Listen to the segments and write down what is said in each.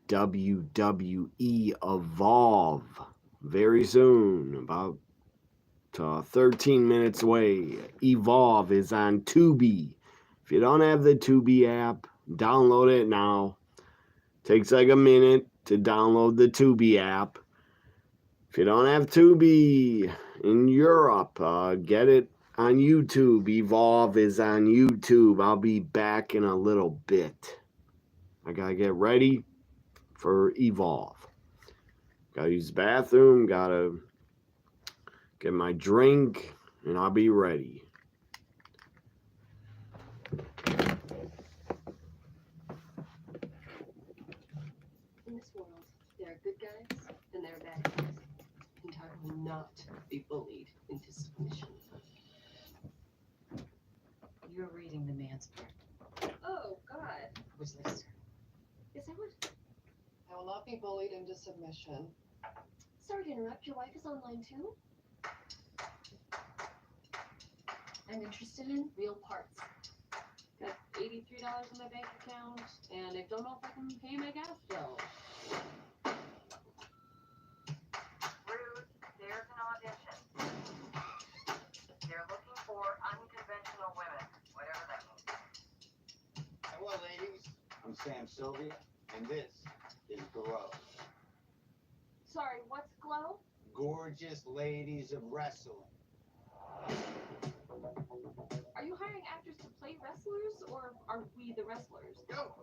WWE Evolve very soon, about 13 minutes away. Evolve is on Tubi. If you don't have the Tubi app, download it now. Takes like a minute to download the Tubi app. If you don't have Tubi in Europe, get it on YouTube. Evolve is on YouTube. I'll be back in a little bit. I gotta get ready for Evolve. Gotta use the bathroom, gotta get my drink, and I'll be ready. In this world, there are good guys and there are bad guys. Kentucky will not be bullied into submission. You're reading the man's part. Oh, God. What's this? Is that what? I will not be bullied into submission. Sorry to interrupt. Your wife is online too? I'm interested in real parts. Got $83 in my bank account, and I don't know if I can pay my gas bill. Rude, there's an audition. They're looking for unconventional women, whatever that means. Hello, ladies. I'm Sam Sylvia, and this is Glow. Sorry, what's Glow? Gorgeous ladies of wrestling. Are you hiring actors to play wrestlers, or are we the wrestlers? Go!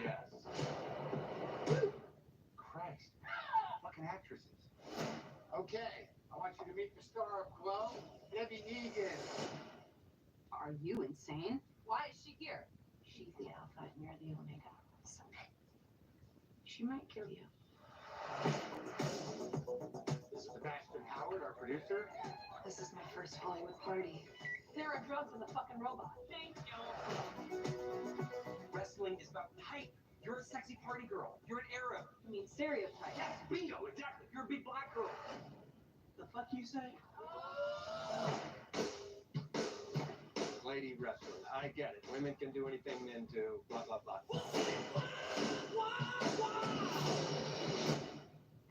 Yes. Christ. Fucking actresses. Okay, I want you to meet the star of Glow, Debbie Egan. Are you insane? Why is she here? She's the alpha and you're the omega. Submit. She might kill you. This is Sebastian Howard, our producer. This is my first Hollywood party. There are drugs in the fucking robot. Thank you. Wrestling is about type. You're a sexy party girl. You're an Arab. You mean stereotype? Yes, bingo, exactly. You're a big black girl. The fuck you say? Lady wrestler. I get it. Women can do anything men do. Blah, blah, blah.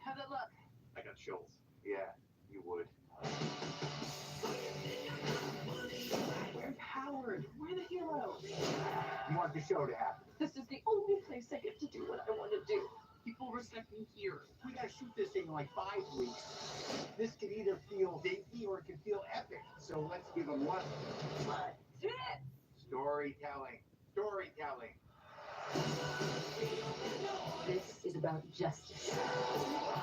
How'd it look? I got chills. Yeah, you would. Where's Howard? We're the heroes. You want the show to happen. This is the only place I get to do what I want to do. People respect me here. We gotta shoot this thing in like 5 weeks. This could either feel dinky or it could feel epic. So let's give them one. What? It. Storytelling. Storytelling. This is about justice.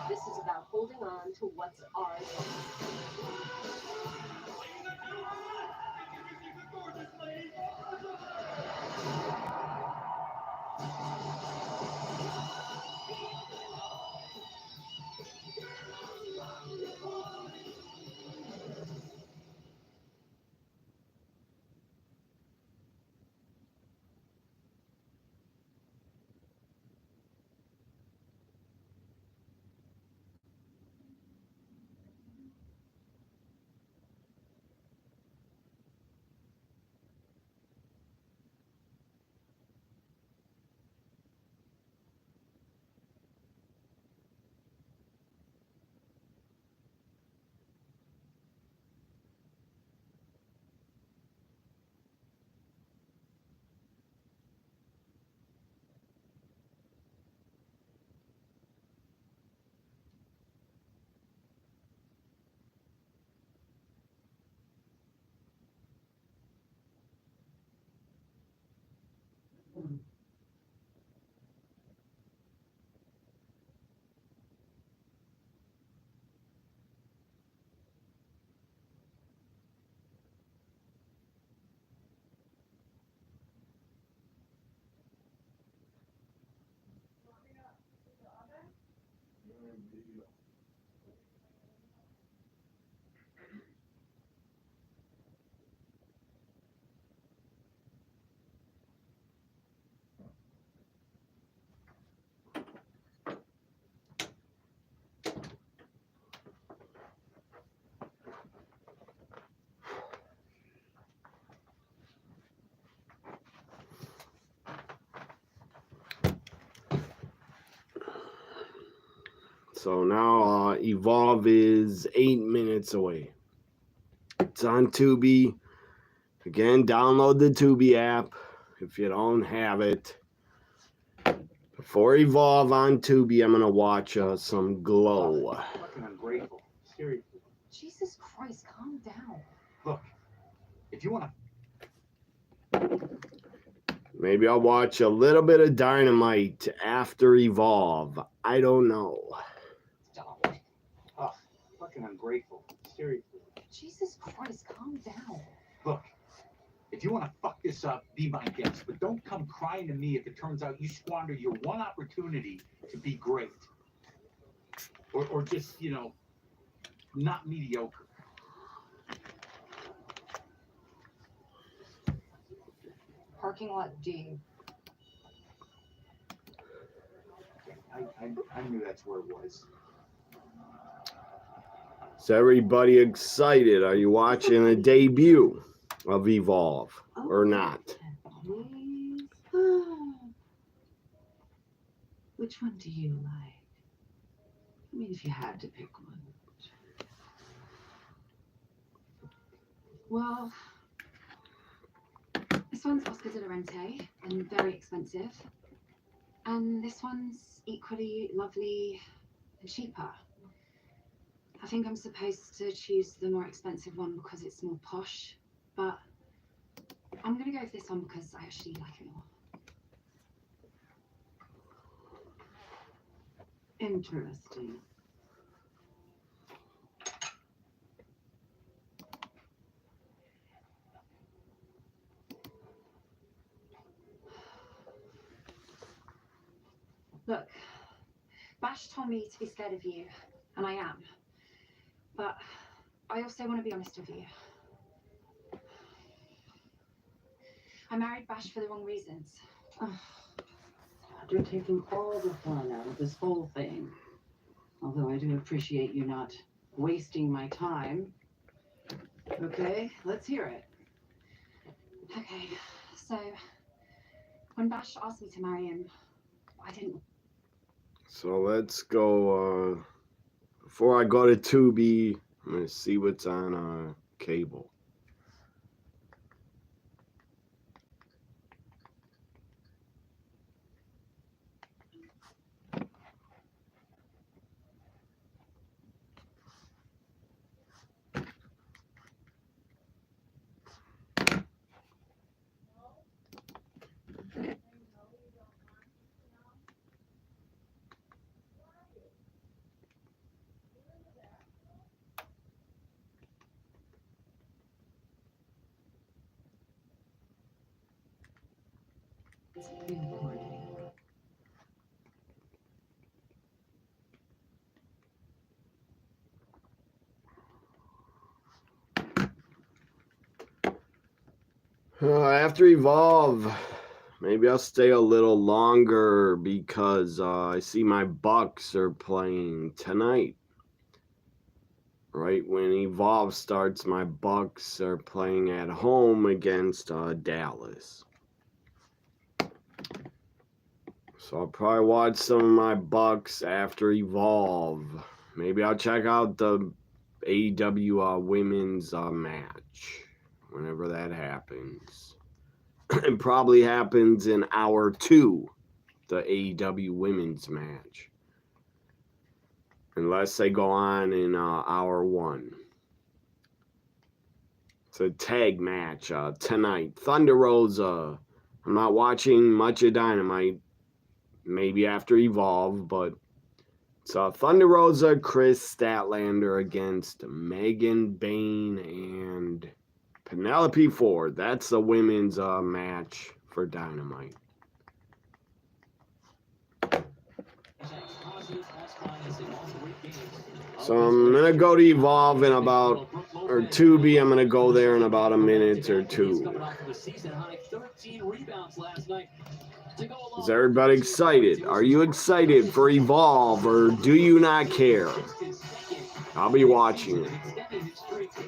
This is about holding on to what's ours. So now Evolve is 8 minutes away. It's on Tubi. Again, download the Tubi app if you don't have it. Before Evolve on Tubi, I'm going to watch some Glow. Fucking ungrateful. Seriously. Jesus Christ, calm down. Look, if you want to. Maybe I'll watch a little bit of Dynamite after Evolve. I don't know. Stop. Oh, fucking ungrateful. Seriously. Jesus Christ, calm down. Look, if you want to fuck this up, be my guest. But don't come crying to me if it turns out you squander your one opportunity to be great. Or just, you know, not mediocre. Parking lot D. I knew that's where it was. Is everybody excited? Are you watching the debut of Evolve or not? Please. Which one do you like? I mean, if you had to pick one. Well, this one's Oscar de la Renta and very expensive. And this one's equally lovely and cheaper. I think I'm supposed to choose the more expensive one because it's more posh, but I'm gonna go with this one because I actually like it more. Interesting. Look, Bash told me to be scared of you, and I am. But I also want to be honest with you. I married Bash for the wrong reasons. You're taking all the fun out of this whole thing. Although I do appreciate you not wasting my time. Okay, let's hear it. Okay, so when Bash asked me to marry him, I didn't. So let's go. Before I go to Tubi, I'm going to see what's on cable. It's important. After Evolve, maybe I'll stay a little longer because I see my Bucks are playing tonight. Right when Evolve starts, my Bucks are playing at home against Dallas. So I'll probably watch some of my Bucks after Evolve. Maybe I'll check out the AEW women's match whenever that happens. It probably happens in hour 2, the AEW women's match. Unless they go on in hour 1. It's a tag match tonight. Thunder Rosa. I'm not watching much of Dynamite. Maybe after Evolve, but it's Thunder Rosa, Chris Statlander against Megan Bayne and Penelope Ford. That's the women's match for Dynamite. So I'm going to go to Evolve in about, or Tubi, I'm going to go there in about a minute or two. Is everybody excited? Are you excited for Evolve, or do you not care? I'll be watching it.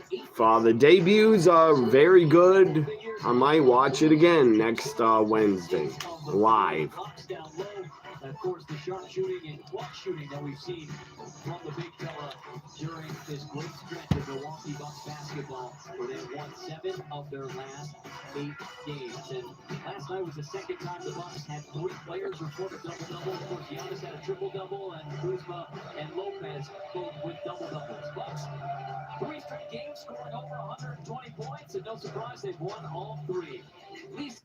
If the debuts are very good, I might watch it again next Wednesday, live. sharp shooting and clutch shooting that we've seen from the big fella during this great stretch of Milwaukee Bucks basketball, where they've won 7 of their last 8 games. And last night was the second time the Bucks had 3 players report a double-double. Of course, Giannis had a triple-double, and Kuzma and Lopez both with double-doubles. Bucks, 3 straight games scoring over 120 points, and no surprise, they've won all 3. These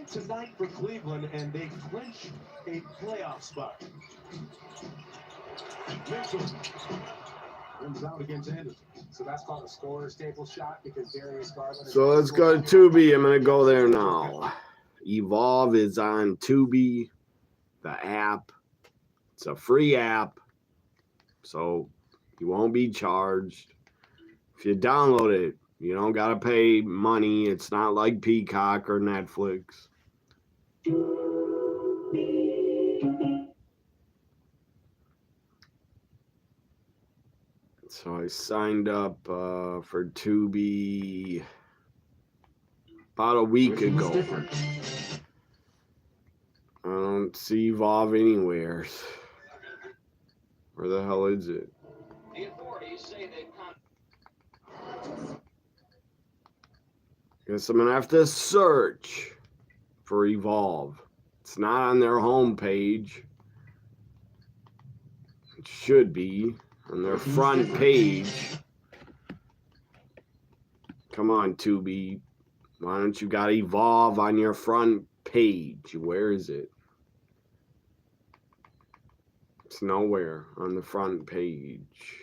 tonight for Cleveland, and they clinch a playoff spot. Mitchell comes out against Anderson. So that's called a scorer's table shot because Darius Garland. So let's go to Tubi. I'm going to go there now. Evolve is on Tubi, the app. It's a free app, so you won't be charged. If you download it, you don't got to pay money. It's not like Peacock or Netflix. So I signed up for Tubi about a week ago. I don't see Evolve anywhere. Where the hell is it? The authorities say they've Guess I'm going to have to search for Evolve. It's not on their homepage. It should be on their front page. Come on, Tubi. Why don't you got Evolve on your front page? Where is it? It's nowhere on the front page.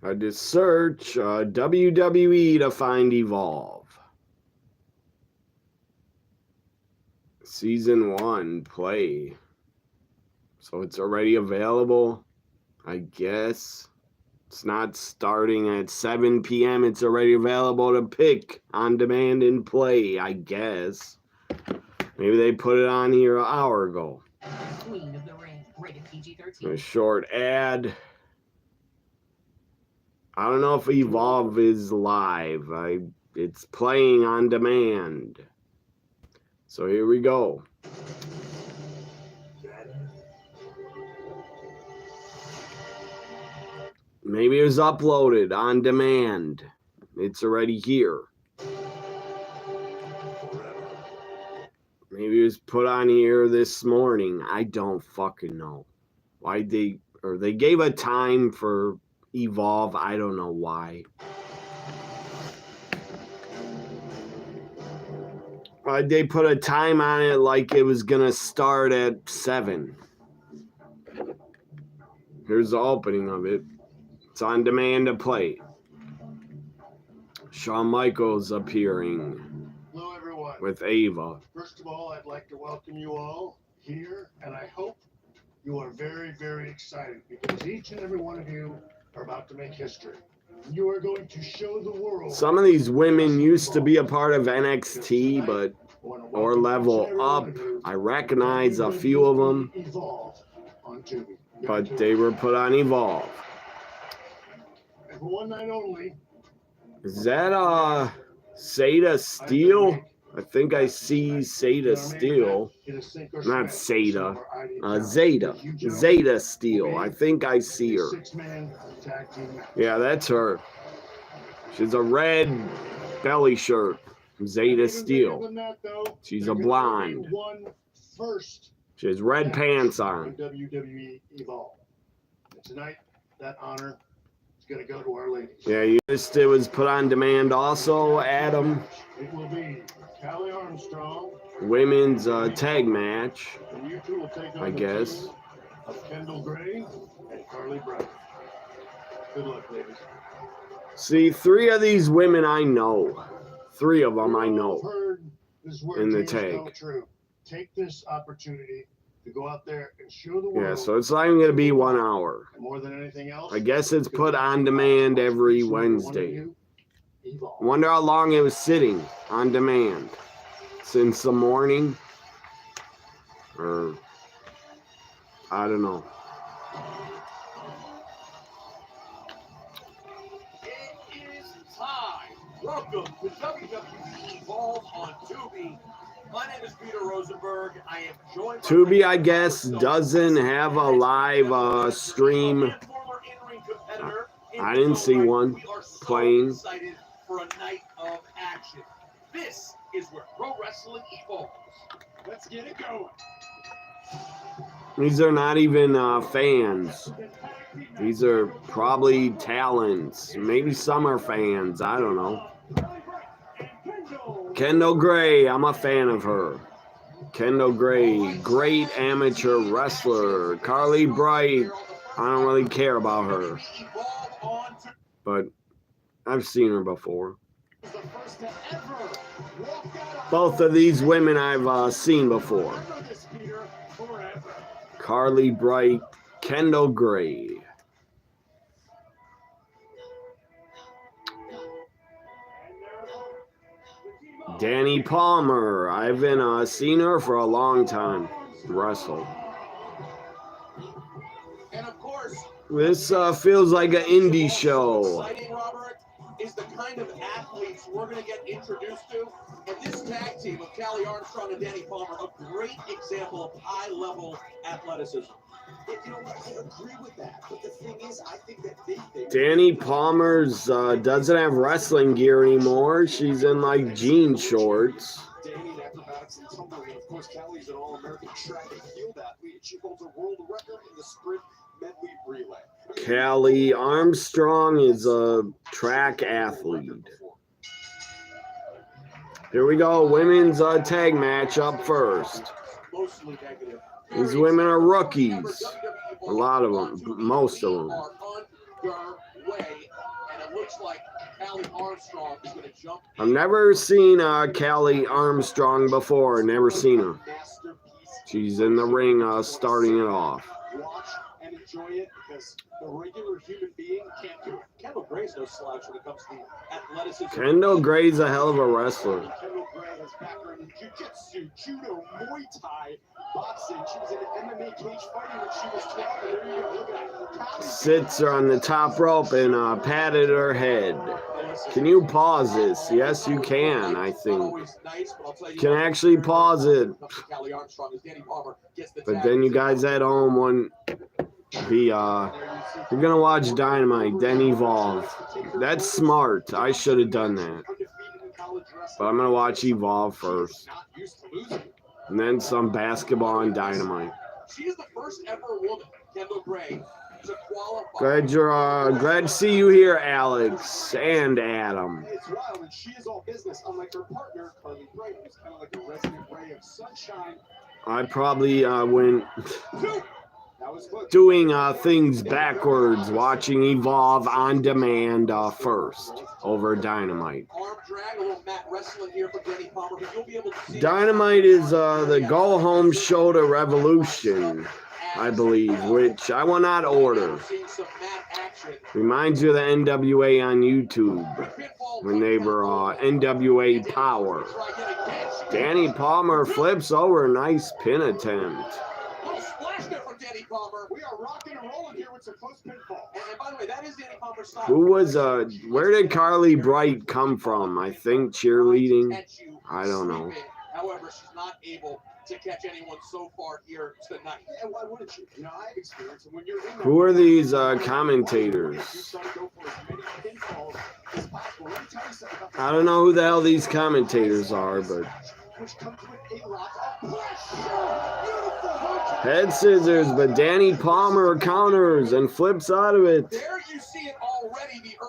I just search WWE to find Evolve. Season 1 play. So it's already available, I guess. It's not starting at 7 p.m. It's already available to pick on demand and play, I guess. Maybe they put it on here an hour ago. Queen of the Ring, rated PG-13. A short ad. I don't know if Evolve is live. It's playing on demand. So here we go. Maybe it was uploaded on demand. It's already here. Maybe it was put on here this morning. I don't fucking know. Why they gave a time for Evolve. I don't know why. Why'd they put a time on it like it was gonna start at 7? Here's the opening of it. It's on demand to play. Shawn Michaels appearing. Hello, everyone. With Ava. First of all, I'd like to welcome you all here, and I hope you are very, very excited because each and every one of you are about to make history. You are going to show the world. Some of these women used to be a part of NXT, but or Level Up. I recognize a few of them, but they were put on Evolve. And for one night only. Is that Seda Steel? I think I see Seda Steel. Not Seda. Zeta Steel. I think I see her. Yeah, that's her. She's a red belly shirt. Zeta Steel. She's a blonde. She has red pants on. WWE Evolve. And tonight, that honor is going to go to our ladies. Yeah, you missed it was put on demand also, Adam. It will be Callie Armstrong. Women's tag match, And you two will take on I guess. of Kendall Gray and Carly Brown. Good luck, ladies. See, 3 of these women I know. 3 of them I know in the tag. Take this opportunity to go out there and show the world. Yeah, so it's not even going to be 1 hour. More than anything else, I guess it's put on demand every Wednesday. Wonder how long it was sitting on demand. Since the morning? Or I don't know. It is time. Welcome to WWE Evolve on Tubi. My name is Peter Rosenberg. I am joined by Tubi, I guess, doesn't have a live stream. I didn't see one playing. Excited for a night of action. This is where pro wrestling evolves. Let's get it going. These are not even fans. These are probably talents. Maybe some are fans. I don't know. Kendall Gray, I'm a fan of her. Kendall Gray, great amateur wrestler. Carly Bright, I don't really care about her. But I've seen her before. Both of these women I've seen before. Carly Bright, Kendall Gray. Danny Palmer. I haven't seen her for a long time wrestle. And of course, this feels like an indie show. Exciting, Robert, is the kind of athletes we're going to get introduced to. And this tag team of Callie Armstrong and Danny Palmer, a great example of high-level athleticism. You know what? I agree with that. But the thing is, I think that Danny Palmer's doesn't have wrestling gear anymore. She's in like jean shorts. Danny in acrobatics and tumbling. Of course, Callie's an all-American track and field athlete. She holds a world record in the sprint medley relay. Callie Armstrong is a track athlete. Here we go. Women's tag match up first. Mostly negative. These women are rookies. A lot of them. Most of them. I've never seen Callie Armstrong before. Never seen her. She's in the ring starting it off. Watch and enjoy it because the regular human being can't do it. Kendall Gray's no slouch when it comes to athleticism. Kendall Gray's a hell of a wrestler. Kendall Gray has background in jiu-jitsu, judo, Muay Thai, boxing. She was in an MMA cage fighting when she was 12. And there you go. Look at that. Sits her on the top rope and patted her head. Can you pause this? Yes, you can, I think. Can actually pause it. But then you guys at home wouldn't be, you're going to watch Dynamite, then Evolve. That's smart. I should have done that. But I'm going to watch Evolve first. And then some basketball and Dynamite. She is the first ever woman, Kendall Gray, to qualify. Glad to see you here, Alex and Adam. It's wild, and she is all business, unlike her partner, Carly Bright, who's kind of like a resident ray of sunshine. I probably went doing things backwards, watching Evolve on demand first over Dynamite. Dynamite is the go-home show to Revolution, I believe, which I will not order. Reminds you of the NWA on YouTube when they were NWA Power. Danny Palmer flips over, nice pin attempt. We are rocking and rolling here with some close pinfall. And by the way, that is Danny Palmer's style. Who was where did Carly Bright come from? I think cheerleading. I don't know. However, she's not able to catch anyone so far here tonight. And why wouldn't you? You know, I have experience. And when you're in who are these commentators? I don't know who the hell these commentators are, but head scissors, but Danny Palmer counters and flips out of it.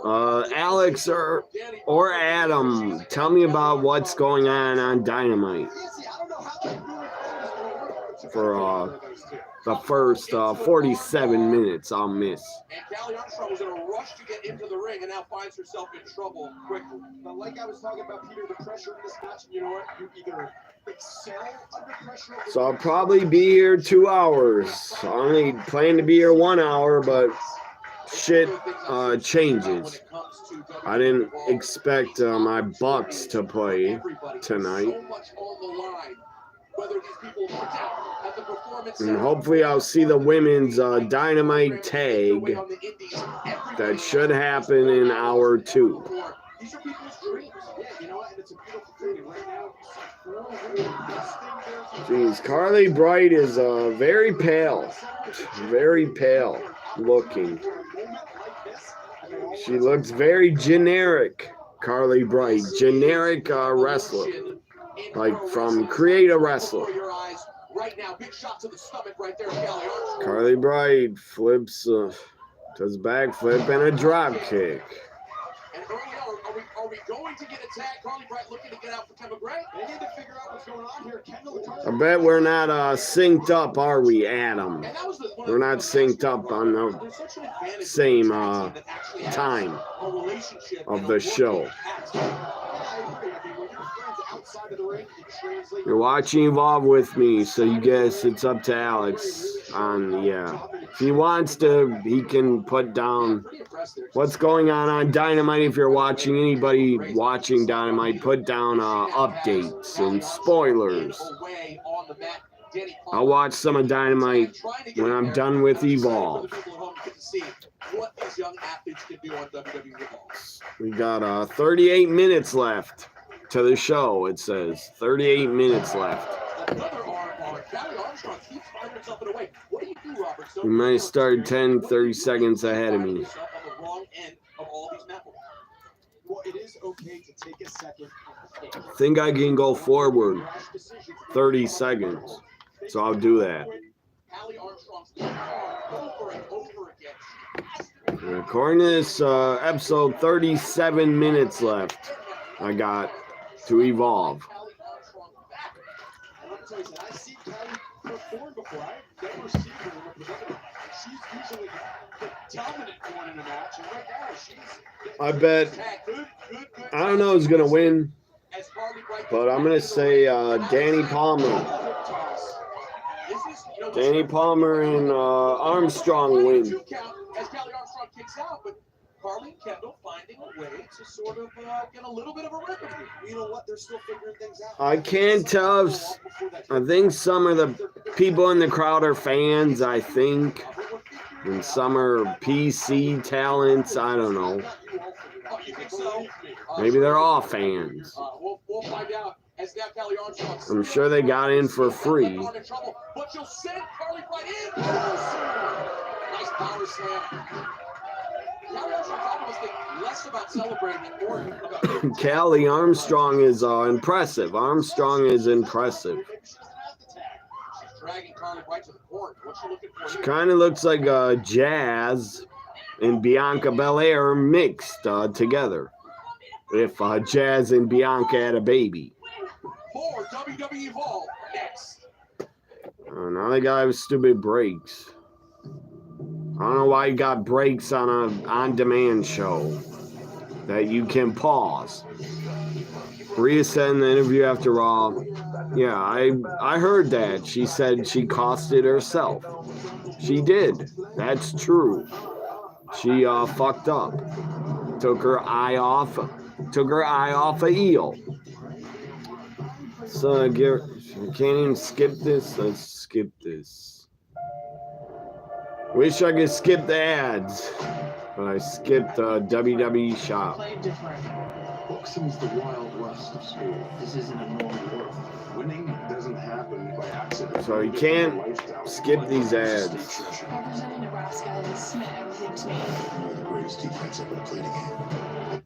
Alex or Adam, tell me about what's going on Dynamite for the first 47 minutes I'll miss. And Callie Armstrong was in a rush to get into the ring and now finds herself in trouble quickly. But like I was talking about, Peter, the pressure in this match, you know what? You either excel under pressure. So I'll probably be here 2 hours. I only plan to be here 1 hour, but shit changes. I didn't expect my Bucks to play tonight. whether these people worked out at the performance And center, hopefully I'll see the women's Dynamite tag that should happen in hour 2. These are people's dreams. Yeah, you know what? And it's a beautiful thing. And right now, you see 4 women. Best thing there's Jeez, Carly Bright is very pale. Very pale looking. She looks very generic, Carly Bright. Generic wrestler. Like from Create a Wrestler. Right now, big shot to the stomach right there, Kelly Armstrong. Carly Bright flips, does backflip and a drop kick. And early on, are we going to get a tag? Carly Bright looking to get out for Ken McGray? They need to figure out what's going on here. I bet we're not synced up, are we, Adam? We're not synced up on the same time of the show. You're watching Evolve with me, so you guess it's up to Alex on, yeah. If he wants to, he can put down what's going on Dynamite. If you're watching, anybody watching Dynamite, put down updates and spoilers. I'll watch some of Dynamite when I'm done with Evolve. We got 38 minutes left to the show, it says. 38 minutes left. We might have started 10, 30 seconds ahead of me. I think I can go forward 30 seconds, so I'll do that. According to this episode, 37 minutes left. I got to Evolve. I see Kelly perform before. I've never seen her represented. She's usually the dominant one in a match, and right now she's. I bet. I don't know who's gonna win, but I'm gonna say Danny Palmer. Danny Palmer and Armstrong win. As Kelly Armstrong kicks out, but Carly and Kendall finding a way to sort of get a little bit of a rhythm here. You know what? They're still figuring things out. I can't tell if I think some of the people in the crowd are fans, I think. And some are PC talents, I don't know. Maybe they're all fans. We'll find out. I'm sure they got in for free. But you'll send Carly right in. Nice power slam. Callie Armstrong is impressive. Armstrong is impressive. She kind of looks like Jazz and Bianca Belair mixed together. If Jazz and Bianca had a baby. More WWE Evolve next. Now they got to have stupid breaks. I don't know why you got breaks on a on-demand show that you can pause. Rhea said in the interview after Raw, yeah, I heard that. She said she costed herself. She did. That's true. She fucked up. Took her eye off a eel. So we can't even skip this. Let's skip this. Wish I could skip the ads, but I skipped WWE Shop. Boxing's the wild west of sport. This isn't a normal world. Winning doesn't happen by accident. So you can't skip these ads. Representing Nebraska has meant everything to me. You're the greatest defense ever played a game.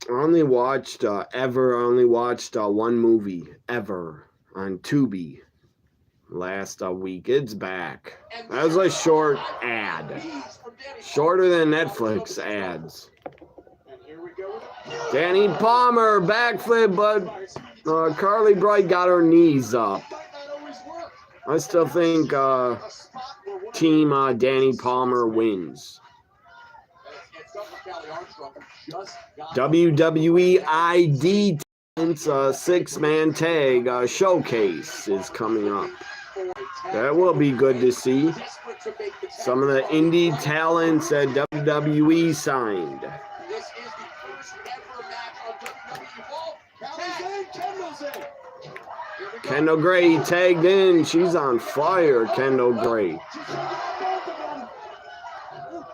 I only watched one movie ever on Tubi last week. It's back. That was a short ad. Shorter than Netflix ads. Danny Palmer backflip, but Carly Bright got her knees up. I still think Team Danny Palmer wins. WWE ID Talents 6-man tag showcase is coming up. That will be good to see. Some of the indie talents that WWE signed. Kendall Gray tagged in. She's on fire, Kendall Gray.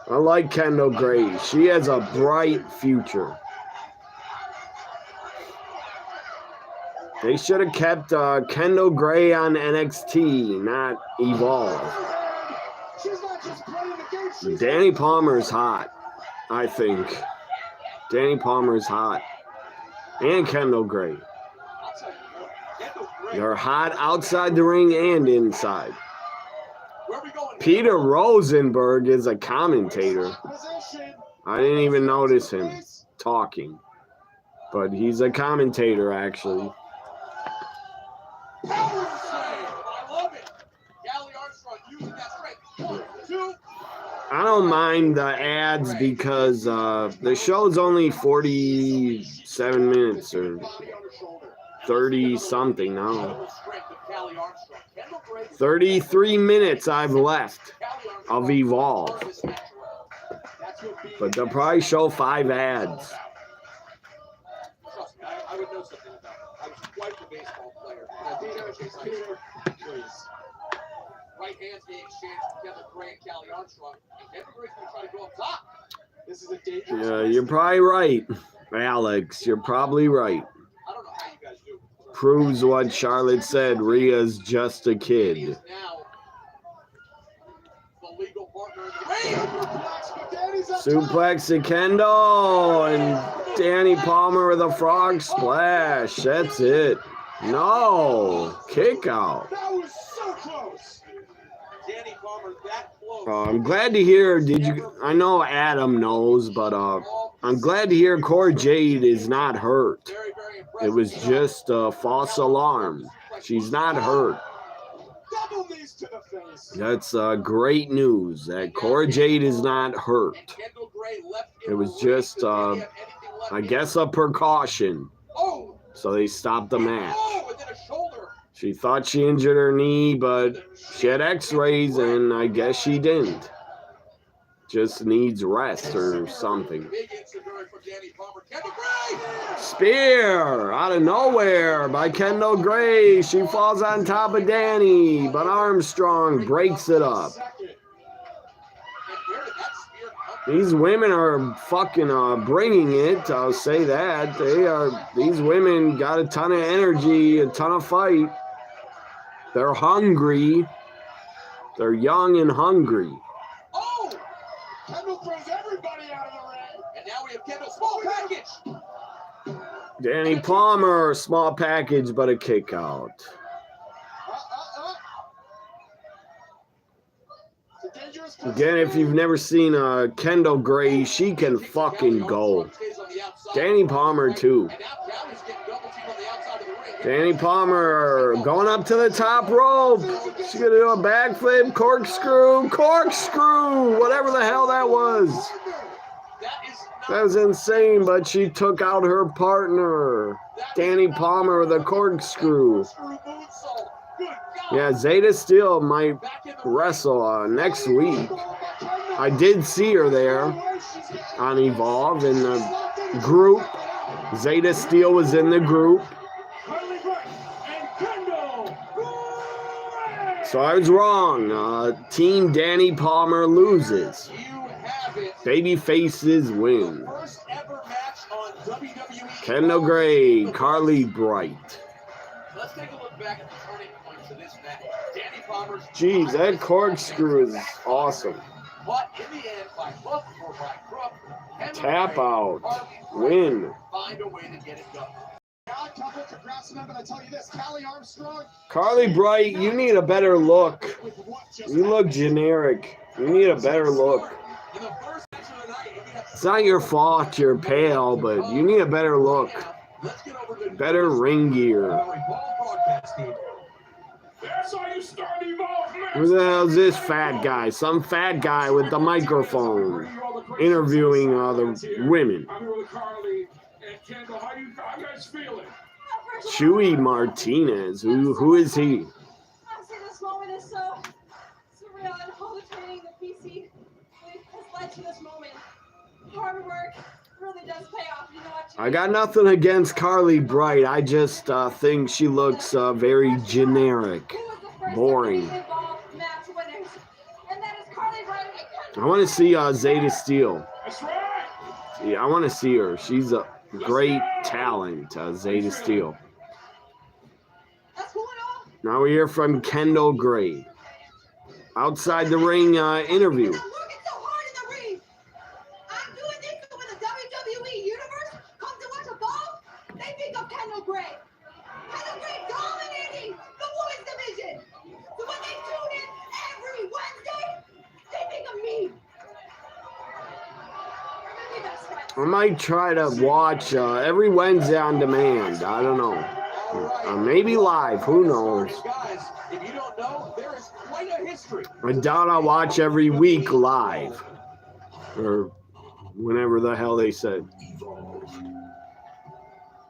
I like Kendall Gray. She has a bright future. They should have kept Kendall Gray on NXT, not Evolve. Danny Palmer's hot, I think. Danny Palmer's hot. And Kendall Gray. They're hot outside the ring and inside. Peter Rosenberg is a commentator. I didn't even notice him talking. But he's a commentator, actually. I don't mind the ads because the show's only 47 minutes or 30 something now. 33 minutes I've left of Evolve. But they'll probably show 5 ads. I would know something about it. I was quite the baseball player. Right hands being exchanged from Kevin Gray and Callie Armstrong. Kevin Gray's going to try to go up top. This is a dangerous. Yeah, you're probably right, Alex. You're probably right. I don't know how you guys do. Proves what Charlotte said. Rhea's just a kid. Now, the legal partner in the ring. Suplex to Kendall and Danny Palmer with a frog splash. That's it. No, kick out. That was so close. Danny Palmer that close. I'm glad to hear. I know Adam knows, but I'm glad to hear Cora Jade is not hurt. It was just a false alarm. She's not hurt. That's great news that Cora Jade is not hurt. It was just, I guess, a precaution. So they stopped the match. She thought she injured her knee, but she had x-rays, and I guess she didn't. Just needs rest or something. Spear out of nowhere by Kendall Gray. She falls on top of Danny, but Armstrong breaks it up. These women are fucking bringing it. I'll say that. These women got a ton of energy, a ton of fight. They're hungry. They're young and hungry. Oh! Kendall throws everybody out of the ring. And now we have Kendall small package. Danny Palmer, small package, but a kick out. Again, if you've never seen Kendall Gray, she can fucking go. Danny Palmer, too. Danny Palmer going up to the top rope. She's going to do a backflip, corkscrew, whatever the hell that was. That was insane, but she took out her partner. Danny Palmer with a corkscrew. Yeah, Zeta Steel might wrestle next week. I did see her there on Evolve in the group. Zeta Steel was in the group. So I was wrong. Team Danny Palmer loses. Babyfaces win. Kendall Gray, Carly Bright. Let's take a look back at the turning points of this match. Danny Palmer's Jeez, that corkscrew is awesome. But in the end, by hook or by crook, Tap out. Win. Find a way to get it done. Carly Bright, you need a better look. You look generic. You need a better look. It's not your fault you're pale, but you need a better look. Better ring gear. Who the hell is this fat guy? Some fat guy with the microphone interviewing the women. Chewy Martinez. Who is he? Honestly, this moment is so surreal, and all the training that PC has led to this moment. Hard work, really really does pay off. You know what? I got nothing against Carly Bright. I just think she looks very generic, Who was the first boring. WWE Evolve match winners? And that is Carly Bright. I want to see Zeta Steele. That's right. Yeah, I want to see her. She's a great talent, Zeta Steele. That's cool and all. Now we hear from Kendall Gray. Outside the ring interview. I'm working so hard in the ring. I'm doing this, so when the WWE Universe comes to watch Evolve, they think of Kendall Gray. Kendall Gray dominating the women's division. So when they tune in every Wednesday, they think of me. We're gonna be best friends. I might try to watch every Wednesday on demand. I don't know. Maybe live. Who knows? Guys, if you don't know, there is quite a history. I doubt I'll watch every week live. Or whenever the hell they said.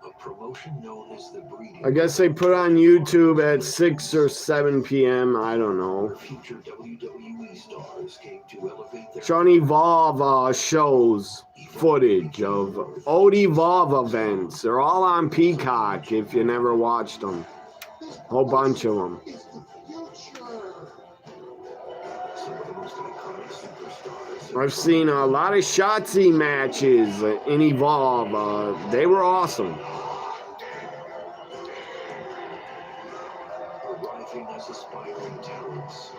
A promotion known as the breeding. I guess they put on YouTube at 6 or 7 p.m. I don't know. Future WWE stars came to elevate their Sean Evolve shows footage of old Evolve events. They're all on Peacock if you never watched them. Whole bunch of them. I've seen a lot of Shotzi matches in Evolve. They were awesome. arriving as aspiring talents.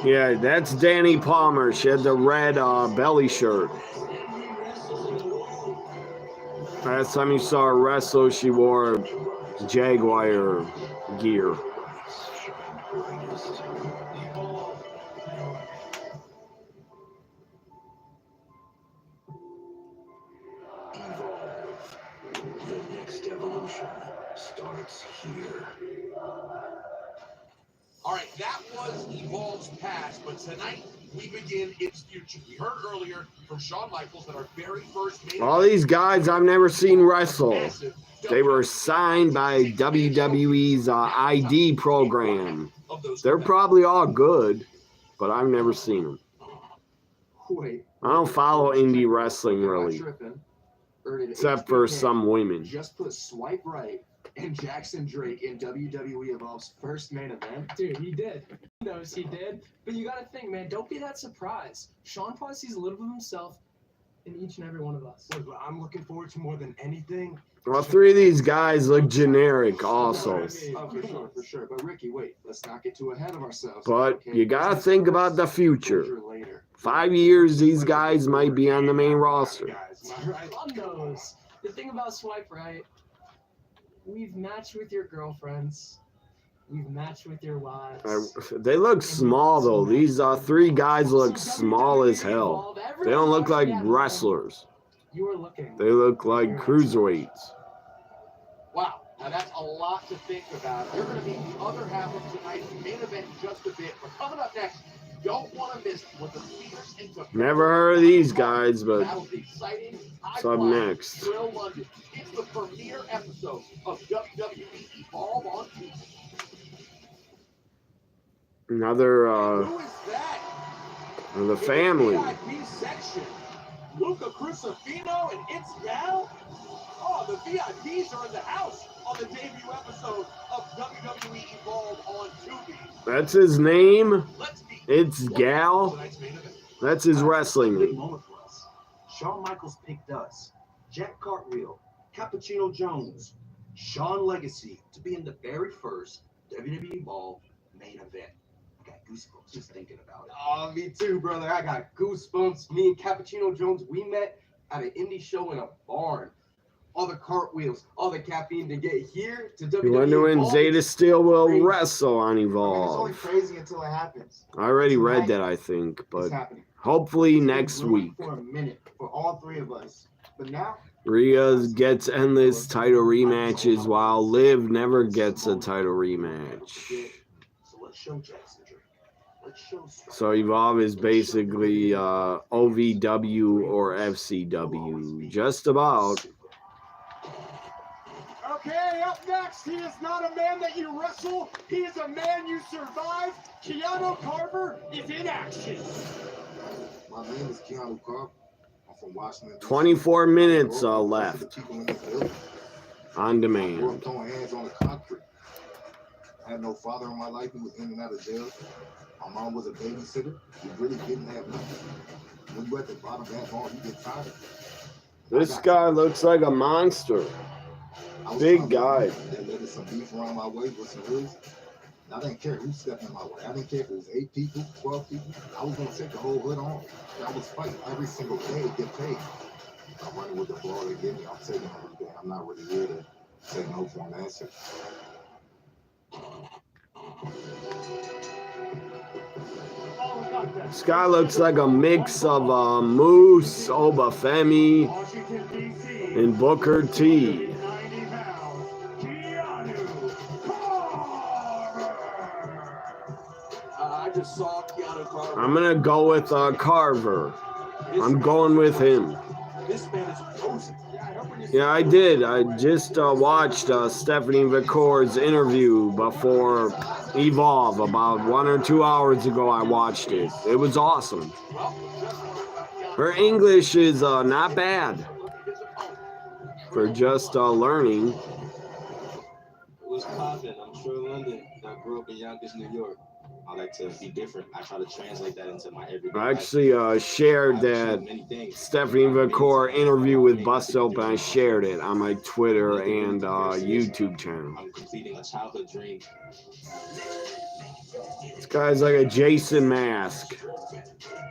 Yeah, that's Danny Palmer. She had the red belly shirt. Last time you saw her wrestle, she wore Jaguar gear. Evolve. The next evolution starts here. All right, that was Evolve's past, but tonight we begin its future. We heard earlier from Shawn Michaels that our very first main All these guys I've never seen wrestle. They were signed by WWE's ID program. They're probably all good, but I've never seen them. Wait. I don't follow indie wrestling really, except for some women. Just put swipe right and Jackson Drake in WWE Evolve's first main event. Dude, he did. He knows he did. But you gotta think, man, don't be that surprised. Sean probably sees a little bit of himself in each and every one of us. Look, what I'm looking forward to more than anything. Well, three of these guys look generic also. Oh, for sure. But Ricky, wait, let's not get too ahead of ourselves. But okay? you gotta think about the future. Later. 5 years, these guys might be on the main roster. God knows. The thing about Swipe Right, we've matched with your girlfriends. We've matched with your wives. They look small though. These three guys look small as hell. They don't look like wrestlers. You are looking. They look like cruiserweights. Wow, now that's a lot to think about. You're going to be the other half of tonight's main event in just a bit. But coming up next, you don't want to miss what the fierce and Never heard of these guys, but That'll be exciting. what's up next? Thrill London. It's the premiere episode of WWE Evolve on TV. Another Who is that? the family. VIP section. Luca Crucifino and It's Gal? Oh, the VIPs are in the house on the debut episode of WWE Evolve on Tubi. That's his name. Let's be It's Gal. tonight's main event. That's his wrestling Big name. moment for us. Shawn Michaels picked us, Jack Cartwheel, Cappuccino Jones, Shawn Legacy to be in the very first WWE Evolve main event. I got goosebumps just thinking about it. Oh, me too, brother. I got goosebumps. Me and Cappuccino Jones, we met at an indie show in a barn. All the cartwheels, all the caffeine to get here to WWE. You wonder when Evolve. Zeta Steel will wrestle on I mean, it's only Evolve. crazy until it happens. I already read that, I think, It's but happening. hopefully It's been next brewing week. for a minute for all three of us, but now Rhea gets endless title rematches while Liv never gets a title rematch. So let's show Jackson Drake. Let's show. So Evolve is basically OVW or FCW. Just about. Okay, up next, he is not a man that you wrestle, he is a man you survive. Keanu Carver is in action. My name is Keanu Carver. I'm from Washington, 24 minutes left the people in this village. on I grew demand. up throwing hands on the concrete. I had no father in my life who was in and out of jail. My mom was a babysitter. We really didn't have nothing. When you at the bottom of that ball, you get tired. This guy looks like a monster. Big guy. There was some beef around my way with some hoods. I didn't care who stepped in my way. I didn't care if it was 8 people, 12 people. I was going to take the whole hood on. I was fighting every single day to get paid. I'm running with the ball they give me. I'm taking every day. I'm not really here to say no for an answer. This guy looks like a mix of Moose, Obafemi, and Booker T. I just saw Keanu Carver. I'm going to go with Carver. I'm going with him. This man is posing. Yeah, I did. I just watched Stephanie McCord's interview before Evolve. About 1 or 2 hours ago, I watched it. It was awesome. Her English is not bad for just learning. What's poppin'? I'm sure London. I grew up in Yonkers, New York. I like to be different. I try to translate that into my everyday I actually shared that Stephanie McCord interview with Bust Open. I shared it on my Twitter and YouTube channel. I'm completing a childhood dream. This guy's like a Jason mask.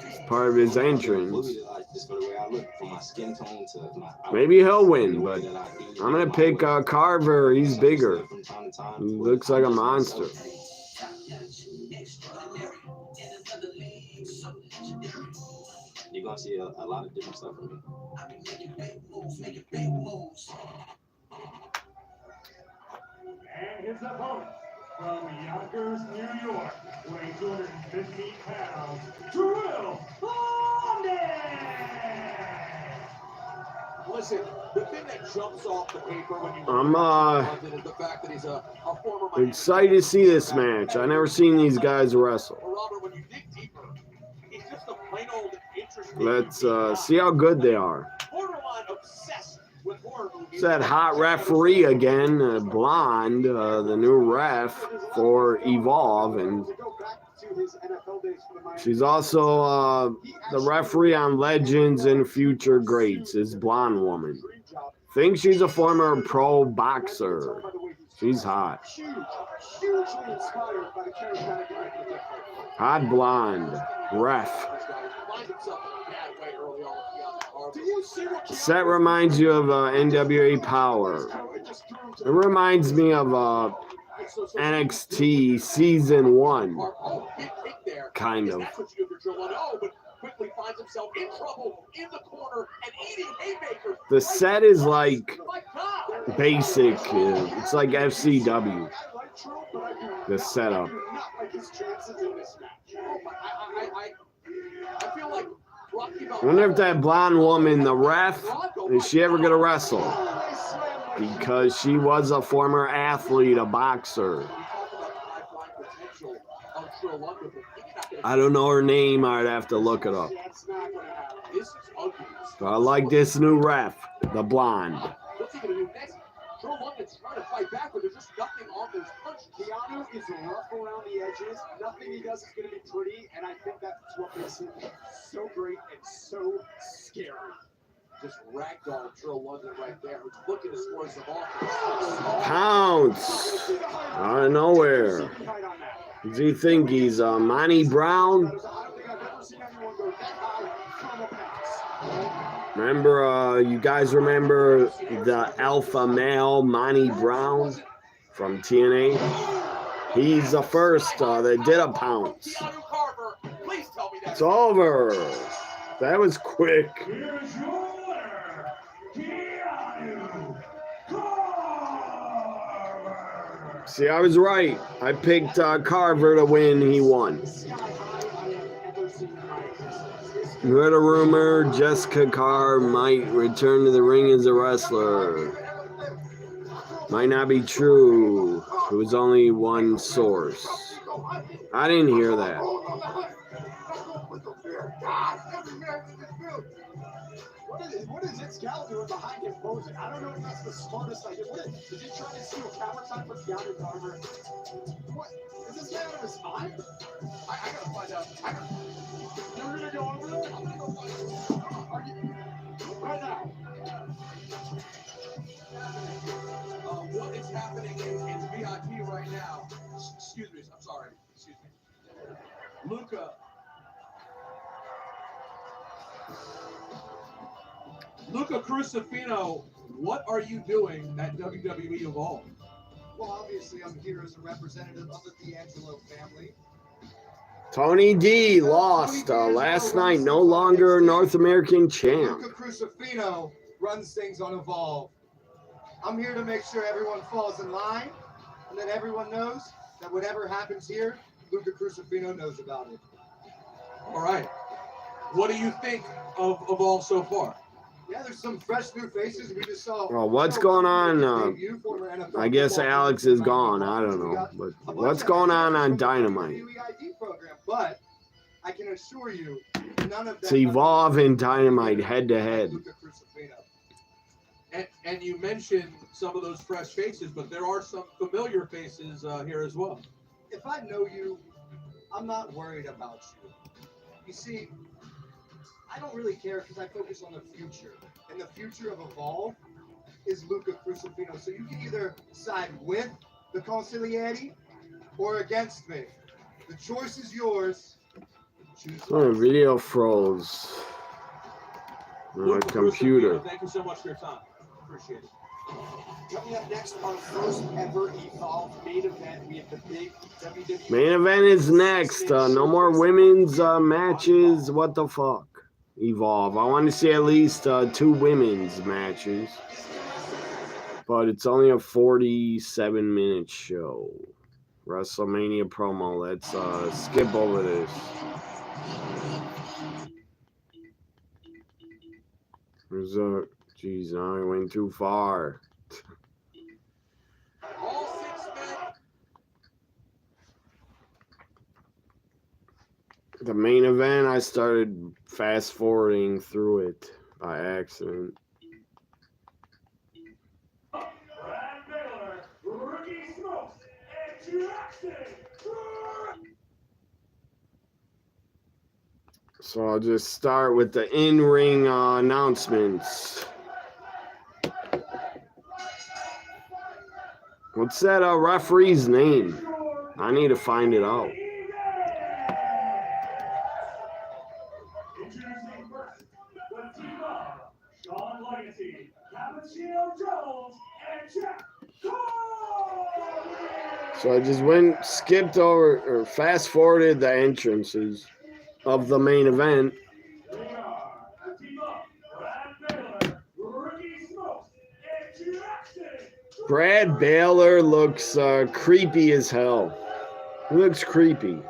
It's part of his entrance. Just for the way I look, from my skin tone to my Maybe he'll win, but I'm going to pick Carver. He's bigger. He looks like a monster. You're going to see a lot of different stuff from me. And his opponent from Yonkers, New York, weighing 250 pounds, Drill Listen, the thing that jumps off the paper when you I'm is the fact that he's a former excited to see this match. I've never seen these guys wrestle. Robert, when you dig deeper, he's just a plain old interesting. Let's see how good they are. Borderline obsessed with horror movies. It's that hot referee again, Blonde, the new ref for Evolve, and she's also the referee on Legends and Future Greats, this blonde woman. Think she's a former pro boxer. She's hot. Hot blonde, ref. Set reminds you of NWA Power. It reminds me of NXT Season 1. Kind of. The set is like basic. It's like FCW. The setup. I wonder if that blonde woman, the ref, is she ever going to wrestle? Because she was a former athlete, a boxer. I don't know her name. I'd have to look it up. But I like this new ref, the blonde. What's he gonna do next? Joe London's trying to fight back, but there's just nothing on those punches. Keanu is rough around the edges. Nothing he does is going to be pretty, and I think that's what makes him so great and so scary. Just ragdoll Joe London right there, who's looking to score some offense. Pounce out of nowhere. Does he think he's Monty Brown? Remember, you guys remember the alpha male Monty Brown from TNA? He's the first that did a pounce. It's over. That was quick. See, I was right. I picked Carver to win. He won. You heard a rumor Jessica Carr might return to the ring as a wrestler. Might not be true. It was only one source. I didn't hear that. what is Excalibur doing behind him posing? I don't know if that's the smartest idea. What is he trying to steal camera time from Keanu Carver? What? Is this guy out of his mind? I gotta find out. You're gonna go over there? I'm gonna go find out. Are you? Right now. What is happening in VIP right now? Excuse me. I'm sorry. Excuse me. Luca Crucifino, what are you doing at WWE Evolve? Well, obviously, I'm here as a representative of the D'Angelo family. Tony D lost last night, no longer North American champ. Luca Crucifino runs things on Evolve. I'm here to make sure everyone falls in line and that everyone knows that whatever happens here, Luca Crucifino knows about it. All right. What do you think of Evolve so far? Yeah, there's some fresh new faces we just saw. Well, what's going on? I guess Alex is gone. I don't know. But what's going on Dynamite? But I can assure you, none of that. It's Evolve and Dynamite head to head. And you mentioned some of those fresh faces, but there are some familiar faces here as well. If I know you, I'm not worried about you. You see, I don't really care because I focus on the future. And the future of Evolve is Luca Crucifino. So you can either side with the Consigliere or against me. The choice is yours. Choose Oh, video froze. My computer. Thank you so much for your time. Appreciate it. Coming up next, our first ever Evolve main event. We have the big WWE. Main event is next. No more women's matches. What the fuck? Evolve. I want to see at least 2 women's matches. But it's only a 47-minute show. WrestleMania promo. Let's skip over this. There's a... Jeez, I went too far. All 6 men. The main event, I started fast forwarding through it by accident. Brad Baylor, Rookie Smokes, and Jackson. So I'll just start with the in-ring announcements. What's that referee's name? I need to find it out. Introducing first, the team of Sean Legacy, Cappuccino Jones, and Jack Corbin. So I just skipped over, or fast forwarded the entrances of the main event. They are the team of Brad Baylor, Rookie Smokes, and Jackson. Brad Baylor looks creepy as hell. He looks creepy.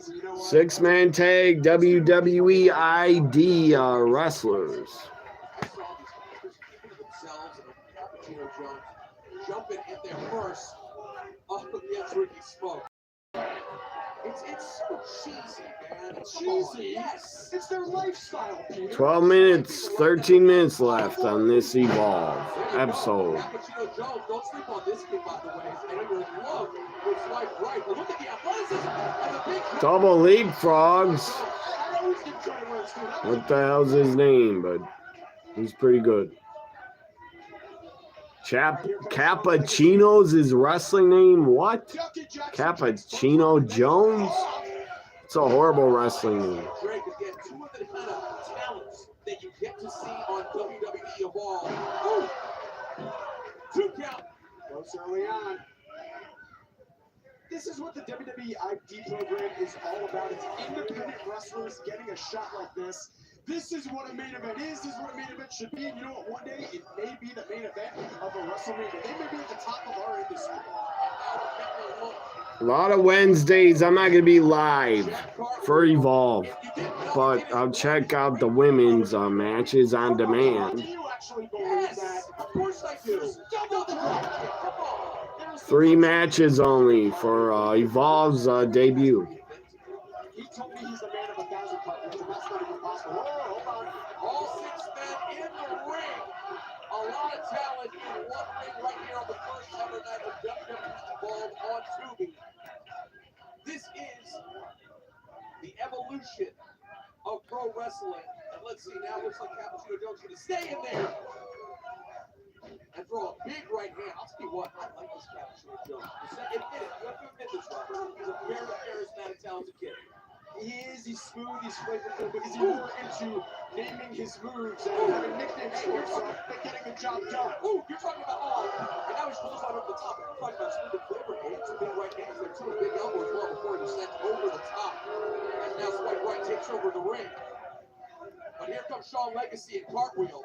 You know 6-man tag WWE ID wrestlers. Cappuccino Jones jumping in there first up against Ricky Smoke. It's so cheesy, man. It's cheesy. Yes. It's their lifestyle, Peter. 12 minutes, 13 minutes left on this Evolve episode. Cappuccino Jones, don't sleep on this kid, by the way. I know you're in love with Swipe Right, but look at the athleticism and the big Double leapfrogs. What the hell's his name? But he's pretty good. Cappuccino's his wrestling name? What? Cappuccino Jones? It's a horrible wrestling name. Greg, again, 2 of the kind of talents that you get to see on WWE Evolve. Ooh. 2 count. Goes early on. This is what the WWE ID program is all about. It's independent wrestlers getting a shot like this. This is what a main event is. This is what a main event should be. And you know what? One day it may be the main event of a WrestleMania. They may be at the top of our industry. A lot of Wednesdays, I'm not going to be live for Evolve, but I'll check out the women's matches on demand. Do you actually believe that? Of course I do. Double the drop kick. Come on. 3 matches only for Evolve's debut. He told me he's the man of 1,000 cartwheels, and that's not even possible. Oh, hold on. All 6 men in the ring. A lot of talent in one ring right here on the first ever night of WWE Evolve on Tubi. This is the evolution of pro wrestling. And let's see, now looks like Cappuccino Jones is going to stay in there and throw a big right hand. I'll tell you what, I like this Cappuccino Jones. Admit it. You have to admit this, Robert. He's a very charismatic, talented kid. He is, he's smooth, he's flavorful, but he's more into naming his moves and having nicknames for himself, but getting the job done. Ooh, you're talking about, and now he's close right over the top. You're talking about smooth and flavorful. Two big right hands there, 2 big elbows well before he was sent over the top. As now Swipe Right takes over the ring. But here comes Shawn Legacy and Cartwheel.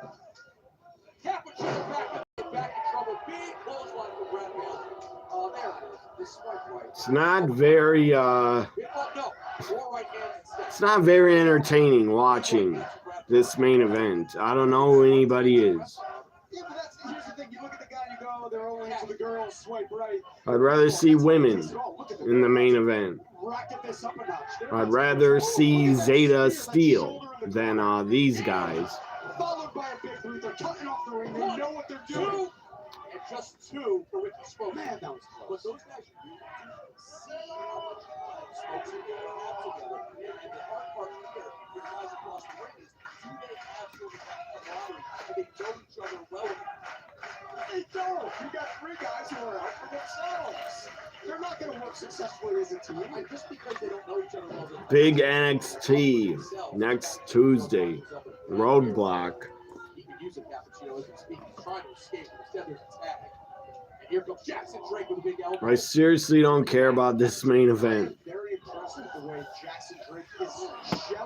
Cappuccino back in trouble. Big clothesline for Brad Bale. There it is. The Swipe Right. It's not very it's not very entertaining watching this main event. I don't know who anybody is. Yeah, but here's the thing. You look at the guy, you go, they're only into the girls, swipe right. I'd rather see women in the main event. Rocket this up a notch. I'd rather see Zeta Steel than these guys. Followed by a big boot. They're cutting off the ring. They know what they're doing. And just 2 for Ricky Smoke. Man, that was close. But those guys really do see how much Smokes and Dale have together. And the hard part here for guys across the ring is, do they have sort of that camaraderie? Do they know each other well enough? They don't. You got 3 guys who are out for themselves. They're not going to work successfully as a team. And just because they don't know each other well enough. Big NXT next Tuesday. Roadblock. He can use a Cappuccino as we speak. He's trying to escape, but instead there's a tag. And here comes Jackson Drake with a big elbow. I seriously don't care about this main event. Very impressive the way Jackson Drake is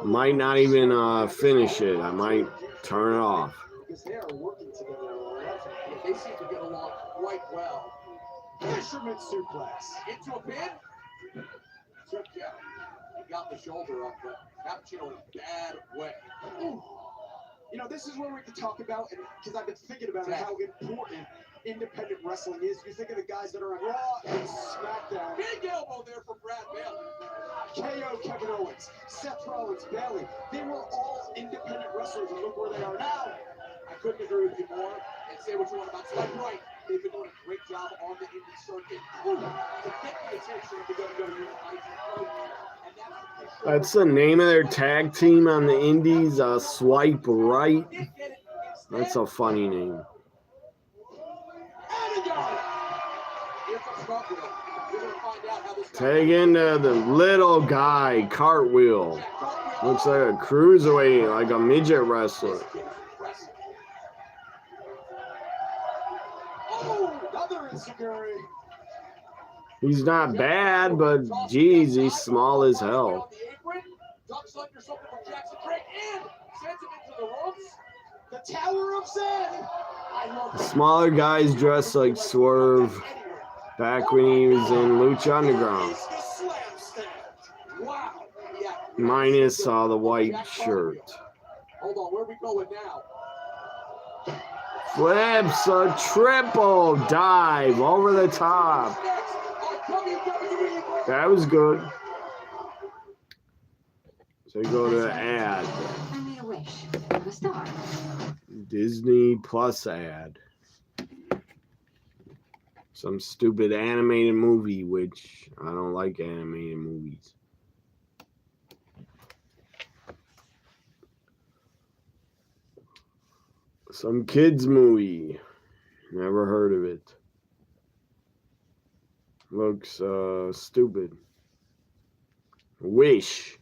Might not even finish it. I might turn it off. because they are working together. They seem to get along quite well. Fisherman suplex. Into a pin. Took out. He got the shoulder up, but Cappuccino in a bad way. Ooh. You know, this is where we can talk about, and because I've been thinking about it, how important independent wrestling is. You think of the guys that are on Raw and SmackDown. Big elbow there from Brad Bale. KO Kevin Owens, Seth Rollins, Bayley. They were all independent wrestlers, and look where they are now. I couldn't agree with you more. And say what you want about Swipe Right. They've been doing a great job on the indie circuit to get the attention of the WWE program. And That's the name of their tag team on the indies, Swipe Right. That's a funny name. Tag into the little guy, Cartwheel. Looks like a cruiserweight, like a midget wrestler. Oh, another insecurity. He's not bad, but geez, he's small as hell. Ducks under something from Jackson Drake and sends him into the ropes. The Tower of Zen. I love The smaller guys dress like Swerve back when he was in Lucha Underground. Wow. Yeah. Minus the white shirt. Hold on, where are we going now? Flips a triple dive over the top. That was good. So you go to ad. I made a wish. I'm a star. Disney Plus ad. Some stupid animated movie, which I don't like animated movies. Some kids movie. Never heard of it. Looks stupid. Wish.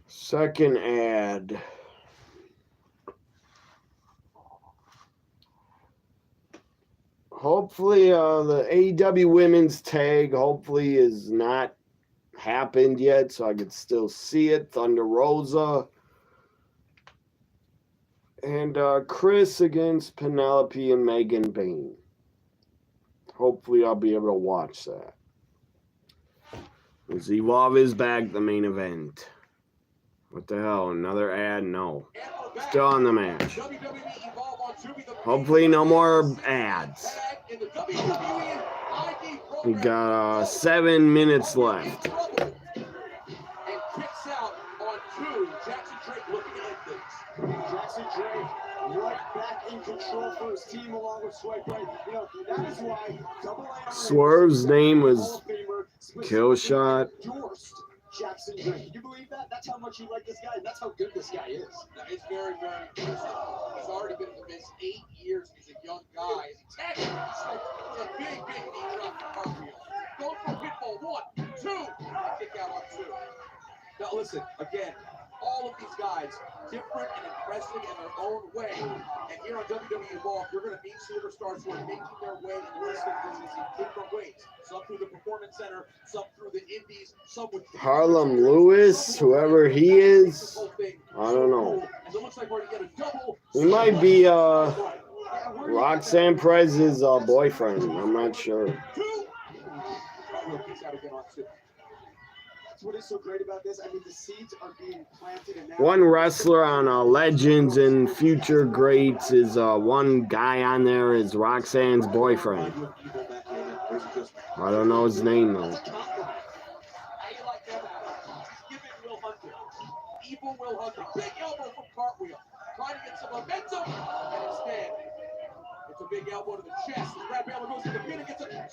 Second ad. Hopefully the AEW women's tag hopefully is not happened yet, so I could still see it. Thunder Rosa and Chris against Penelope and Megan Bayne. Hopefully I'll be able to watch that. Because Evolve is back, the main event. What the hell? Another ad? No. Still on the match. Hopefully no more ads. We got 7 minutes left. And kicks out on 2. Jackson Drake looking to end things. Jackson Drake right back in control for his team along with Swipe Right. You know, that is why AA Swerve's name was Killshot. endorsed Jackson Drake. Can you believe that? That's how much you like this guy, and that's how good this guy is. It's very, very impressive. He's already been in the biz 8 years. He's a young guy. He's a big, big knee drop for cartwheel. Going for pinfall. 1, 2. Kick out on 2. Now listen, again, all of these guys, different and impressive in their own way. And here on WWE Evolve, you're going to meet superstars who are making their way in the wrestling business in different ways. Some through the Performance Center, some through the Indies, some with Harlem Lewis, whoever he is, I don't know. He might be Roxanne Perez's boyfriend. I'm not sure. What is so great about this? I mean, the seeds are being planted, and now One wrestler on Legends and Future Greats is one guy on there is Roxanne's boyfriend. I don't know his name though. Evil Will Hunter, big elbow from Cartwheel, trying to get some momentum, and instead, it's a big elbow to the chest. Brad Baylor goes to the pin and gets a 2 count.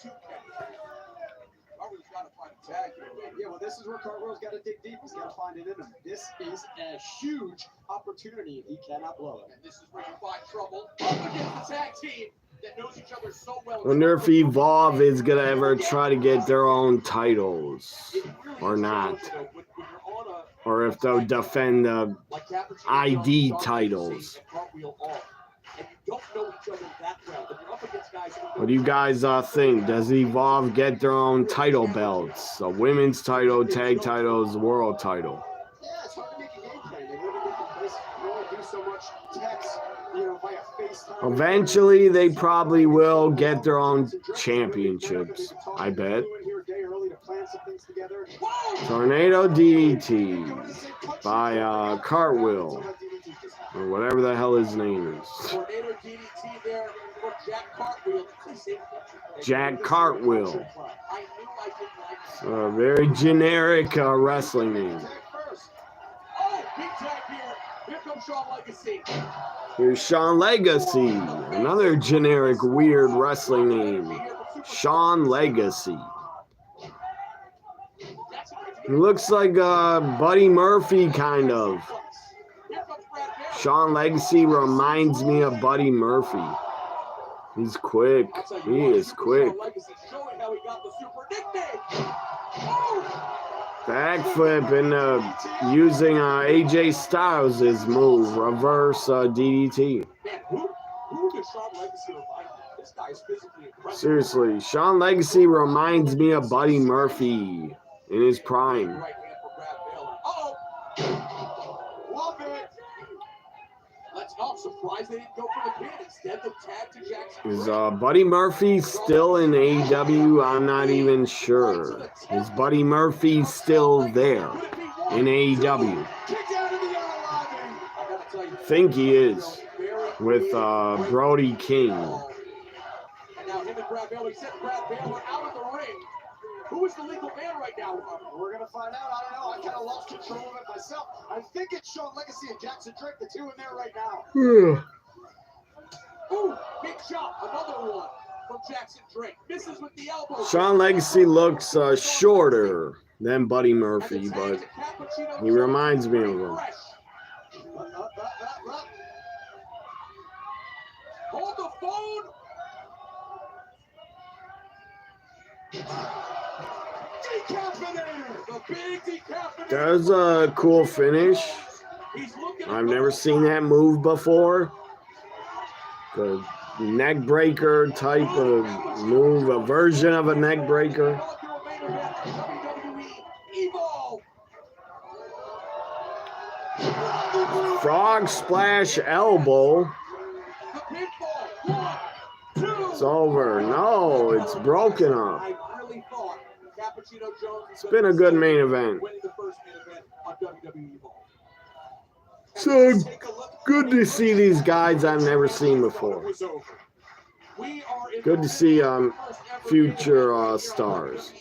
Cartwheel's got to find a tag here. Yeah, well, this is where Cartwheel's got to dig deep. He's got to find it in him. This is a huge opportunity, and he cannot blow it. And this is where you find trouble up against the tag team that knows each other so well. Wonder if Evolve is gonna ever try to get their own titles or not, or if they'll defend the ID titles. What do you guys think? Does Evolve get their own title belts? A women's title, tag titles, world title? Yeah, it's hard to make a game plan. They live in different places. You only do so much text, you know, via FaceTime. Eventually, they probably will get their own championships, I bet. Tornado DDT by Cartwheel, or whatever the hell his name is. Tornado DDT there for Jack Cartwheel. Jack Cartwheel. A very generic wrestling name. Oh, big tag here. Here comes Shawn Legacy. Here's Shawn Legacy, another generic weird wrestling name. Shawn Legacy. He looks like Buddy Murphy, kind of. Shawn Legacy reminds me of Buddy Murphy. He's quick. He is quick. Backflip and using AJ Styles' move, reverse DDT. Seriously, Shawn Legacy reminds me of Buddy Murphy in his prime. I'm surprised they didn't go for the pin. Instead, the tag to Jackson. Is Buddy Murphy still in AEW? I'm not even sure. Is Buddy Murphy still there in AEW? Think he is, with Brody King. And now him and Brad Baylor. He sent Brad Baylor out of the ring. Who is the legal man right now? We're going to find out. I don't know. I kind of lost control of it myself. I think it's Shawn Legacy and Jackson Drake, the two in there right now. Ooh, big shot. Another one from Jackson Drake. Misses with the elbow. Shawn Legacy looks shorter than Buddy Murphy, but he reminds me of him. Hold the phone. That's a cool finish. I've never seen that move before. The neck breaker type of move, a version of a neck breaker. Frog splash elbow. It's over. No, it's broken up. It's been a good main event. Winning the first main event on WWE Evolve. So good to see these guys I've never seen before. Good to see future stars.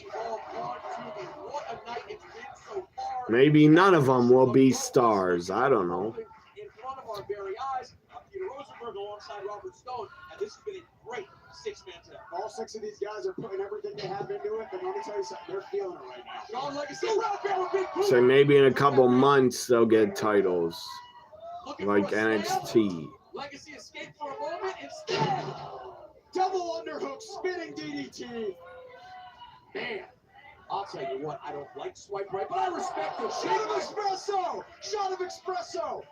Maybe none of them will be stars. I don't know. In front of our very eyes, Peter Rosenberg alongside Robert Stone, and this has been a great six-man tag. All 6 of these guys are putting everything they have into it, but let me tell you something, they're feeling it right now. Shawn Legacy, round barrel, big boot. So maybe in a couple months they'll get titles like NXT. Legacy escaped for a moment, instead. Double underhook, spinning DDT. Man, I'll tell you what, I don't like swipe right, but I respect it. Shot of espresso! Shot of espresso!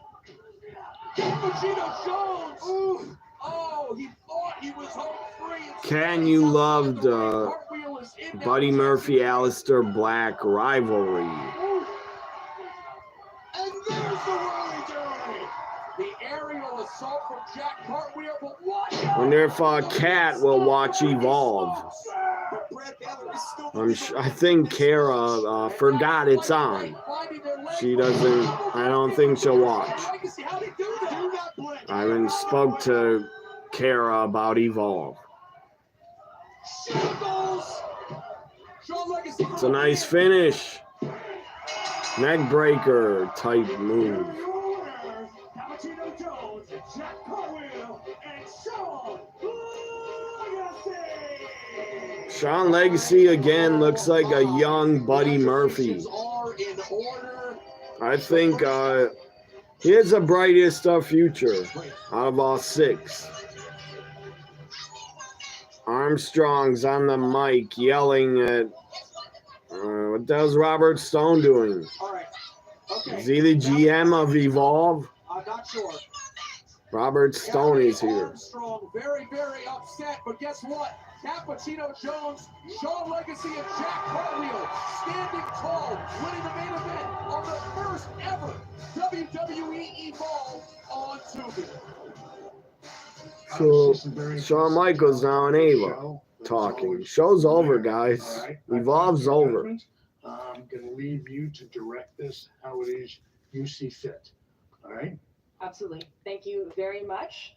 Cappuccino Jones! Ooh. Oh, he thought he was home free. Can you love the Buddy Murphy, Aleister Black rivalry? And there's the whirly dirty! The aerial assault from Jack Cartwheel, but watch Wonder if Kat will watch Evolve. I think Kara forgot it's on. She doesn't. I don't think she'll watch. I haven't spoke to Kara about Evolve. It's a nice finish. Neck breaker type move. Cappuccino Jones, Jack Cartwheel, and Shawn Legacy. Shawn Legacy again looks like a young Buddy Murphy. I think he has the brightest future out of all 6. Armstrong's on the mic yelling at what the hell's Robert Stone doing? Is he the GM of Evolve? I'm not sure. Robert Stone is here. Armstrong very, very upset, but guess what? Cappuccino Jones, Shawn Legacy, and Jack Cartwheel standing tall, winning the main event on the first ever WWE Evolve on Tubi. So Shawn Michaels now and Ava talking. Show's over, guys. Evolve's over. I'm going to leave you to direct this how it is you see fit. All right? Absolutely. Thank you very much.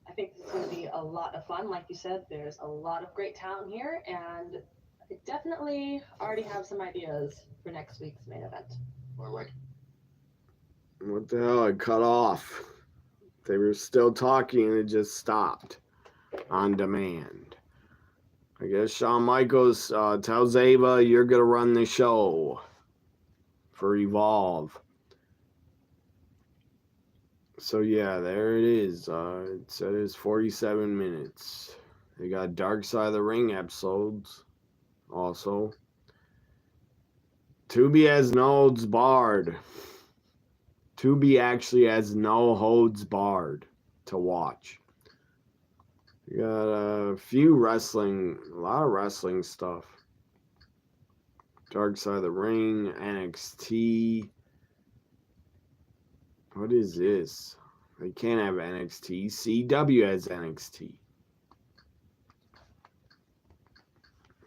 I think this is going to be a lot of fun. Like you said, there's a lot of great talent here, and I definitely already have some ideas for next week's main event. What the hell? It cut off. They were still talking and it just stopped on demand. I guess Shawn Michaels tells Ava, you're going to run the show for Evolve. So yeah, there it is. It says 47 minutes. They got Dark Side of the Ring episodes also. Tubi has no holds barred. Tubi actually has no holds barred to watch. You got a lot of wrestling stuff. Dark Side of the Ring, NXT. What is this? They can't have NXT. CW has NXT.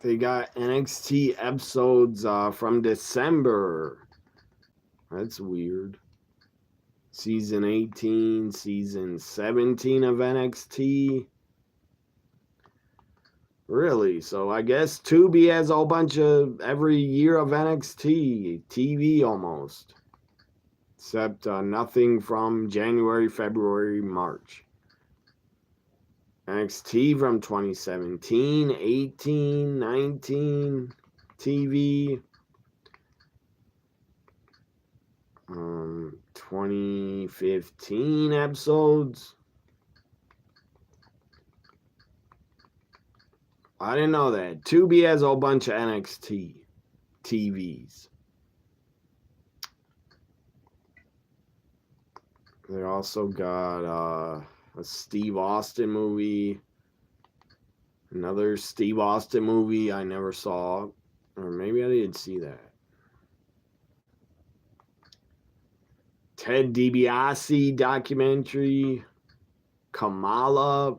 They got NXT episodes from December. That's weird. Season 18, Season 17 of NXT. Really? So I guess Tubi has a whole bunch of every year of NXT TV almost. Except nothing from January, February, March. NXT from 2017, 18, 19 TV. 2015 episodes. I didn't know that. Tubi has a whole bunch of NXT TVs. They also got a Steve Austin movie. Another Steve Austin movie I never saw. Or maybe I did see that. Ted DiBiase documentary. Kamala.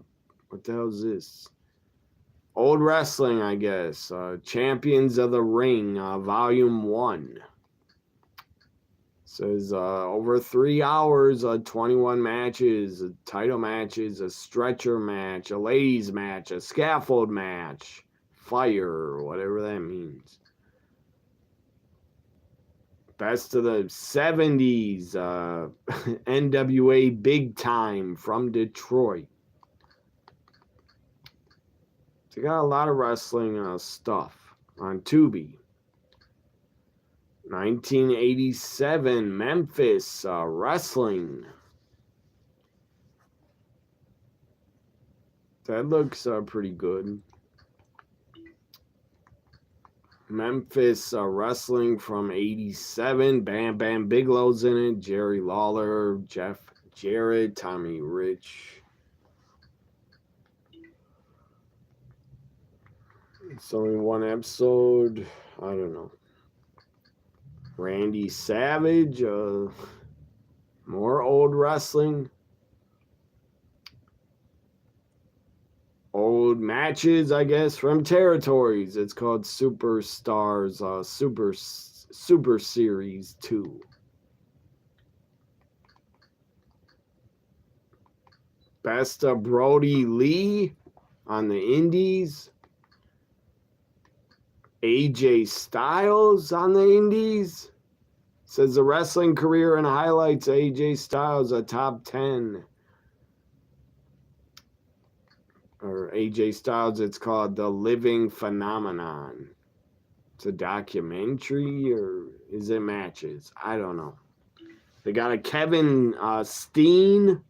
What the hell is this? Old Wrestling, I guess. Champions of the Ring, Volume 1. Says over 3 hours, 21 matches, title matches, a stretcher match, a ladies match, a scaffold match, fire, whatever that means. Best of the 70s, NWA Big Time from Detroit. They got a lot of wrestling stuff on Tubi. 1987 Memphis Wrestling. That looks pretty good. Memphis Wrestling from 87. Bam Bam Bigelow's in it. Jerry Lawler, Jeff Jarrett, Tommy Rich. It's only one episode. I don't know. Randy Savage. More old wrestling. Old matches, I guess, from territories. It's called Superstars Super Series 2. Best of Brody Lee on the Indies. AJ Styles on the Indies. Says the wrestling career and highlights AJ Styles a top 10. Or AJ Styles, it's called The Living Phenomenon. It's a documentary, or is it matches? I don't know. They got a Kevin Steen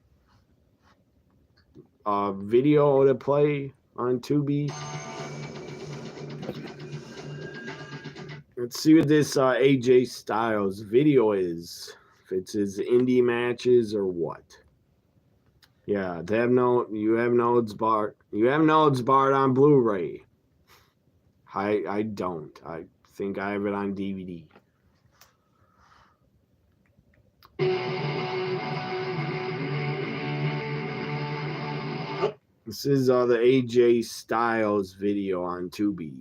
video to play on Tubi. Let's see what this AJ Styles video is. If it's his indie matches or what. Yeah, you have nodes barred. You have nodes barred on Blu-ray. I don't. I think I have it on DVD. This is the AJ Styles video on Tubi.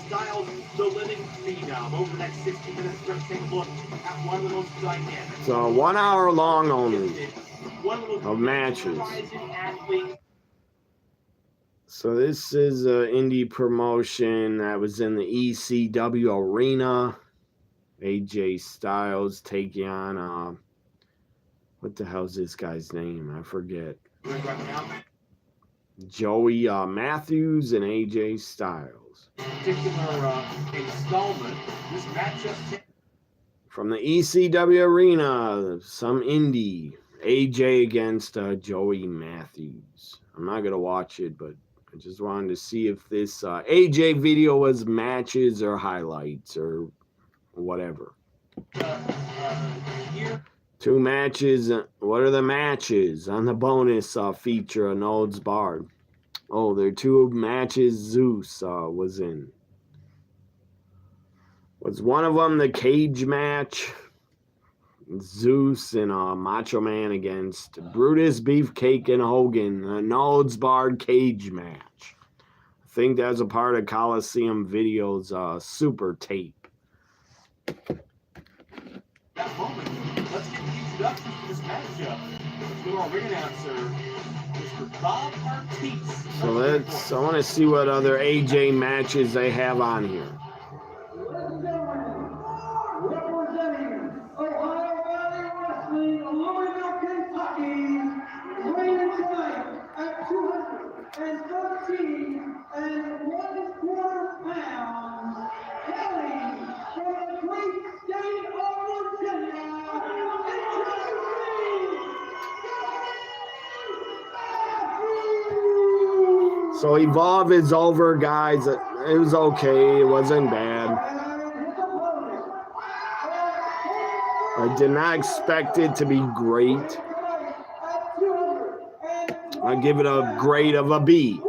Styles, the living phenom. Over the next 60 minutes, we're going to take a look at one of the most dynamic. It's 1 hour long only of matches. So this is an indie promotion that was in the ECW arena. AJ Styles taking on what the hell's this guy's name? I forget. Joey Matthews and AJ Styles. Particular installment. This match just from the ECW arena, some indie. AJ against Joey Matthews. I'm not gonna watch it, but I just wanted to see if this AJ video was matches or highlights or whatever. Two matches. What are the matches on the bonus feature of Nodes Barred? Oh, there are two matches Zeus was in. Was one of them the cage match? Zeus and Macho Man against Brutus, Beefcake, and Hogan. A Nodes Barred cage match. I think that's a part of Coliseum Video's super tape. that moment. Let's get the introduction to this matchup. Let's go to our ring announcer, Mr. Bob Artis. So I want to see what other AJ matches they have on here. Representing Ohio Valley Wrestling, Louisville, Kentucky, weighing tonight at 213 1/4 pounds, hailing from the great state of Virginia, So Evolve is over, guys. It was okay. It wasn't bad. I did not expect it to be great. I give it a grade of a B.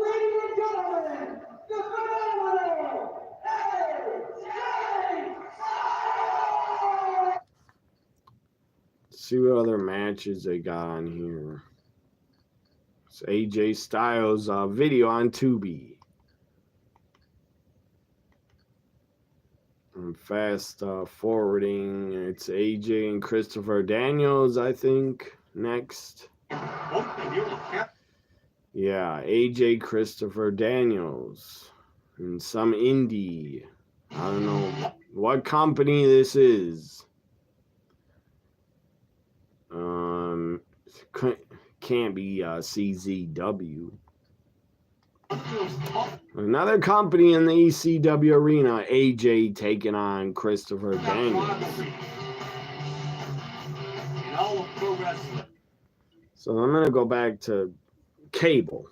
See what other matches they got on here. It's AJ Styles video on Tubi. fast forwarding. It's AJ and Christopher Daniels, I think, next. Yeah, AJ Christopher Daniels. And some indie. I don't know what company this is. Can't be CZW. Another company in the ECW arena. AJ taking on Christopher Daniels. So I'm gonna go back to cable.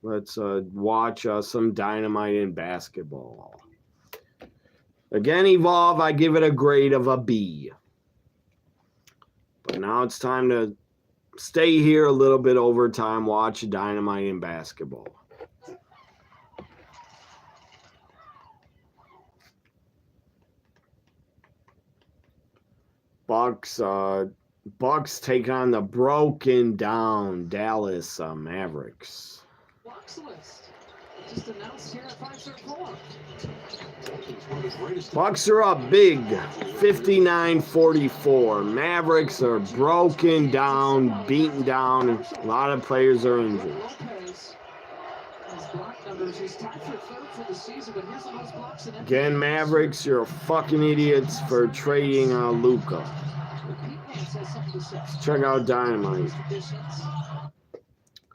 Let's watch some Dynamite in basketball. Again, Evolve, I give it a grade of a B. But now it's time to stay here a little bit over time, watch Dynamite in basketball. Bucks take on the broken down Dallas Mavericks. Bucks list. Just announced here at 5-4. Bucks are up big, 59-44. Mavericks are broken down, beaten down. A lot of players are injured. Again, Mavericks, you're fucking idiots for trading Luka. Let's check out Dynamite.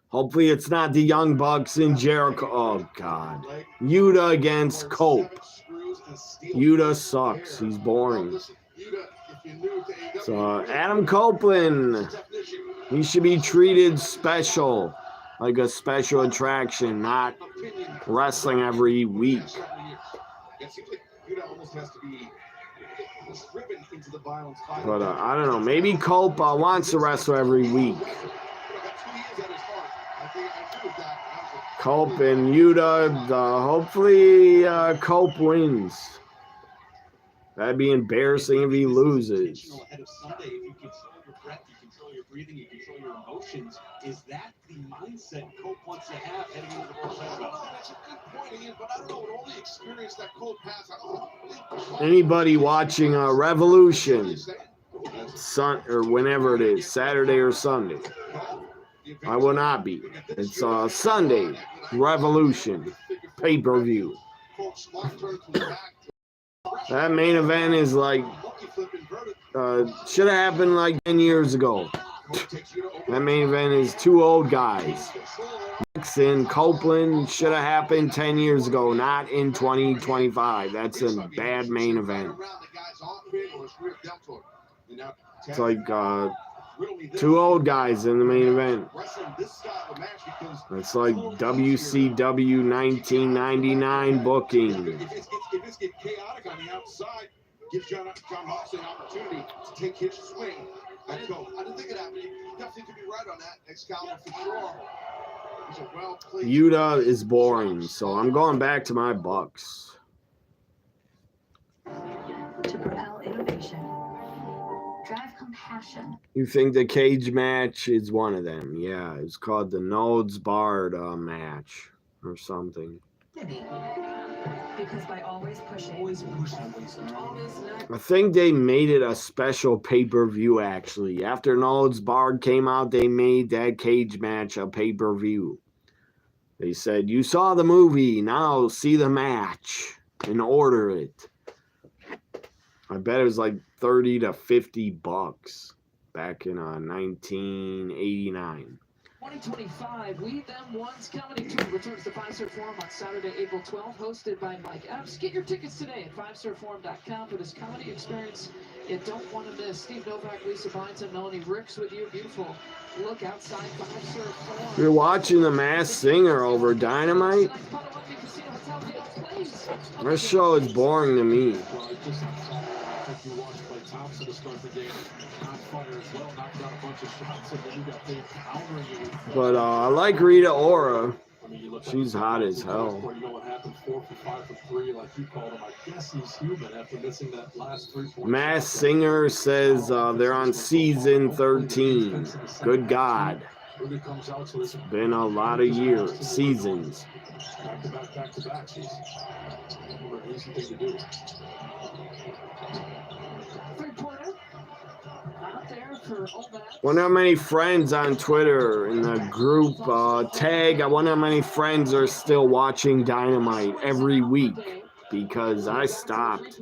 Hopefully it's not the Young Bucks and Jericho. Oh, God. Yuta against Cope. Yuta sucks. He's boring. So, Adam Copeland. He should be treated special. Like a special attraction, not wrestling every week. But I don't know. Maybe Cope wants to wrestle every week. Cope and Yuta, hopefully Cope wins. That'd be embarrassing if he loses. Ahead of Sunday, if you control your breath, you control your breathing, you control your emotions. Is that the mindset Cope wants to have heading into the World Title? That's a good point, Ian, but I don't know, with all the experience that Cope has, Anybody watching Revolution, or whenever it is, Saturday or Sunday? I will not be. It's Sunday, Revolution, pay-per-view. That main event is like, should have happened like 10 years ago. That main event is two old guys. Nixon, Copeland should have happened 10 years ago, not in 2025. That's a bad main event. It's like two old guys in the main event. It's like WCW 1999 booking. If it's get chaotic on the outside, gives John Moxley an opportunity to take his swing. Let's go. I didn't think of that, but you definitely could be right on that. Excalibur for sure. He's a well-played. Yuta is boring, so I'm going back to my Bucks. To propel innovation, drive compassion. You think the cage match is one of them? Yeah, it's called the Nodes Barred match or something. Because by always pushing, I think they made it a special pay-per-view, actually. After Nodes Barred came out, they made that cage match a pay-per-view. They said, you saw the movie, now see the match and order it. I bet it was like $30 to $50 back in 1989. 2025, We Them Ones Comedy Tour returns to 5-Star Forum on Saturday, April 12th, hosted by Mike Epps. Get your tickets today at 5starforum.com for this comedy experience you don't want to miss. Steve Novak, Lisa Byington, Melanie Ricks with you. Beautiful look outside 5-Star Forum. You're watching The Masked Singer over Dynamite? This show is boring to me. But I like Rita Ora. She's hot as hell. Masked Singer says they're on season 13. Good God. Really comes out to It's been a lot of years, seasons. back to back. She's an easy thing to do. Three-pointer. Out there for Olaf. Wonder how many friends on Twitter in the group tag. I wonder how many friends are still watching Dynamite every week, because I stopped.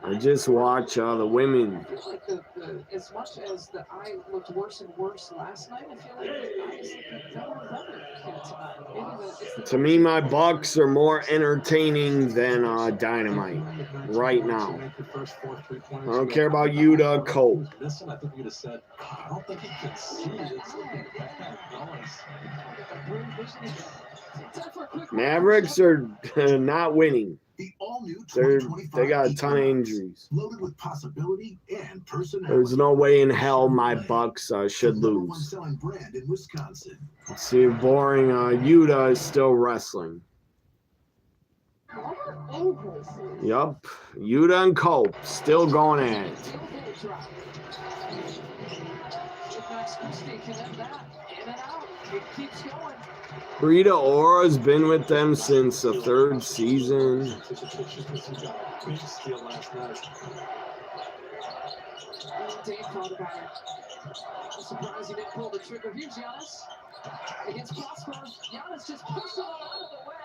I just watch the women. I feel like as much as the eye looked worse and worse last night, I feel like the eyes look better and better here tonight. Maybe To me, my Bucks are more entertaining than Dynamite right now. I don't care about Yuta, Cope. Listen, I think you'd have said, I don't think he can see it. It's like bad noise. Mavericks are not winning. The all-new They got a ton of injuries. loaded with possibility and personality. There's no way in hell my Bucks should lose. Selling brand in Wisconsin. Let's see if boring Yuta is still wrestling. Yup, Yuta and Cope still going at it. Rita Ora's been with them since the third season. Dave thought about it. I'm surprised he didn't pull the trigger. Here's Giannis against Prosper. Giannis just pushed it out of the way.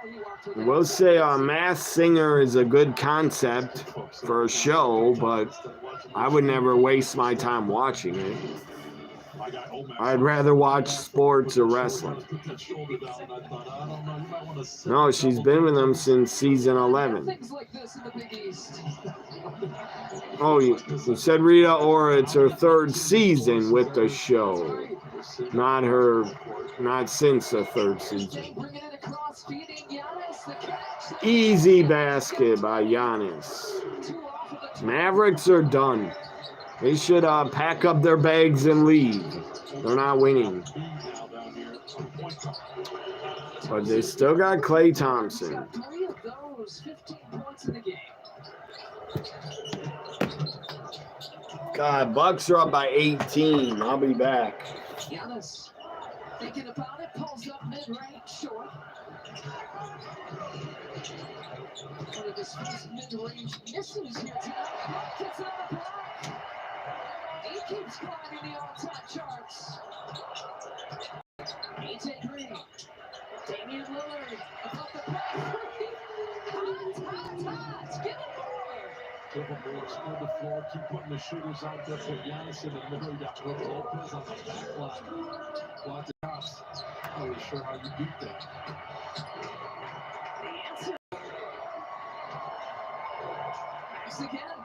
He walked with I will say Masked Singer is a good concept for a show, but I would never waste my time watching it. I'd rather watch sports or wrestling. No, she's been with them since season 11. Oh, you said Rita Ora, it's her third season with the show. Not since the third season. Easy basket by Giannis. Mavericks are done. They should pack up their bags and leave. They're not winning. But they still got Klay Thompson. 3 of those 15 points in the game. God, Bucks are up by 18. I'll be back. Giannis thinking about it, pulls up mid-range short. One of his first mid-range misses here tonight. Gets it on the block. He keeps climbing the all-time charts. AJ Green, Damian Lillard, above the back. Hot. Give him more. Give him more, spread the floor, keep putting the shooters out there. Put Giannis in the middle. You got Brook Lopez on the back line. Lots of tops. Not really sure how you beat that. The answer. Max again.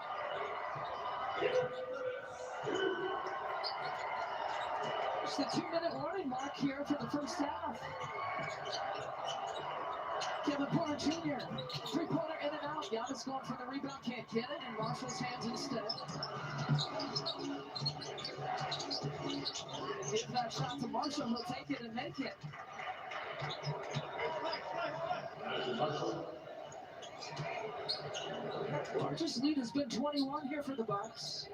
It's the 2-minute warning mark here for the first half. Kevin Porter Jr. Three-pointer in and out. Giannis going for the rebound, can't get it, and Marshall's hands instead. Give that shot to Marshall, he'll take it and make it. Largest lead has been 21 here for the Bucks.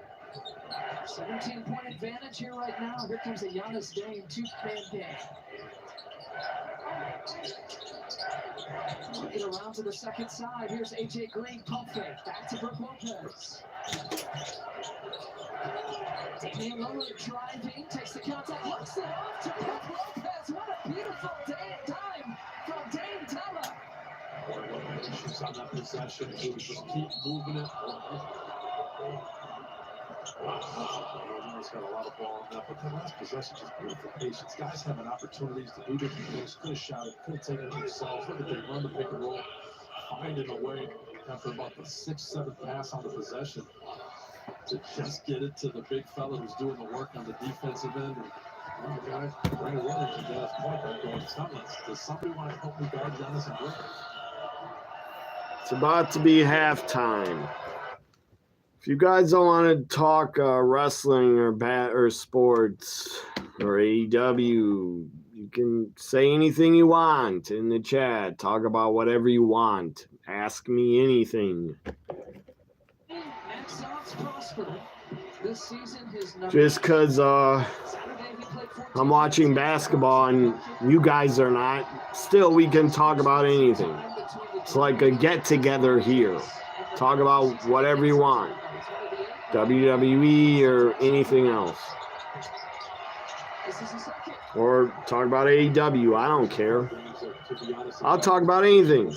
17-point advantage here right now. Here comes a Giannis Dame two-man game. Take it around to the second side. Here's AJ Green, pump fake. Back to Brook Lopez. Damian Lillard driving, takes the contact, looks it off to Brook Lopez. What a beautiful day and time from Dame Della. She's on that possession. He was just keep moving it. He's got a lot of ball on that, but the last possession just beautiful patience. Guys having opportunities to do different things. Could have shot it, could have taken it themselves. Look at they run the pick and roll, finding a way after about the 6th, 7th pass on the possession to just get it to the big fella who's doing the work on the defensive end. And guys, bring it running to Dennis point. I'm going, does somebody want to help me guard Dennis and Brook? It's about to be halftime. If you guys don't want to talk wrestling or sports or AEW, you can say anything you want in the chat. Talk about whatever you want. Ask me anything. Renaissance prosper. This season, his numbers. Just because I'm watching basketball and you guys are not, still we can talk about anything. It's like a get-together here. Talk about whatever you want. WWE or anything else. Or talk about AEW. I don't care. I'll talk about anything.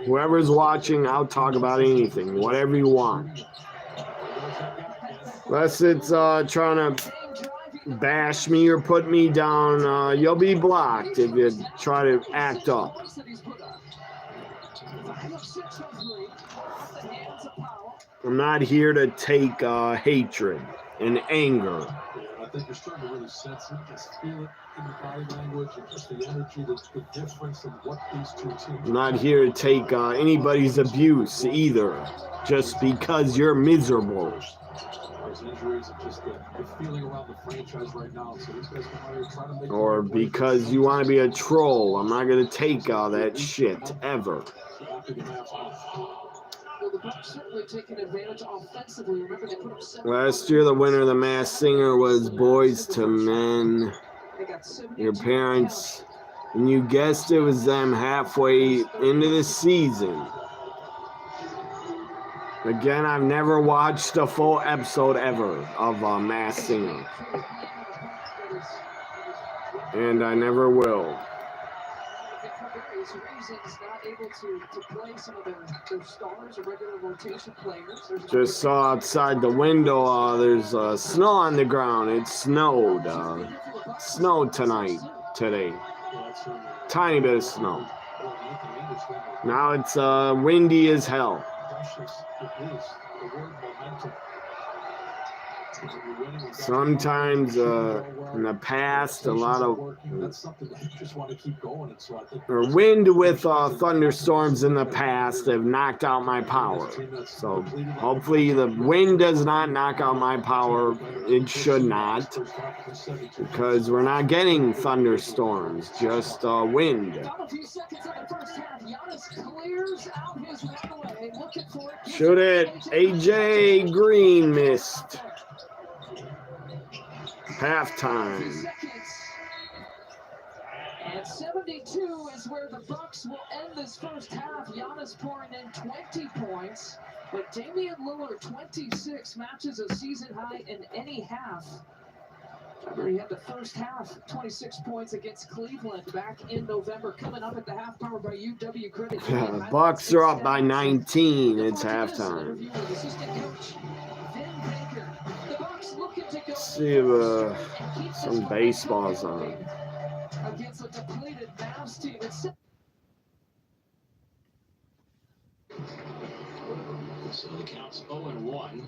Whoever's watching, I'll talk about anything. Whatever you want. Unless it's trying to bash me or put me down, you'll be blocked if you try to act up. I'm not here to take hatred and anger. I think you're starting to really sense it, just feel it in your body language, and just the energy, the difference in what these two teams. I'm not here to take anybody's abuse either, just because you're miserable. There's injuries and just the feeling around the franchise right now. So these guys come out here trying to make. Or because you want to be a troll. I'm not going to take that shit ever. Last year, the winner of the Masked Singer was Boys to Men. Your parents, and you guessed it was them halfway into the season. Again, I've never watched a full episode ever of Masked Singer. And I never will. Just saw outside the window, there's snow on the ground. It snowed. Snowed today. Tiny bit of snow. Now it's windy as hell. Sometimes in the past, a lot of wind with thunderstorms in the past have knocked out my power. So hopefully the wind does not knock out my power. It should not, because we're not getting thunderstorms, just wind. Shoot it. AJ Green missed. Halftime. And 72 is where the Bucks will end this first half. Giannis pouring in 20 points, but Damian Lillard 26 matches a season high in any half. Remember, he had the first half 26 points against Cleveland back in November. Coming up at the half, powered by UW Credit Union. Bucks are up by 19. It's halftime. See if some baseball's on. Against a depleted Mavs team. So the count's 0-1.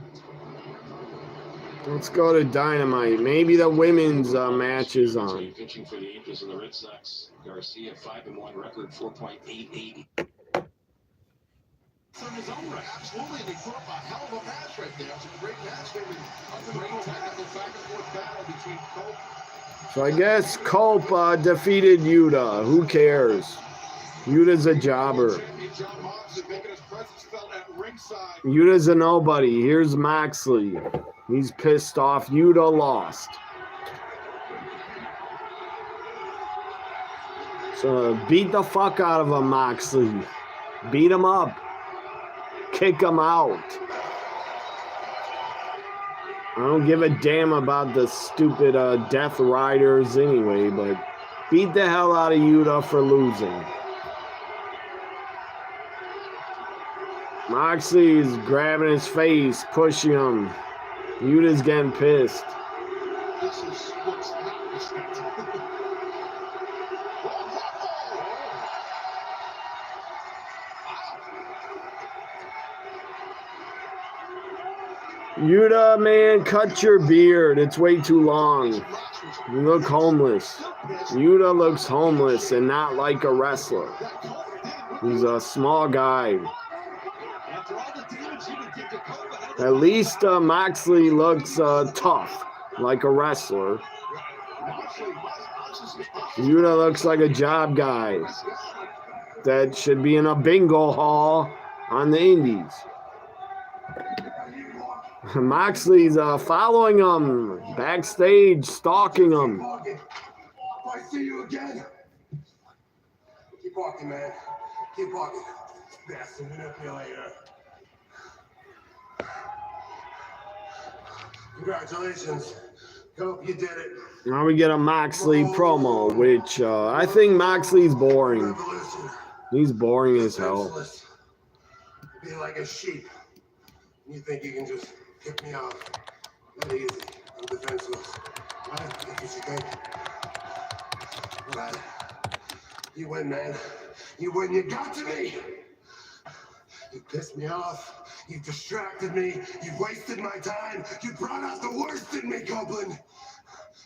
Let's go to Dynamite. Maybe the women's match is on. Pitching for the Angels and the Red Sox. Garcia 5-1 record, 4.880. From his own right. Absolutely, they put up a hell of a match right there. It's a great match. There was a great technical back-and-forth battle between Cope. So I guess Cope defeated Yuta. Who cares? Yuta's a jobber. Yuta's a nobody. Here's Moxley. He's pissed off. Yuta lost. So beat the fuck out of him, Moxley. Beat him up. Kick him out. I don't give a damn about the stupid Death Riders anyway, but beat the hell out of Yuta for losing. Moxley's grabbing his face, pushing him. Yuta's getting pissed. This is what's not respected. Yuta, man, cut your beard. It's way too long. You look homeless. Yuta looks homeless and not like a wrestler. He's a small guy. At least Moxley looks tough, like a wrestler. Yuta looks like a job guy that should be in a bingo hall on the indies. Moxley's following him backstage, stalking him. If I see you again, keep walking, man. Keep walking. Bastard manipulator. Congratulations. Hope you did it. Now we get a Moxley promo, which I think Moxley's boring. He's boring as hell. Be like a sheep. You think you can just pick me off? Not easy. I'm defenseless. Right? That's what you think. Right. You win, man. You win. You got to me. You pissed me off. You distracted me. You wasted my time. You brought out the worst in me, Goblin.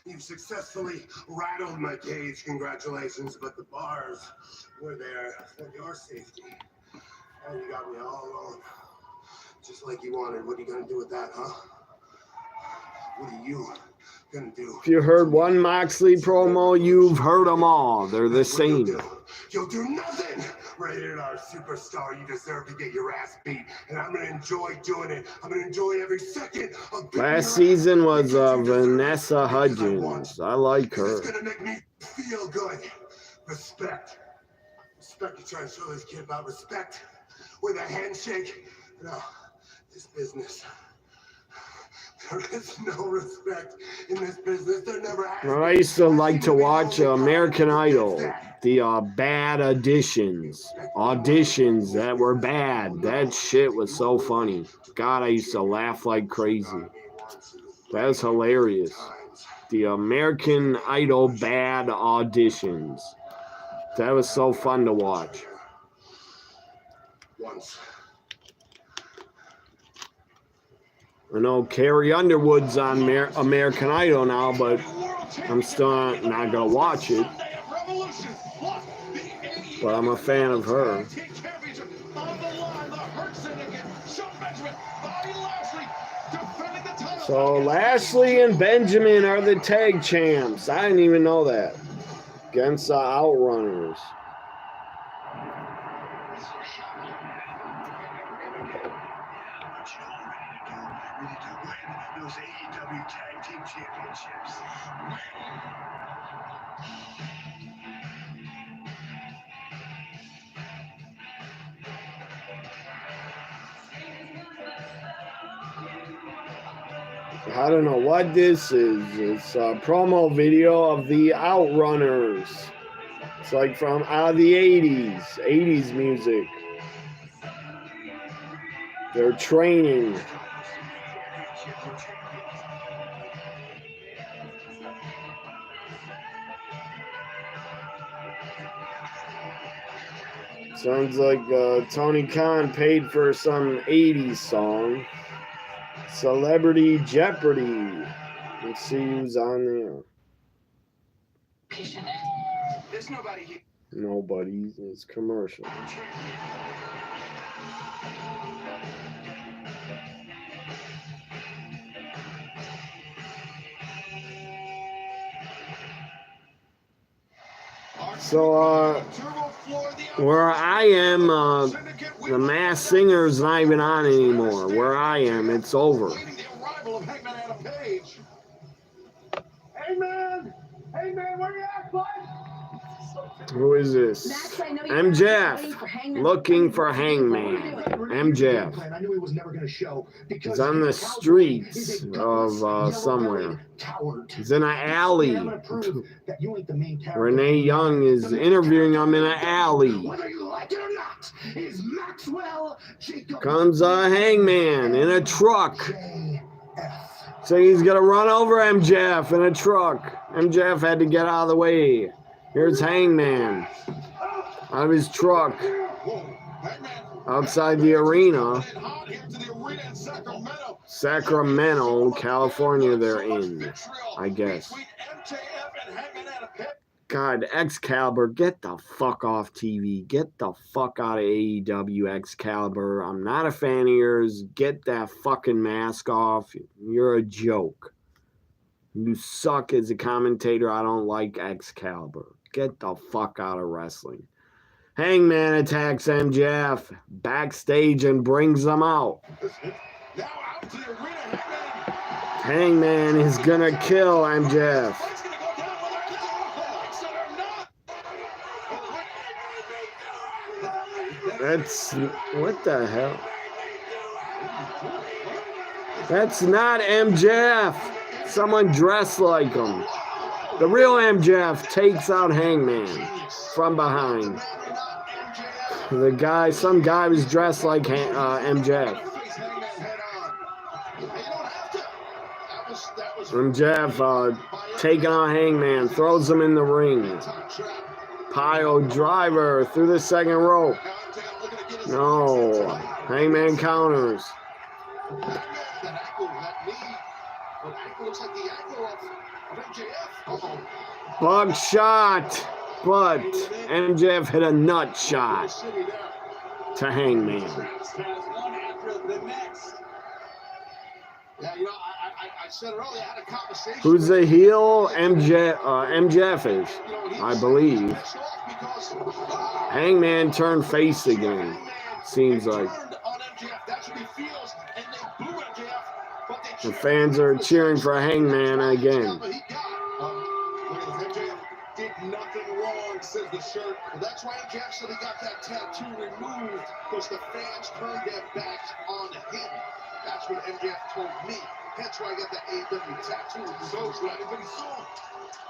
You've successfully rattled my cage. Congratulations. But the bars were there for your safety. And you got me all alone. Just like you wanted. What are you going to do with that, huh? What are you going to do? If you heard one Moxley promo, you've heard them all. They're the same. You'll do nothing. Rated R superstar, you deserve to get your ass beat, and I'm gonna enjoy doing it. I'm gonna enjoy every second of beating Last season was Vanessa Hudgens. I like her. It's gonna make me feel good. Respect. Respect. You trying to show this kid about respect with a handshake? No, this business. There is no respect in this business. There never has been. I used to like to watch American Idol, the bad auditions that were bad. That shit was so funny. God, I used to laugh like crazy. That was hilarious. The American Idol bad auditions. That was so fun to watch. Once. I know Carrie Underwood's on American Idol now, but I'm still not going to watch it. But I'm a fan of her. So Lashley and Benjamin are the tag champs. I didn't even know that. Against the Outrunners. Those AEW Tag Team Championships. I don't know what this is. It's a promo video of the Outrunners. It's like from out of the 80s music. They're training. Sounds like Tony Khan paid for some 80s song. Celebrity Jeopardy. Let's see who's on there. There's nobody here. Nobody. It's commercial. So, where I am, the Masked Singer's not even on anymore. Where I am, it's over. Hey man, where you at, bud? Who is this? MJF. Looking for Hangman. MJF. I knew he was never going to show because he's on the streets of somewhere. He's in an alley. Renee Young is interviewing him in an alley. Whether you like it or not, is Maxwell comes a Hangman in a truck. So he's going to run over MJF in a truck. MJF had to get out of the way. Here's Hangman out of his truck outside the arena. Sacramento, California, they're in, I guess. God, Excalibur, get the fuck off TV. Get the fuck out of AEW, Excalibur. I'm not a fan of yours. Get that fucking mask off. You're a joke. You suck as a commentator. I don't like Excalibur. Get the fuck out of wrestling. Hangman attacks MJF backstage and brings them out. Hangman is gonna kill MJF. That's what the hell? That's not MJF. Someone dressed like him. The real MJF takes out Hangman from behind. The guy, some guy was dressed like MJF. MJF taking on Hangman, throws him in the ring. Pile driver through the second rope. No, Hangman counters. Bug shot, but MJF hit a nut shot to Hangman. Who's the heel? MJF is, I believe. Hangman turned face again, seems like. The fans are cheering for Hangman again. Did nothing wrong, says the shirt. Well, that's why MJF said he got that tattoo removed, because the fans turned their backs on him. That's what MJF told me. That's why I got that AEW tattoo. So right, but he's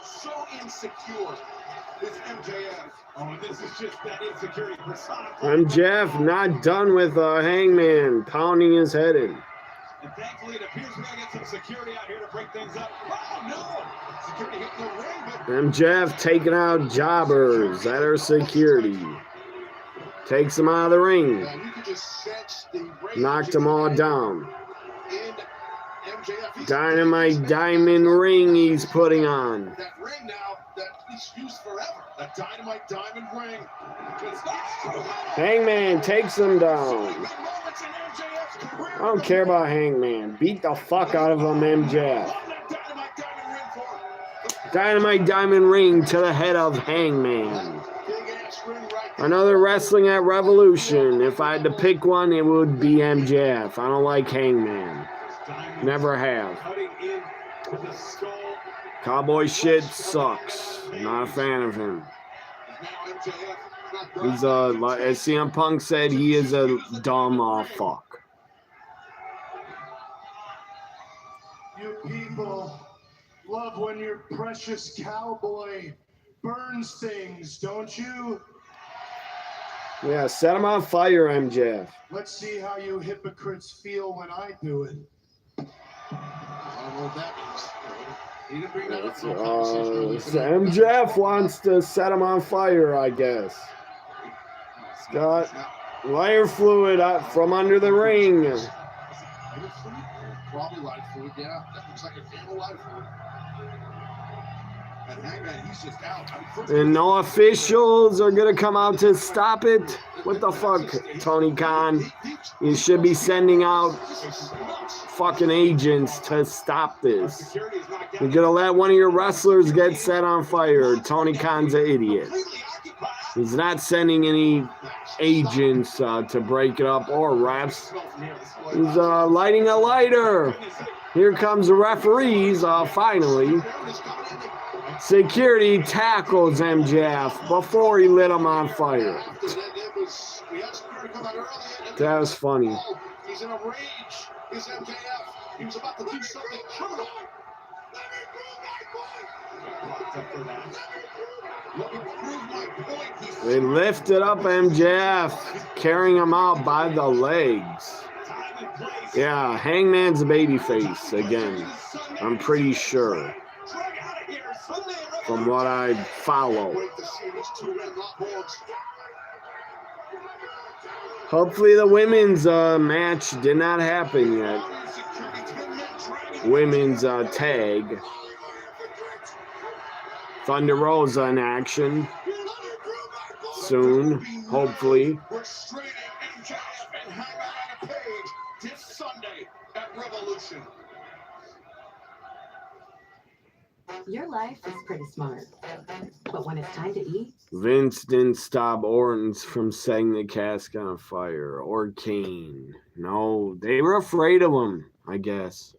so insecure. It's MJF. Oh, and this is just that insecurity personified. MJF not done with Hangman, pounding his head in. And thankfully, it appears we're going to get some security out here to break things up. Oh, no! Security hitting the ring, but... MJF taking out jobbers that are security. Takes them out of the ring. Knocked them all down. Dynamite diamond ring he's putting on. That ring now, that is used forever. That dynamite diamond ring. Hangman takes him down. I don't care about Hangman. Beat the fuck out of him, MJF. Dynamite diamond ring to the head of Hangman. Another wrestling at Revolution. If I had to pick one, it would be MJF. I don't like Hangman. Never have. Cowboy shit sucks. Not a fan of him. He's as CM Punk said, he is a dumb fuck. You people love when your precious cowboy burns things, don't you? Yeah, set him on fire, MJF. Let's see how you hypocrites feel when I do it. I don't know what that means. You didn't bring that up for a conversation. MJF wants to set him on fire, I guess. He's got lighter fluid out from under the ring. Probably light fluid, yeah. That looks like a can of light fluid. And Hangman, he's just out. And no officials are going to come out to stop it. What the fuck, Tony Khan? You should be sending out fucking agents to stop this. You're going to let one of your wrestlers get set on fire. Tony Khan's an idiot. He's not sending any agents to break it up or refs. He's lighting a lighter. Here comes the referees, finally. Security tackles MJF before he lit him on fire. That was funny. He's in a rage. He's MJF. He was about to do something criminal. They lifted up MJF, carrying him out by the legs. Yeah, Hangman's a babyface again. I'm pretty sure. From what I follow. Hopefully the women's match did not happen yet. Women's tag. Thunder Rosa in action. Soon, hopefully. We're straight at MJF and Hangman on a page this Sunday at Revolution. Your life is pretty smart. But when it's time to eat, Vince didn't stop Orton's from setting the casket on fire, or Kane. No, they were afraid of him, I guess.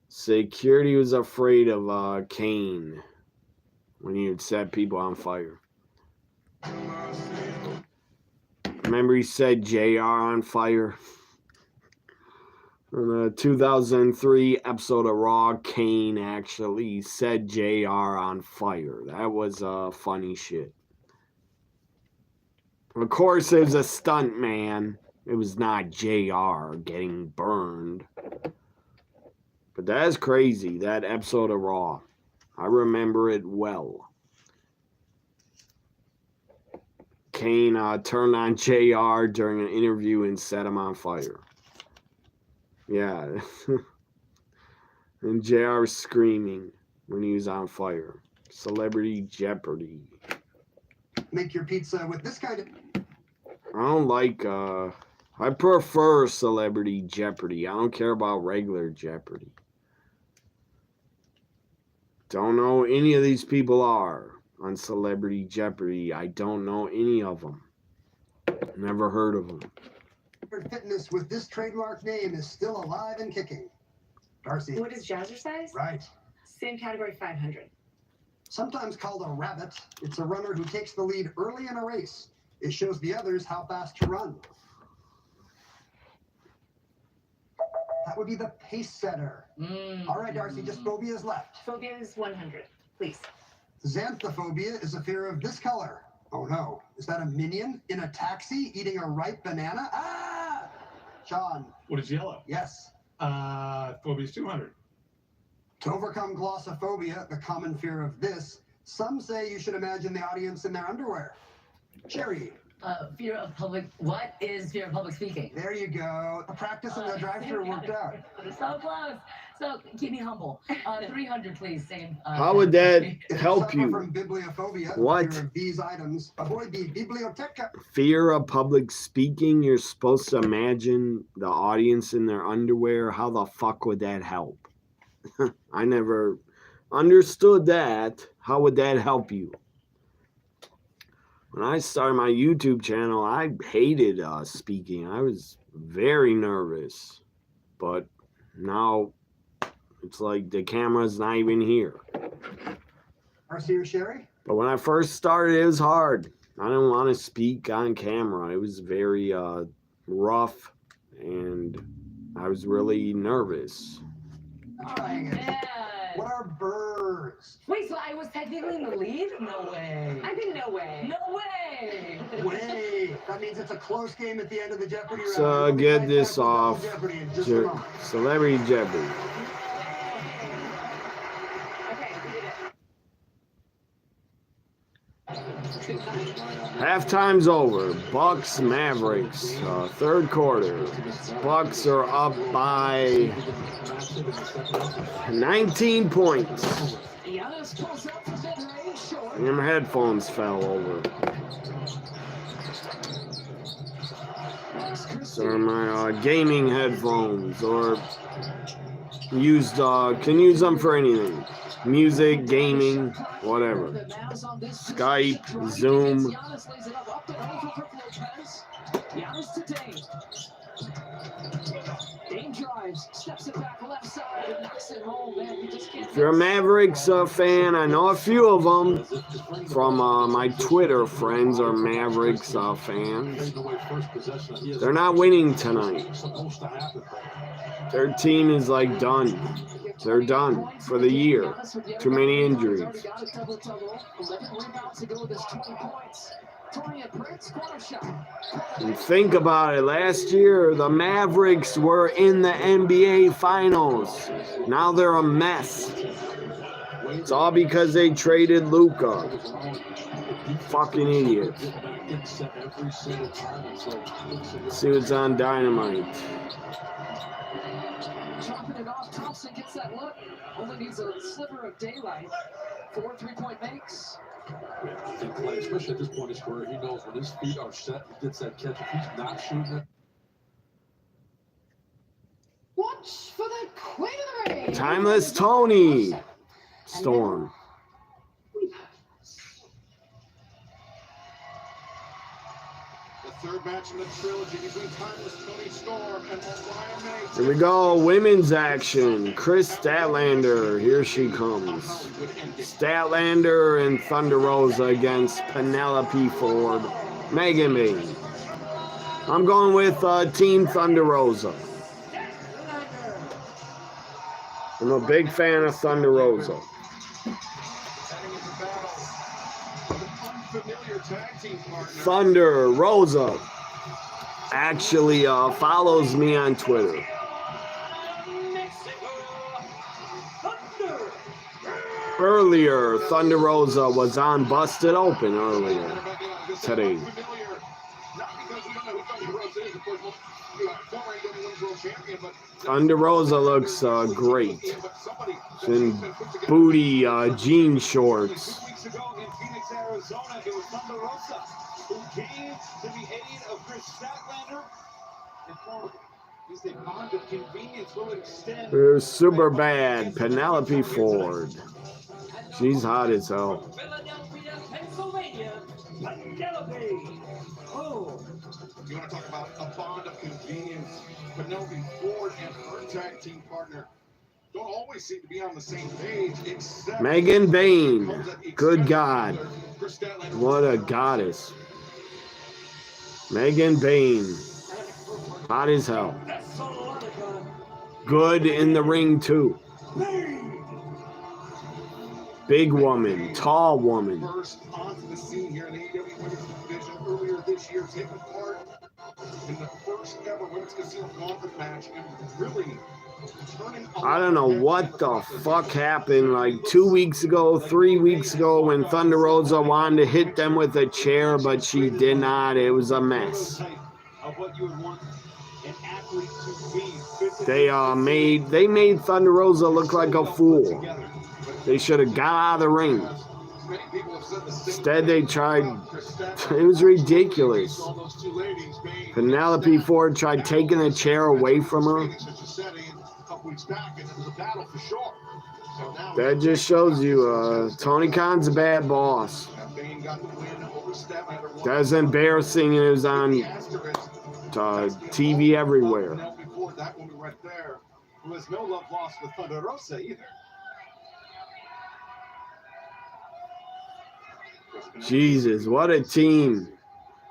Security was afraid of Kane when he would set people on fire. Remember he set JR on fire? In the 2003 episode of Raw, Kane actually set JR on fire. That was funny shit. Of course, it was a stunt man. It was not JR getting burned. But that is crazy, that episode of Raw. I remember it well. Kane turned on JR during an interview and set him on fire. Yeah. And JR was screaming when he was on fire. Celebrity Jeopardy. Make your pizza with this kind of... I don't like, I prefer Celebrity Jeopardy. I don't care about regular Jeopardy. Don't know who any of these people are on Celebrity Jeopardy. I don't know any of them. Never heard of them. Fitness with this trademark name is still alive and kicking. Darcy. What is Jazzercise? Right. Same category, 500. Sometimes called a rabbit, it's a runner who takes the lead early in a race. It shows the others how fast to run. That would be the pace setter. All right, Darcy, just phobias left. Phobia is 100, please. Xanthophobia is a fear of this color. Oh no, is that a minion in a taxi eating a ripe banana? Ah! Sean. What is yellow? Yes. Phobia is 200. To overcome glossophobia, the common fear of this, some say you should imagine the audience in their underwear. Cherry. Fear of public. What is fear of public speaking? There you go. The practice in the drive-thru worked out. So close. So keep me humble. 300, please. Same. How would that help you? From bibliophobia, What? fear of these items. Avoid the biblioteca. Fear of public speaking? You're supposed to imagine the audience in their underwear? How the fuck would that help? I never understood that. How would that help you? When I started my YouTube channel, I hated speaking. I was very nervous. But now it's like the camera's not even here. Darcy or Sherry? But when I first started, it was hard. I didn't want to speak on camera. It was very rough, and I was really nervous. What are birds? Wait, so I was technically in the lead? No way. I mean, no way. No way. Way. That means it's a close game at the end of the Jeopardy round. So get this off. Jeopardy in just a moment. Celebrity Jeopardy. Okay, we did it. Halftime's over. Bucks Mavericks. Third quarter. Bucks are up by 19 points. And my headphones fell over. So my gaming headphones, or used can use them for anything. Music, gaming, whatever. Skype, Zoom. If you're a Mavericks fan, I know a few of them from my Twitter friends are Mavericks fans. They're not winning tonight. Their team is like done. They're done for the year. Too many injuries. And think about it. Last year, the Mavericks were in the NBA Finals. Now they're a mess. It's all because they traded Luka. Fucking idiots. See what's on Dynamite. Chopping it off, Thompson gets that look. Only needs a sliver of daylight. 4 3-point makes. Yeah, I think Clay, especially at this point in his career, he knows when his feet are set, he gets that catch. If he's not shooting it. Watch for the queen of the ring. Timeless Tony. Storm. The third match in the trilogy between Timeless Tony Storm and Orion May. Here we go. Women's action. Chris Statlander. Here she comes. Statlander and Thunder Rosa against Penelope Ford. Megan Bain. I'm going with Team Thunder Rosa. I'm a big fan of Thunder Rosa. Thunder Rosa actually follows me on Twitter. Earlier, Thunder Rosa was on Busted Open earlier today. Thunder Rosa looks great. She's in booty jean shorts. Arizona, it was Thunder Rosa who came to the aid of Chris Statlander and formed a bond of convenience will extend. There's super bad Penelope Ford. She's hot as hell. Philadelphia, Pennsylvania, Penelope. Oh, you want to talk about a bond of convenience? Penelope Ford and her tag team partner don't always seem to be on the same page, except Megan Bain. Good God. What a goddess. Megan Bain. Hot as hell. Good in the ring, too. Big woman. Tall woman. First onto the scene here in the AEW Women's Division earlier this year, taking part in the first ever Women's Casino Gauntlet match and really I don't know what the fuck happened like 2 weeks ago, 3 weeks ago when Thunder Rosa wanted to hit them with a chair, but she did not. It was a mess. They made Thunder Rosa look like a fool. They should have got out of the ring. Instead, they tried. It was ridiculous. Penelope Ford tried taking the chair away from her. That just shows you Tony Khan's a bad boss. That's embarrassing, and it was on TV everywhere. That woman right there, who has no love lost with Thunder Rosa either. Jesus, what a team.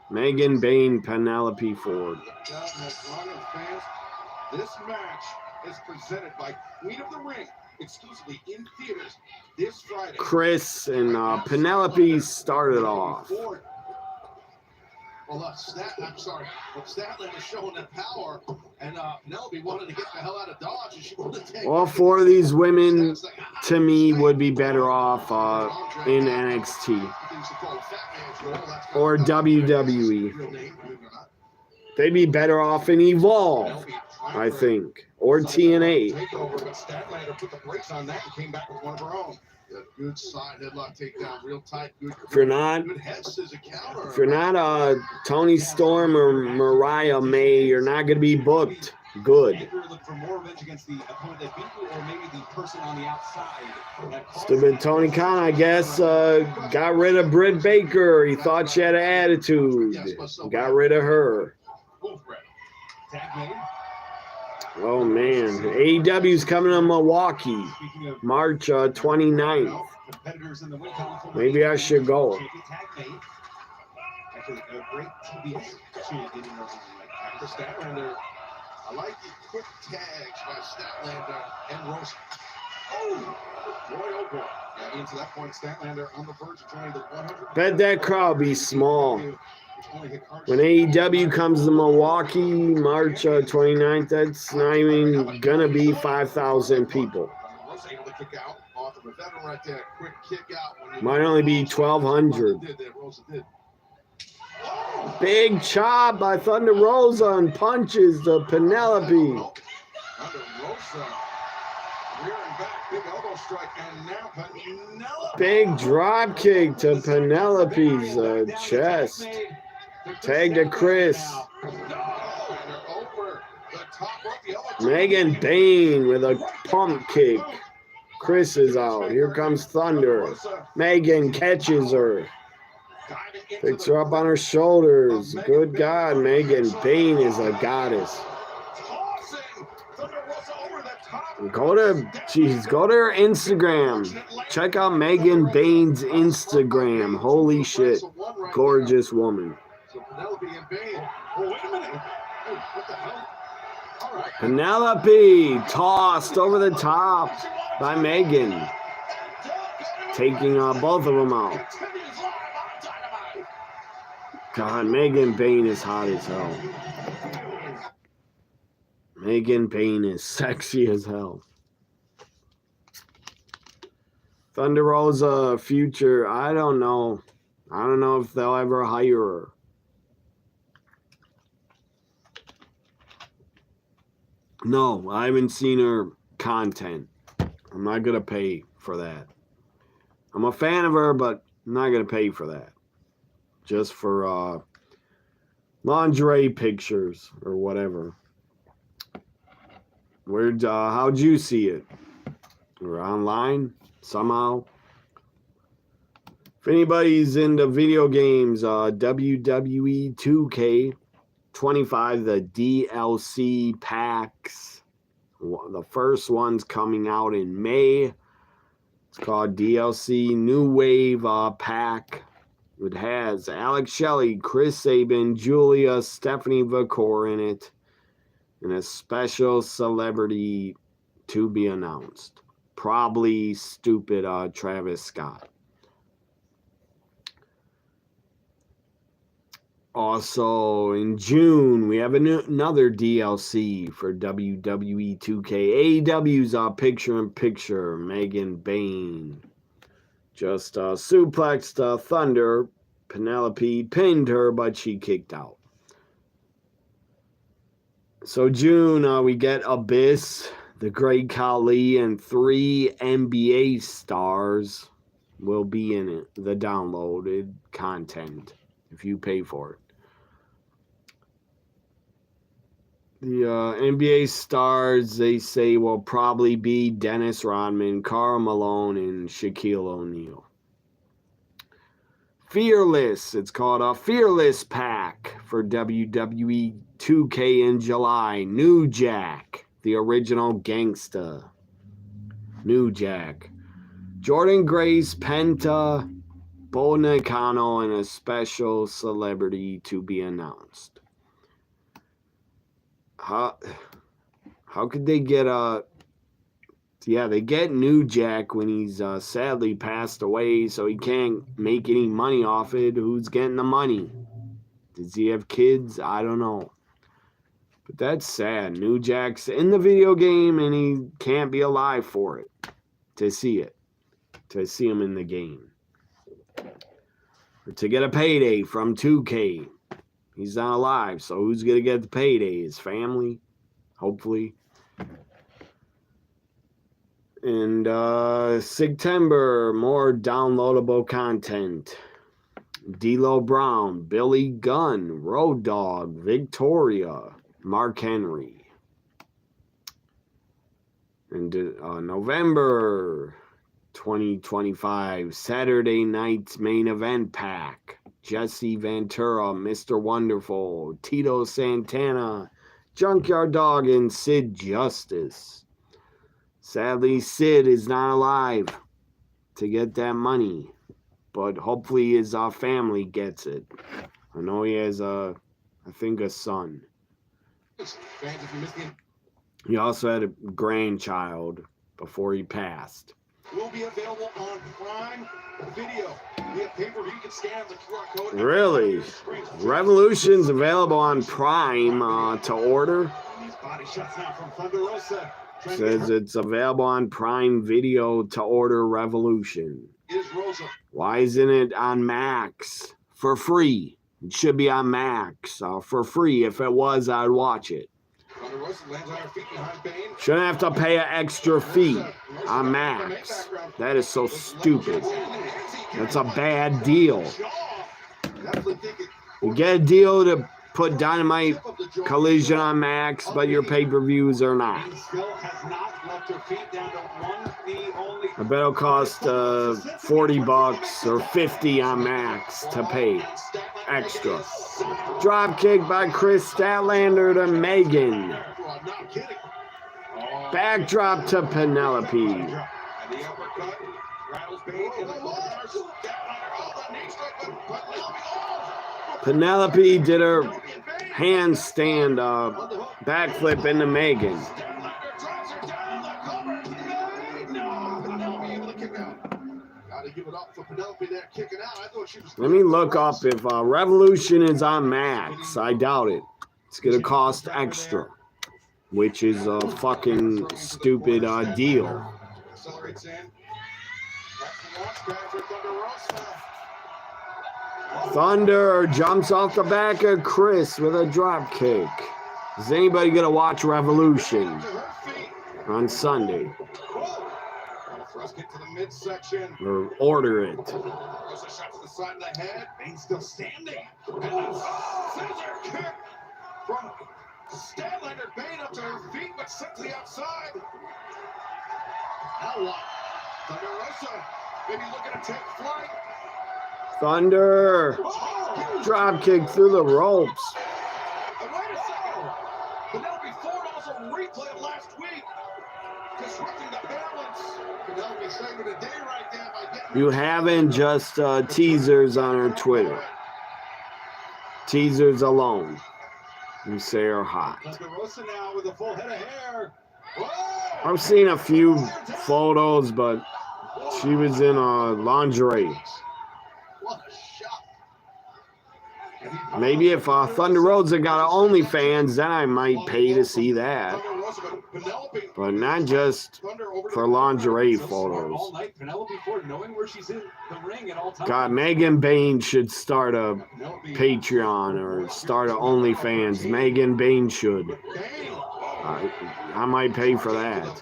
Megan Bain, Penelope Ford. This match is presented by Queen of the Ring, exclusively in theaters this Friday. Chris and Penelope started off. Well, Statlander showing that power, and Penelope wanted to get the hell out of Dodge, and she wanted to take. All four of these women, to me, would be better off in NXT or WWE. They'd be better off in Evolve, I think, or TNA. Statlander put the brakes on that and came back with one of her own. Good side headlock takedown, real tight. Good. If you're not Tony Storm or Mariah May, you're not going to be booked good. Stupid Tony Khan, I guess, got rid of Britt Baker. He thought she had an attitude. Got rid of her. Oh, man. AEW's coming to Milwaukee, March 29th. Maybe I should go. I like the quick tags by Statlander and Rosa. Oh, boy, oh boy. Yeah, into that point, Statlander on the verge of joining the 100. Bet that crowd be small. When AEW comes to Milwaukee, March 29th, that's not even going to be 5,000 people. Might only be 1,200. Big chop by Thunder Rosa and punches to Penelope. Big drop kick to Penelope's chest. Tag to Chris. Megan Bain with a pump kick. Chris is out. Here comes Thunder. Megan catches her. Picks her up on her shoulders. Good God, Megan Bayne is a goddess. Go to her Instagram. Check out Megan Bayne's Instagram. Holy shit. Gorgeous woman. Penelope tossed over the top by Megan. Taking both of them out. God, Megan Bayne is hot as hell. Megan Bayne is sexy as hell. Thunder Rosa future, I don't know. I don't know if they'll ever hire her. No, I haven't seen her content. I'm not going to pay for that. I'm a fan of her, but I'm not going to pay for that. Just for lingerie pictures or whatever. How'd you see it? Or online somehow? If anybody's into video games, WWE 2K25, the DLC packs. The first one's coming out in May. It's called DLC New Wave pack. It has Alex Shelley, Chris Sabin, Julia, Stephanie Vicor in it. And a special celebrity to be announced. Probably stupid Travis Scott. Also, in June, we have another DLC for WWE 2K. AEW's picture-in-picture, Megan Bayne. Just suplexed Thunder. Penelope pinned her, but she kicked out. So June, we get Abyss, the Great Khali, and 3 NBA stars will be in it. The downloaded content, if you pay for it. The NBA stars, they say, will probably be Dennis Rodman, Karl Malone, and Shaquille O'Neal. Fearless, it's called a Fearless Pack for WWE 2K in July. New Jack, the original gangsta. New Jack. Jordan Grace, Penta, Bo Nakano, and a special celebrity to be announced. How could they get they get New Jack when he's sadly passed away, so he can't make any money off it. Who's getting the money? Does he have kids? I don't know. But that's sad. New Jack's in the video game and he can't be alive for it. To see him in the game. Or to get a payday from 2K. He's not alive, so who's going to get the payday? His family? Hopefully. And September, more downloadable content. D'Lo Brown, Billy Gunn, Road Dogg, Victoria, Mark Henry. And November 2025, Saturday night's main event pack. Jesse Ventura, Mr. Wonderful, Tito Santana, Junkyard Dog, and Sid Justice. Sadly, Sid is not alive to get that money, but hopefully his family gets it. I know he has I think a son. He also had a grandchild before he passed. Will be available on Prime Video. We have pay-per-view. You can scan the QR code. Really? Revolution's available on Prime to order. Body shots now from Thunder Rosa. Says it's available on Prime Video to order Revolution. Why isn't it on Max for free? It should be on Max for free. If it was, I'd watch it. Shouldn't have to pay an extra fee on Max. That is so stupid. That's a bad deal. You get a deal to put Dynamite Collision on Max, but your pay-per-views are not. Still has not left her feet down to one knee only. I bet it'll cost $40 or $50 on Max to pay extra. Drop kick by Chris Statlander to Megan. Backdrop to Penelope. Penelope did her handstand backflip into Megan. Let me look up if Revolution is on Max. I doubt it. It's going to cost extra, which is a fucking stupid deal. Thunder jumps off the back of Chris with a drop kick. Is anybody going to watch Revolution on Sunday? Or order it? Still standing. Scissor kick from Statlander. Bane up to her feet, but sent to the outside. Now what? Thunder Rosa maybe looking to take flight. Thunder drop kick through the ropes. And wait a second. Penelope Ford also replay of last week, disrupting the balance. Penelope saving the day right there by getting. You haven't just teasers on her Twitter. Teasers alone, you say are hot. Thunder Rosa now with a full head of hair. I've seen a few photos, but she was in lingerie. Maybe if Thunder Rosa got an OnlyFans, then I might pay to see that. But not just for lingerie photos. God, Megan Bain should start a Patreon or start an OnlyFans. Megan Bain should. I might pay for that.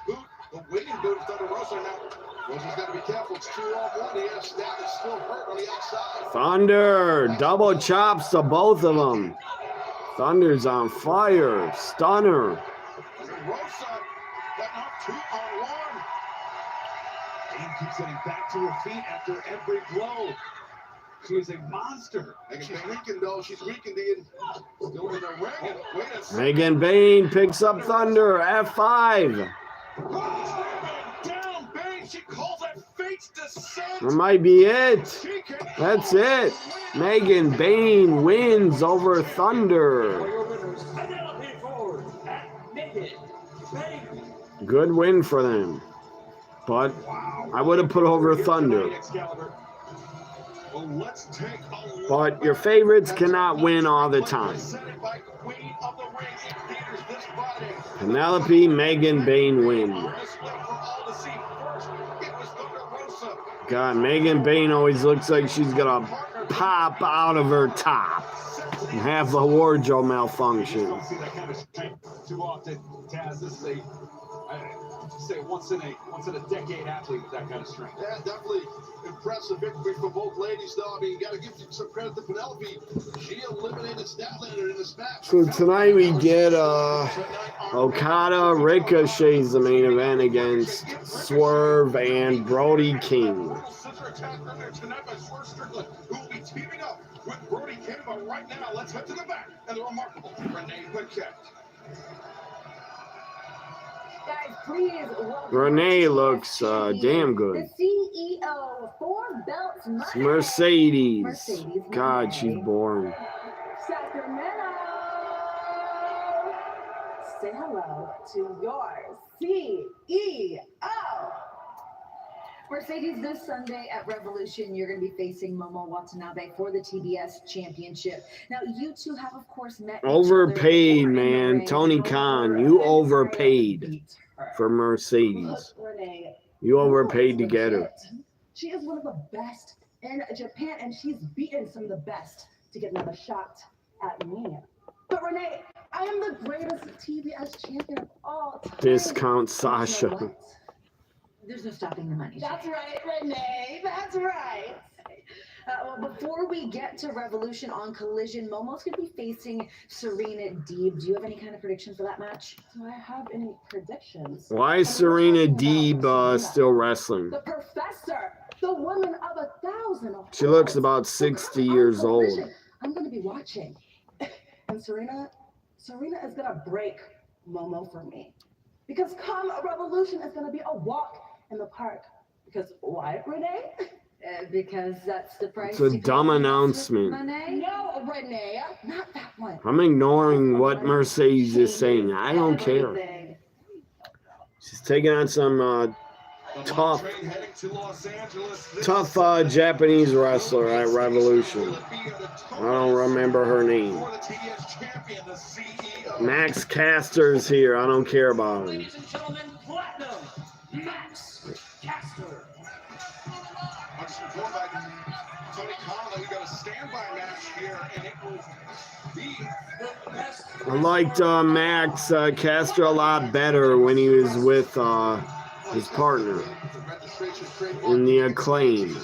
Thunder double chops to both of them. Thunder's on fire. Stunner. Bane keeps getting back to her feet after every blow. She is a monster. She's weakened though. She's weakened. Still in the ring. Megan Bain picks up Thunder. F5. Down, Bane. She calls it fate's descent. That might be it. That's it. Megan Bain wins over Thunder. Good win for them. But I would have put over Thunder. But your favorites cannot win all the time. Penelope, Megan Bain win. God, Megan Bain always looks like she's gonna pop out of her top and have a wardrobe malfunction. Too often, Taz. This is say once in a decade athlete with that kind of strength. Yeah, definitely impressive victory for both ladies, though. I mean, you got to give some credit to Penelope. She eliminated Statlander in this match. So tonight we get Okada Ricochet's the main event against Swerve and Brody King. With Brody King, but right now, let's head to the back and the remarkable Renee Paquette. Guys, please welcome Renee looks damn good. The CEO, 4 belts, Mercedes. God, she's boring. Sacramento. Say hello to your CEO. Mercedes, this Sunday at Revolution, you're going to be facing Momo Watanabe for the TBS Championship. Now, you two have, of course, met. Overpaid, man. Tony Khan, you overpaid for Mercedes. You overpaid to get her. She is one of the best in Japan, and she's beaten some of the best to get another shot at me. But Renee, I am the greatest TBS champion of all time. Discount Sasha. There's no stopping the money. That's right, Renee. That's right. Well, before we get to Revolution on Collision, Momo's going to be facing Serena Deeb. Do you have any kind of prediction for that match? Do I have any predictions? Why is Serena Deeb still wrestling? The Professor, the woman of 1,000. She looks about 60 years old. I'm going to be watching. And Serena is going to break Momo for me. Because come Revolution is going to be a walk in the park. Because why, Renee? Because that's the price. It's a dumb announcement. No, Renee, not that one. I'm ignoring what Mercedes is saying. I don't care. She's taking on some tough Japanese wrestler at Revolution. I don't remember her name. Max Caster's here. I don't care about him. Ladies and gentlemen, Platinum Max Caster. I'm just informed by Tony Khan that we got a standby match here, and it will be the best. I liked Max Caster a lot better when he was with his partner in the Acclaim.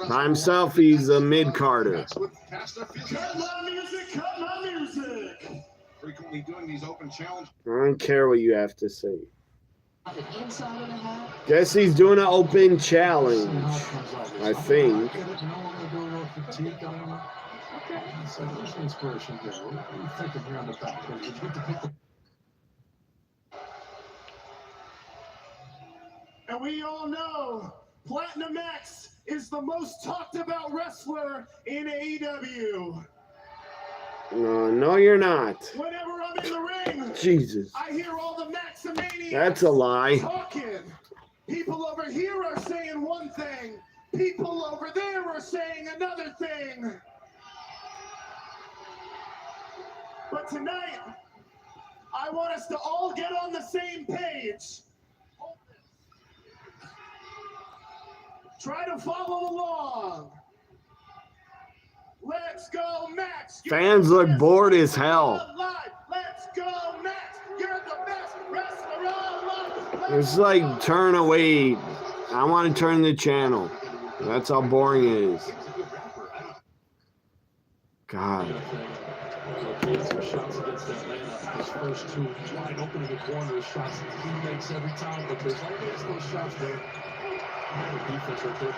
By himself, he's a mid-carder. Cut my music, cut my music. Frequently doing these open challenges. I don't care what you have to say. The inside of the hat. Guess he's doing an open challenge, I think. And we all know Platinum X is the most talked about wrestler in AEW. No, you're not. Whenever I'm in the ring, Jesus. I hear all the Maximaniacs That's a lie. talking. People over here are saying one thing. People over there are saying another thing. But tonight, I want us to all get on the same page. Try to follow along. Let's go, Max. Fans look bored as hell. Let's go, Max. You're the best wrestler alive. It's like turn away. I want to turn the channel. That's how boring it is. God. His first two wide open in the corner shots he makes every time, but there's always those shots there.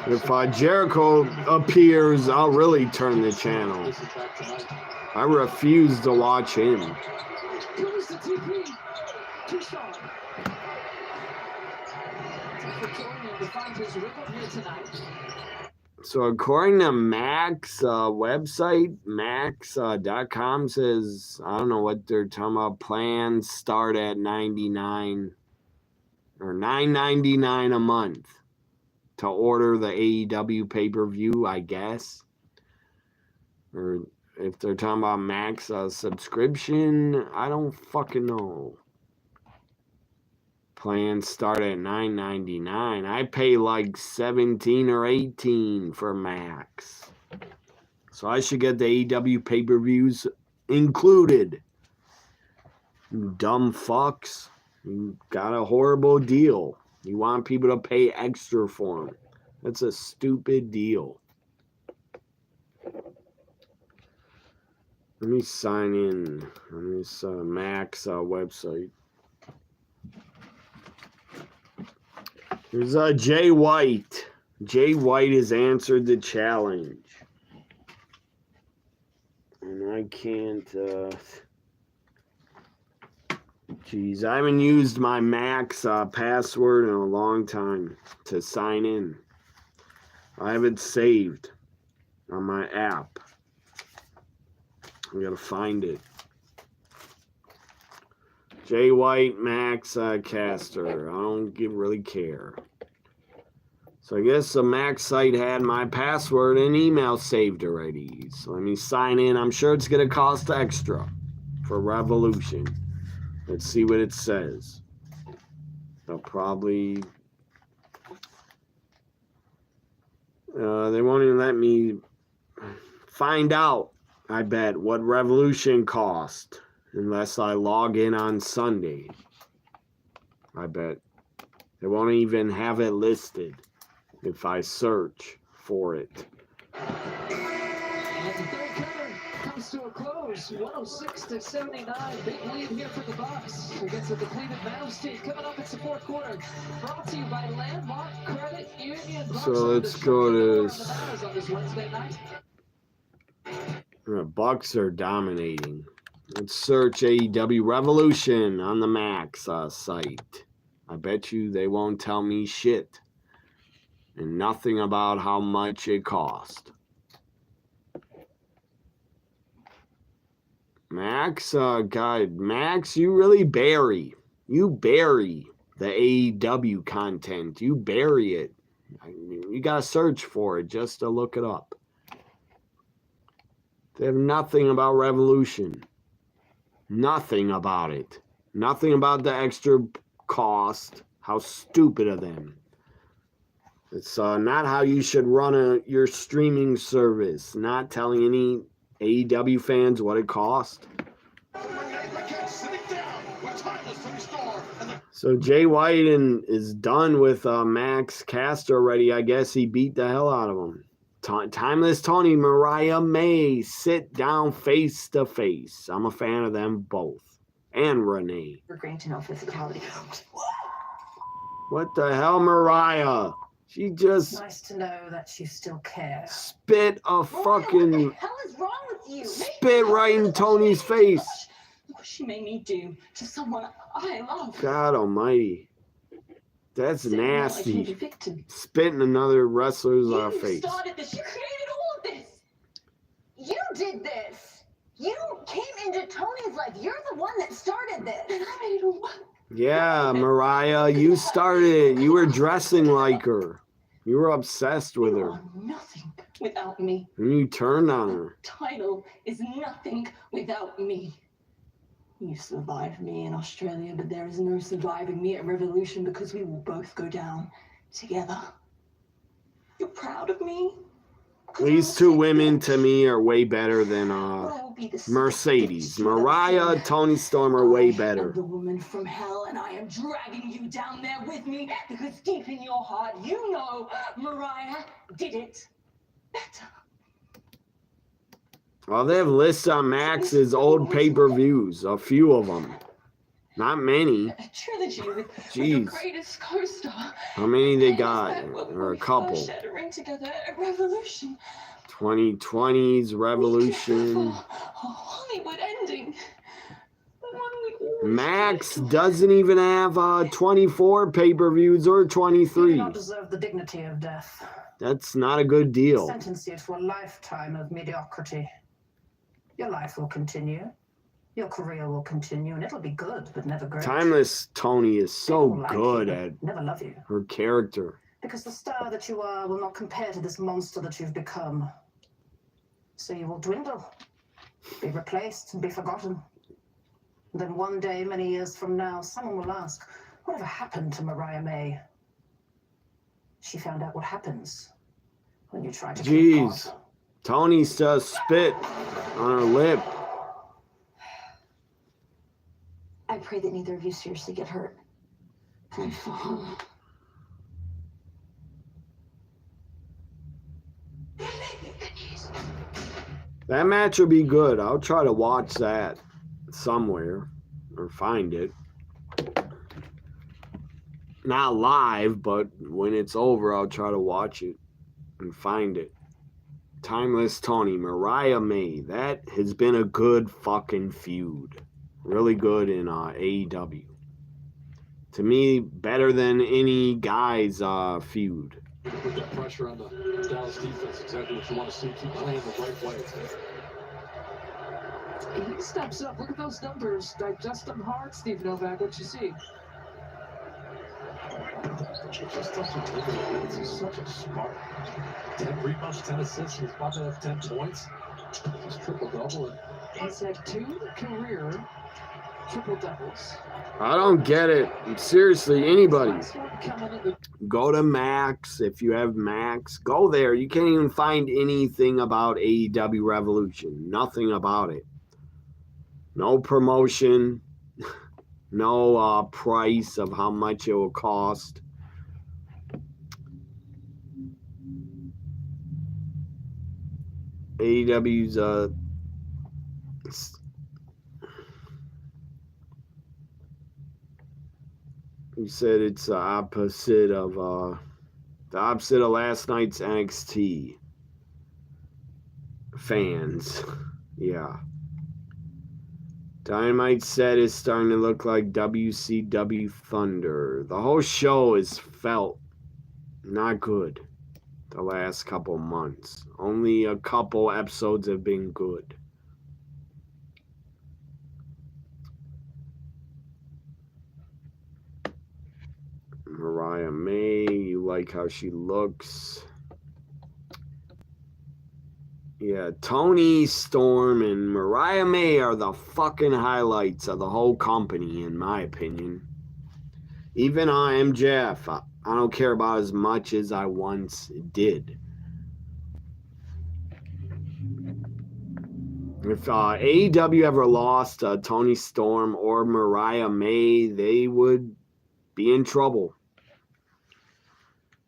If Jericho appears, I'll really turn the channel. I refuse to watch him. Here's the TP. Keyshawn. For killing him to find his rhythm here tonight. So according to Max website, max.com says, I don't know what they're talking about, plans start at $99 or $9.99 a month to order the AEW pay-per-view, I guess. Or if they're talking about Max subscription, I don't fucking know. Plans start at $9.99. I pay like $17 or $18 for Max. So I should get the AEW pay-per-views included. You dumb fucks. You got a horrible deal. You want people to pay extra for them. That's a stupid deal. Let me sign in on this Max website. Here's Jay White. Jay White has answered the challenge. And I can't... Geez, I haven't used my Max password in a long time to sign in. I have it saved on my app. I gotta find it. Jay White, Max Caster. I don't really care. So I guess the Max site had my password and email saved already. So let me sign in. I'm sure it's gonna cost extra for Revolution. Let's see what it says. They'll probably... they won't even let me find out, I bet, what Revolution cost. Unless I log in on Sunday. I bet. They won't even have it listed if I search for it. And the third quarter comes to a close, 106-79. Big lead here for the Bucks against the depleted Mavs team. Coming up, it's the fourth quarter. Brought to you by Landmark Credit Union. So let's go to. On this Wednesday night. The Bucks are dominating. Let's search AEW Revolution on the Max site. I bet you they won't tell me shit. And nothing about how much it cost. Max, God, Max, you really bury. You bury the AEW content. You bury it. You gotta search for it just to look it up. They have nothing about Revolution. Nothing about it. Nothing about the extra cost. How stupid of them. It's not how you should run your streaming service. Not telling any AEW fans what it cost. So Jay White is done with Max Caster already. I guess he beat the hell out of him. Timeless Tony, Mariah May, sit down face to face. I'm a fan of them both. And Renee. We're granting no physicality. What the hell, Mariah? She just Nice to know that you still care. spit a fucking... What the hell is wrong with you? Spit right in Tony's face. Look what she made me do to someone I love. God almighty. That's nasty. Spit in another wrestler's face. You started this. You created all of this. You did this. You came into Tony's life. You're the one that started this. And I made her what? Yeah, Mariah, you started it. You were dressing like her. You were obsessed with her. Nothing without me. And you turned on her. Title is nothing without me. You survived me in Australia, but there is no surviving me at Revolution because we will both go down together. You're proud of me? These two women to me are way better than Mercedes. Mariah, Toni Storm are way better. The woman from hell, and I am dragging you down there with me because deep in your heart, you know Mariah did it better. Well, they have lists on Max's old pay-per-views, a few of them. Not many. A trilogy with Jeez. your greatest co-star. How many they got? Or a couple. Shared a ring together at Revolution. 2020's Revolution. A Hollywood ending. The one we all Max doesn't even have 24 pay-per-views or You do 23. not deserve the dignity of death. That's not a good deal. Sentence you to a lifetime of mediocrity. Your life will continue. Your career will continue, and it'll be good, but never great. Timeless Tony is so People like good you, at never love you. her character. Because the star that you are will not compare to this monster that you've become. So you will dwindle, be replaced, and be forgotten. And then one day, many years from now, someone will ask, whatever happened to Mariah May? She found out what happens when you try to kill God. Jeez. Tony's just spit on her lip. I pray that neither of you seriously get hurt. Please. That match will be good. I'll try to watch that somewhere or find it. Not live, but when it's over, I'll try to watch it and find it. Timeless Tony, Mariah May. That has been a good fucking feud. Really good in AEW. To me, better than any guy's feud. Put that pressure on the Dallas defense. Exactly what you want to see. Keep playing the right way. He steps up. Look at those numbers. Digest them hard, Steve Novak. What you see? Just doesn't look at it. He's such a smart. 10 rebounds, 10 assists. He's about to have 10 points. He's triple-double. He's had 2 career triple-doubles. I don't get it. Seriously, anybody. Last one coming in the Go to Max if you have Max. Go there. You can't even find anything about AEW Revolution. Nothing about it. No promotion. No price of how much it will cost. AEW's you said it's the opposite of last night's NXT fans. Yeah. Dynamite set is starting to look like WCW Thunder. The whole show has felt not good the last couple months. Only a couple episodes have been good. Mariah May, you like how she looks. Yeah, Toni Storm and Mariah May are the fucking highlights of the whole company, in my opinion. Even MJF, I don't care about as much as I once did. If AEW ever lost Toni Storm or Mariah May, they would be in trouble.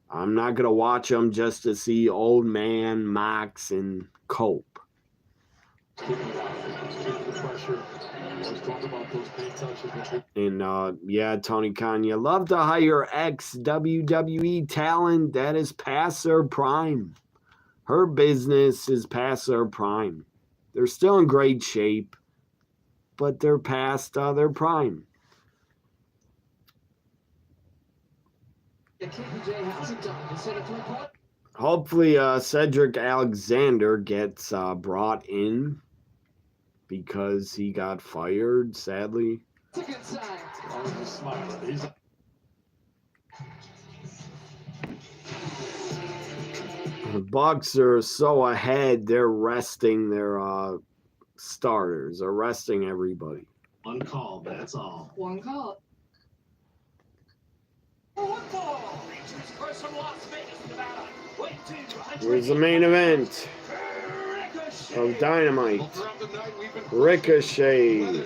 I'm not going to watch them just to see old man Mox and Cope. And yeah, Tony Khan, you love to hire ex-WWE talent that is past their prime. Her business is past their prime. They're still in great shape, but they're past their prime. Hopefully Cedric Alexander gets brought in because he got fired, sadly. The Bucks are so ahead, they're resting their starters. They're resting everybody. One call, that's all. One call. Here's the main event of Dynamite. Ricochet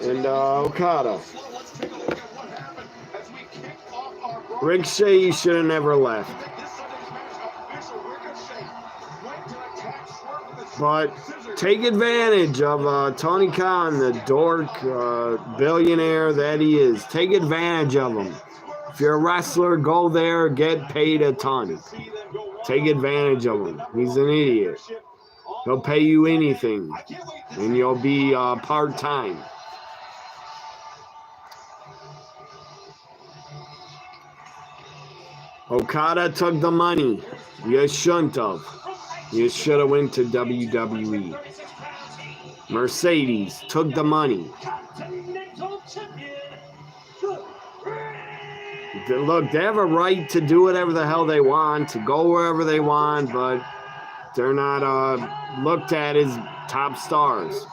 and Okada. Ricochet should have never left. But take advantage of Tony Khan, the dork billionaire that he is. Take advantage of him. If you're a wrestler, go there, get paid a ton. Take advantage of him. He's an idiot. He'll pay you anything, and you'll be part-time. Okada took the money. You shouldn't have. You should have went to WWE. Mercedes took the money. Look, they have a right to do whatever the hell they want, to go wherever they want, but they're not looked at as top stars.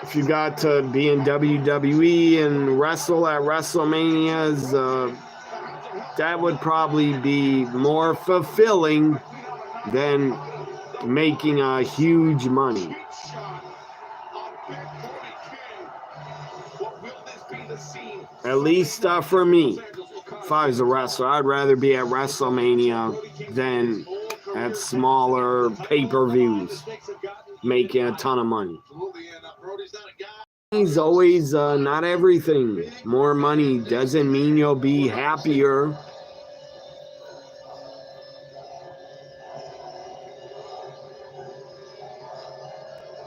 If you got to be in WWE and wrestle at WrestleManias, that would probably be more fulfilling than making huge money. At least for me, if I was a wrestler, I'd rather be at WrestleMania than at smaller pay-per-views, making a ton of money. Money's always not everything. More money doesn't mean you'll be happier.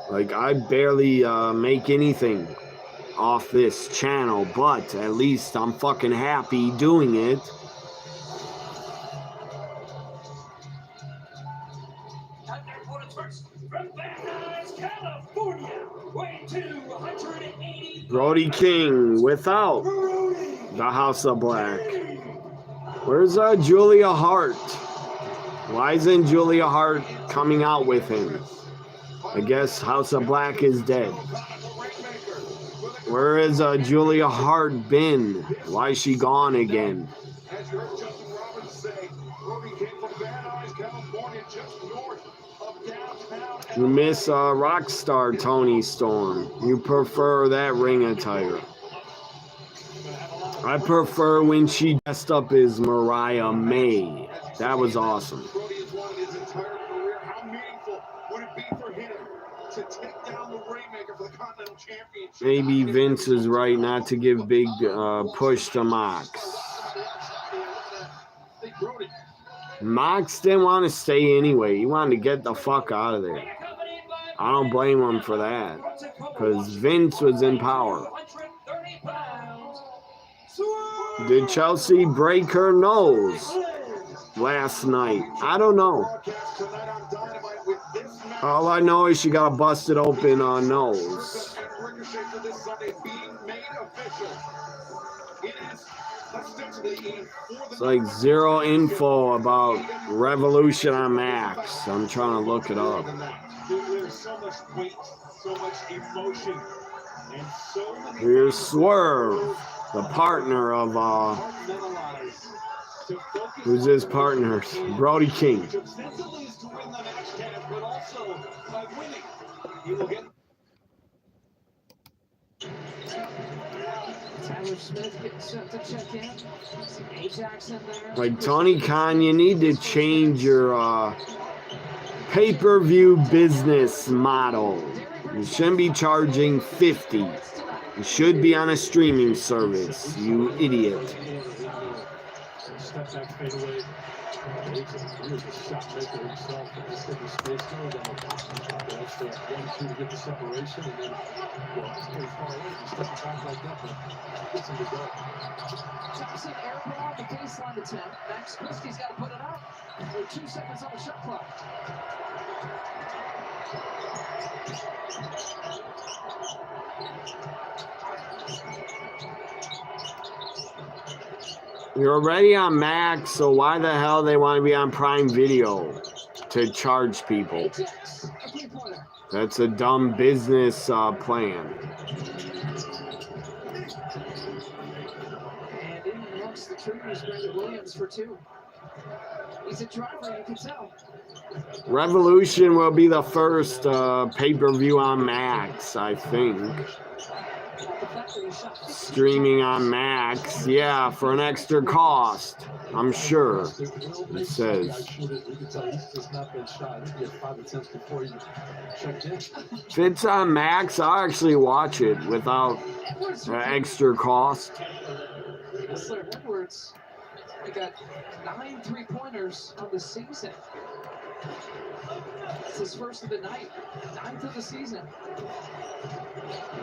Like, I barely make anything off this channel, but at least I'm fucking happy doing it. Brody King without the House of Black. Where's Julia Hart? Why isn't Julia Hart coming out with him? I guess House of Black is dead. Where has Julia Hart been? Why is she gone again? You miss rock star Toni Storm. You prefer that ring attire. I prefer when she dressed up as Mariah May. That was awesome. Brody has won his entire career. How meaningful would it be for him to take down the Rainmaker for the Continental Championship? Maybe Vince is right not to give big push to Mox. Mox didn't want to stay anyway. He wanted to get the fuck out of there. I don't blame him for that, because Vince was in power. Did Chelsea break her nose last night? I don't know. All I know is she got a busted open nose. It's like zero info about Revolution on Max. I'm trying to look it up. There's so much weight, so much emotion, and so many. Here's Swerve, the partner of who's his partner? Brody King. Tyler Smith getting set to check in. Some Ajax in there. Like Tony Khan, you need to change your pay-per-view business model. You shouldn't be charging $50. You should be on a streaming service, you idiot. Step back, fade away. He was a shot maker himself. This thing was space goes on the extra 1-2 to get the separation, and then it's pretty far away. He's stepping back like that, but gets him to go. Thompson air ball on the baseline attempt. Max Christie's got to put it up. There are 2 seconds on the shot clock. You're already on Max, so why the hell they want to be on Prime Video to charge people? That's a dumb business plan. And in amongst the triggers, Brandon Williams for 2. He's a driver, you can tell. Revolution will be the first pay-per-view on Max, I think. Streaming on Max, yeah, for an extra cost, I'm sure, it says. If it's on Max, I'll actually watch it without extra cost. Edwards, we got 9 3-pointers on the season. It's his first of the night, 9th of the season.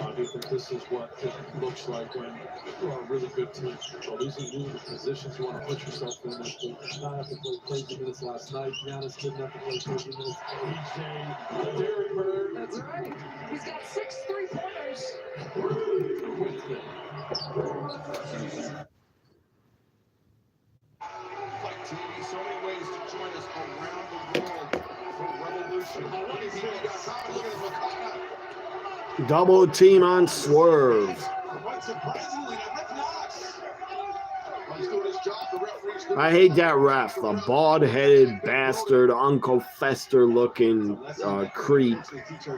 I do think this is what it looks like when you are a really good team. So these are the positions you want to put yourself in. If not have to play crazy minutes last night. Giannis didn't have to play crazy minutes. AJ, Derek Bird. That's right. He's got 6 3-pointers. Fight TV, so many ways to join us around the world for Revolution. Look at Makata. Double team on Swerve. Quite surprisingly, Rick Knox. He's doing his job. The referee's doing I hate that ref, the bald-headed bastard, Uncle Fester-looking creep.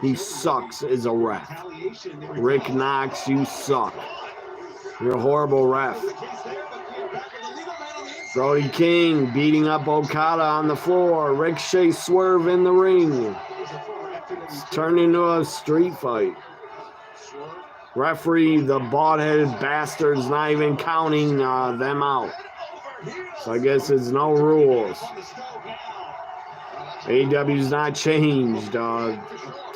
He sucks as a ref. Rick Knox, you suck. You're a horrible ref. Brody King beating up Okada on the floor. Ricochet Swerve in the ring. It's turned into a street fight. Referee, the bald-headed bastard's not even counting them out. So I guess there's no rules. AEW's not changed.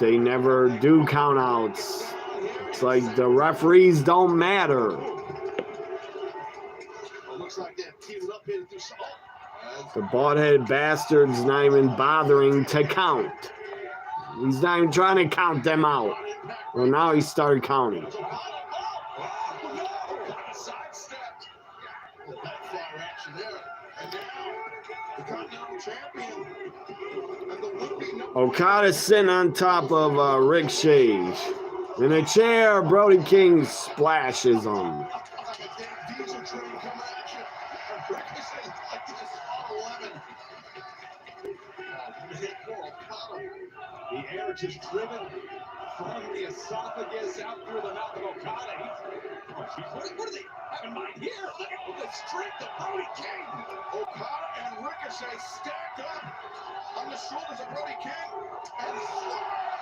They never do countouts. It's like the referees don't matter. The bald-headed bastard's not even bothering to count. He's not even trying to count them out. Well, now he started counting. Okada's sitting on top of Ricochet. In a chair, Brody King splashes him. The air just driven from the esophagus out through the mouth of Okada. What do they have in mind here? Look at the strength of Brody King. Okada and Ricochet stacked up on the shoulders of Brody King. And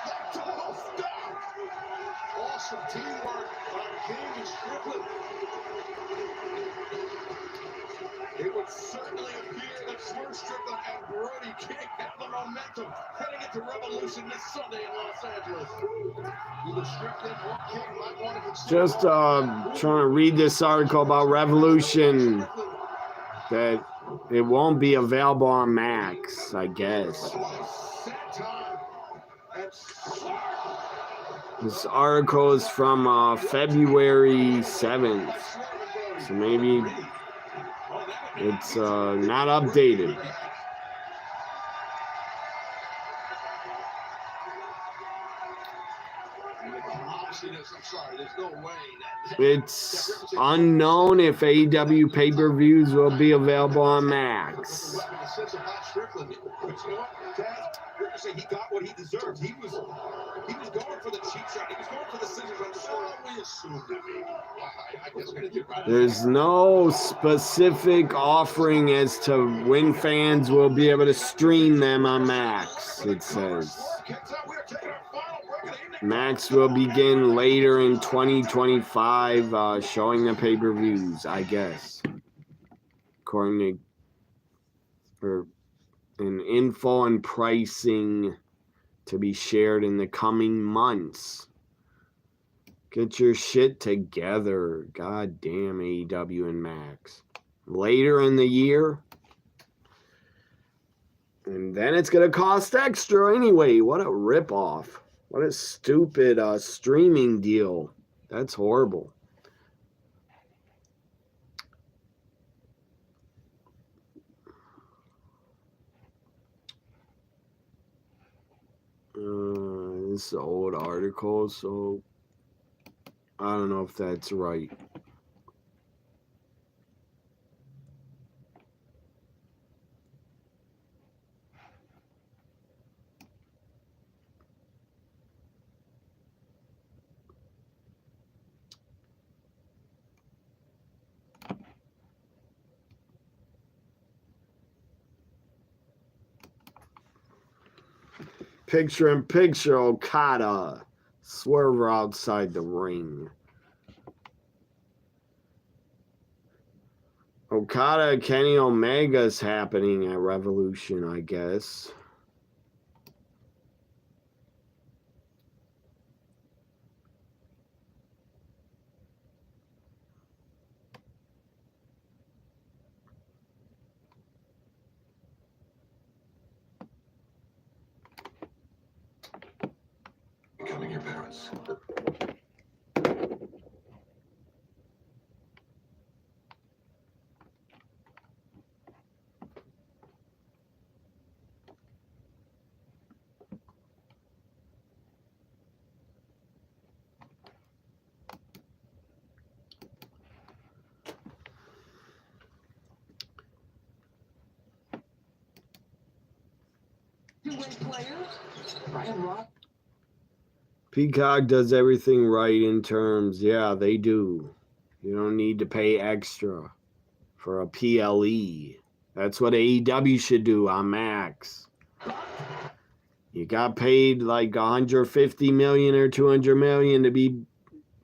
that double stop. Awesome teamwork by King and Strickland. It would certainly appear that Swerve Strickland and Brody King have the momentum heading into Revolution this Sunday in Los Angeles. Either Strickland or King might want to consider. Just trying to read this article about Revolution, that it won't be available on Max, I guess. This article is from February 7th, so maybe it's not updated. It's unknown if AEW pay-per-views will be available on Max. But you know what, Taz? Ricochet, he got what he deserved. He was going for the cheap shot. He was going for the scissors. I'm sure we assumed that maybe. I guess we're gonna do right. There's no specific offering as to when fans will be able to stream them on Max, it says. Max will begin later in 2025 showing the pay-per-views, I guess. According to info and pricing to be shared in the coming months. Get your shit together. God damn AEW and Max. Later in the year. And then it's going to cost extra anyway. What a ripoff. What a stupid streaming deal. That's horrible. This is an old article, so I don't know if that's right. Picture-in-picture Okada. Swerve outside the ring. Okada Kenny Omega's happening at Revolution, I guess. Becoming your parents. Two-way player, Ryan Rock. Peacock does everything right in terms. Yeah, they do. You don't need to pay extra for a PLE. That's what AEW should do on Max. You got paid like $150 million or $200 million to be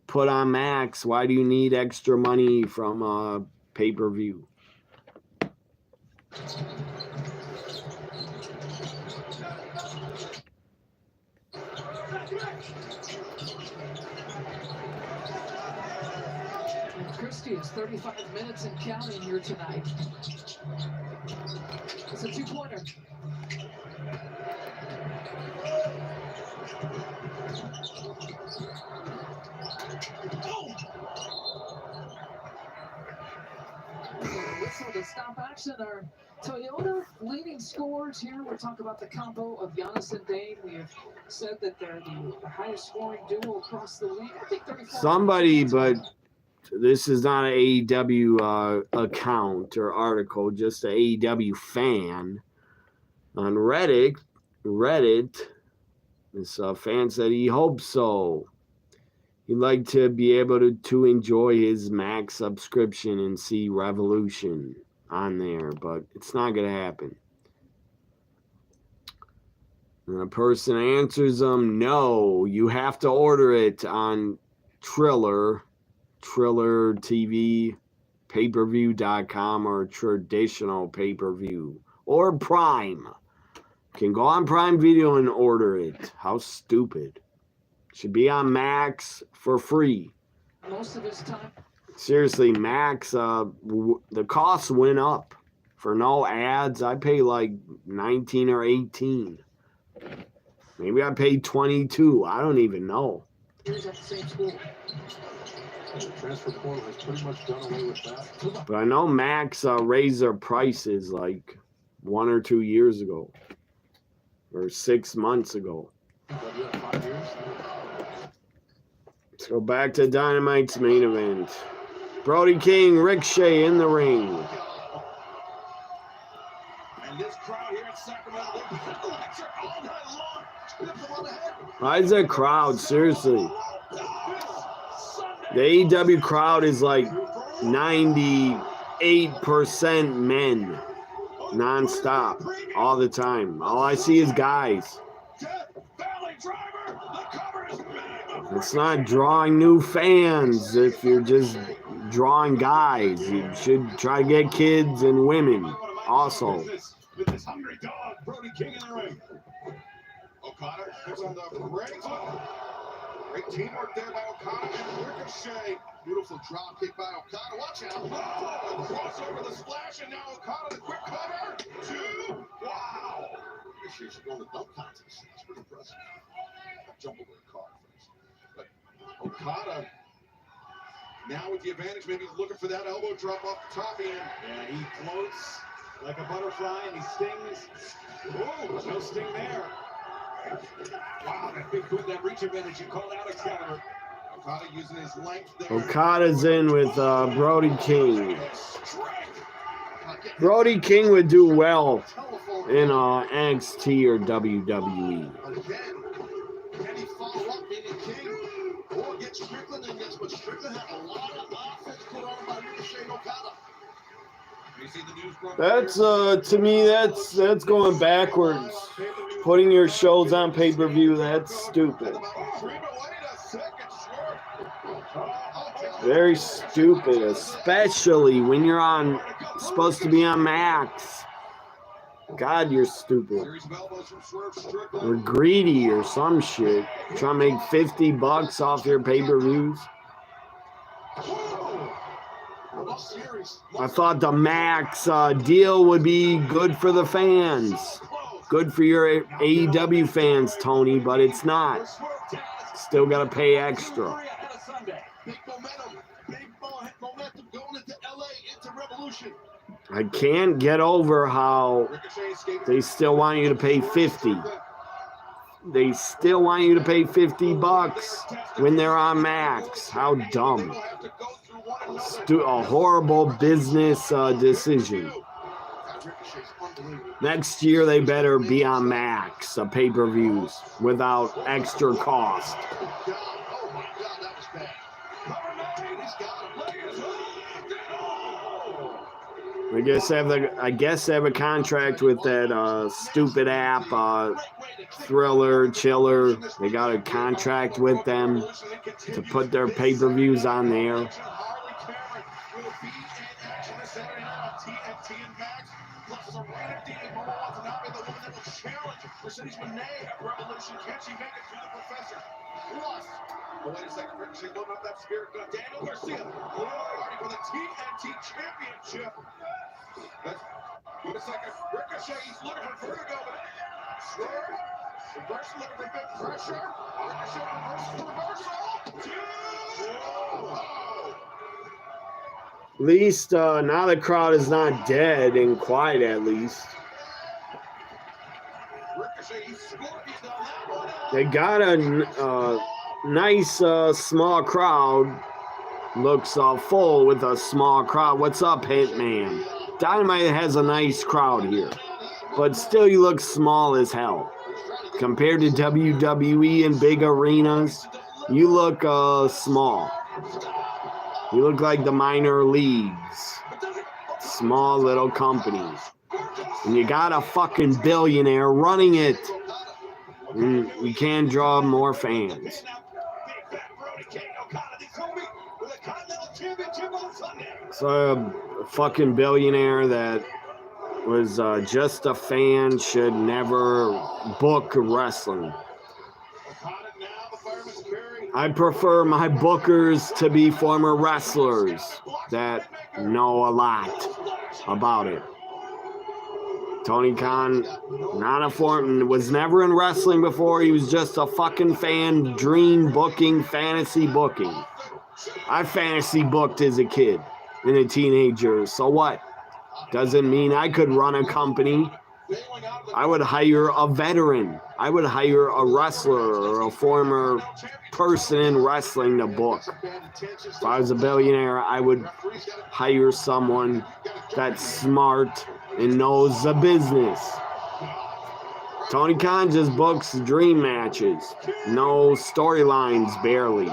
put on Max. Why do you need extra money from a pay-per-view? Christie is 35 minutes and counting here tonight. It's a two-pointer. Whistle to stop action. Our Toyota leading scorers here. We're talking about the combo of Giannis and Dane. We have said that they're the highest scoring duo across the league. I think 34. Somebody, but this is not an AEW account or article, just an AEW fan on Reddit This fan said he hopes so. He'd like to be able to enjoy his Max subscription and see Revolution on there, but it's not going to happen. And the person answers them, no, you have to order it on Triller TV, pay-per-view.com, or traditional pay-per-view, or Prime. You can go on Prime Video and order it. How stupid. Should be on Max for free. Most of his time. Seriously, Max, the costs went up. For no ads, I pay like 19 or 18. Maybe I paid 22. I don't even know. He was at the same school. The transfer portal has pretty much done away with that. But I know Max raised their prices like 1 or 2 years ago. Or 6 months ago. 5 years. Let's go back to Dynamite's main event. Brody King, Ricochet in the ring. And this crowd here in Sacramento, they're electric all night long. Why is that crowd? Seriously. The AEW crowd is like 98% men. Non-stop. All the time. All I see is guys. It's not drawing new fans if you're just drawing guys. You should try to get kids and women also. With this hungry dog, Brody King in the ring. Okada puts on the brakes. Great teamwork there by Okada and Ricochet. Beautiful drop kick by Okada. Watch out. Oh, crossover, the splash, and now Okada the quick cover. 2. Wow. Ricochet should go in the dunk contest. That's pretty impressive. Jump over the car first. But Okada now with the advantage, maybe looking for that elbow drop off the top end. Yeah, he floats like a butterfly and he stings. Oh, no sting there. Wow, that big boot, that reach advantage you called out, Excalibur. Okada using his length there. Okada's in with Brody King. Brody King would do well in NXT or WWE. Can he follow up, meaning King, or get Strickland in this? But Strickland had a lot of offense put on by Ricochet and Okada. You see the news broke. That's to me, that's going backwards. Putting your shows on pay-per-view, that's stupid. Very stupid, especially when you're supposed to be on Max. God, you're stupid. Or greedy or some shit. Trying to make $50 off your pay-per-views. I thought the Max deal would be good for the fans. Good for your AEW fans, Tony, but it's not. Still got to pay extra. Big momentum going into LA, into Revolution. I can't get over how they still want you to pay 50. They still want you to pay $50 when they're on Max. How dumb. A horrible business decision. Next year, they better be on Max, pay-per-views, without extra cost. I guess they have a contract with that stupid app, Thriller, Chiller. They got a contract with them to put their pay-per-views on there. Mercedes Moné at Revolution. Can she make it to the professor? Plus, oh, wait a second. Ricochet loading up that spirit gun. Daniel Garcia. Party for the TNT Championship. Wait a second. Ricochet, he's looking for vertigo, but swerve. Reversal, looking for big pressure. Ricochet reversal. 2. At least now the crowd is not dead and quiet, at least. They got a nice small crowd. Looks full with a small crowd. What's up, Hitman? Dynamite has a nice crowd here. But still, you look small as hell. compared to WWE and big arenas, you look small. You look like the minor leagues. Small little companies. And you got a fucking billionaire running it. And you can't draw more fans. So a fucking billionaire that was just a fan should never book wrestling. I prefer my bookers to be former wrestlers that know a lot about it. Tony Khan, was never in wrestling before. He was just a fucking fan, dream booking, fantasy booking. I fantasy booked as a kid and a teenager. So what? Doesn't mean I could run a company. I would hire a veteran. I would hire a wrestler or a former person in wrestling to book. If I was a billionaire, I would hire someone that's smart and knows the business. Tony Khan just books dream matches. No storylines, barely.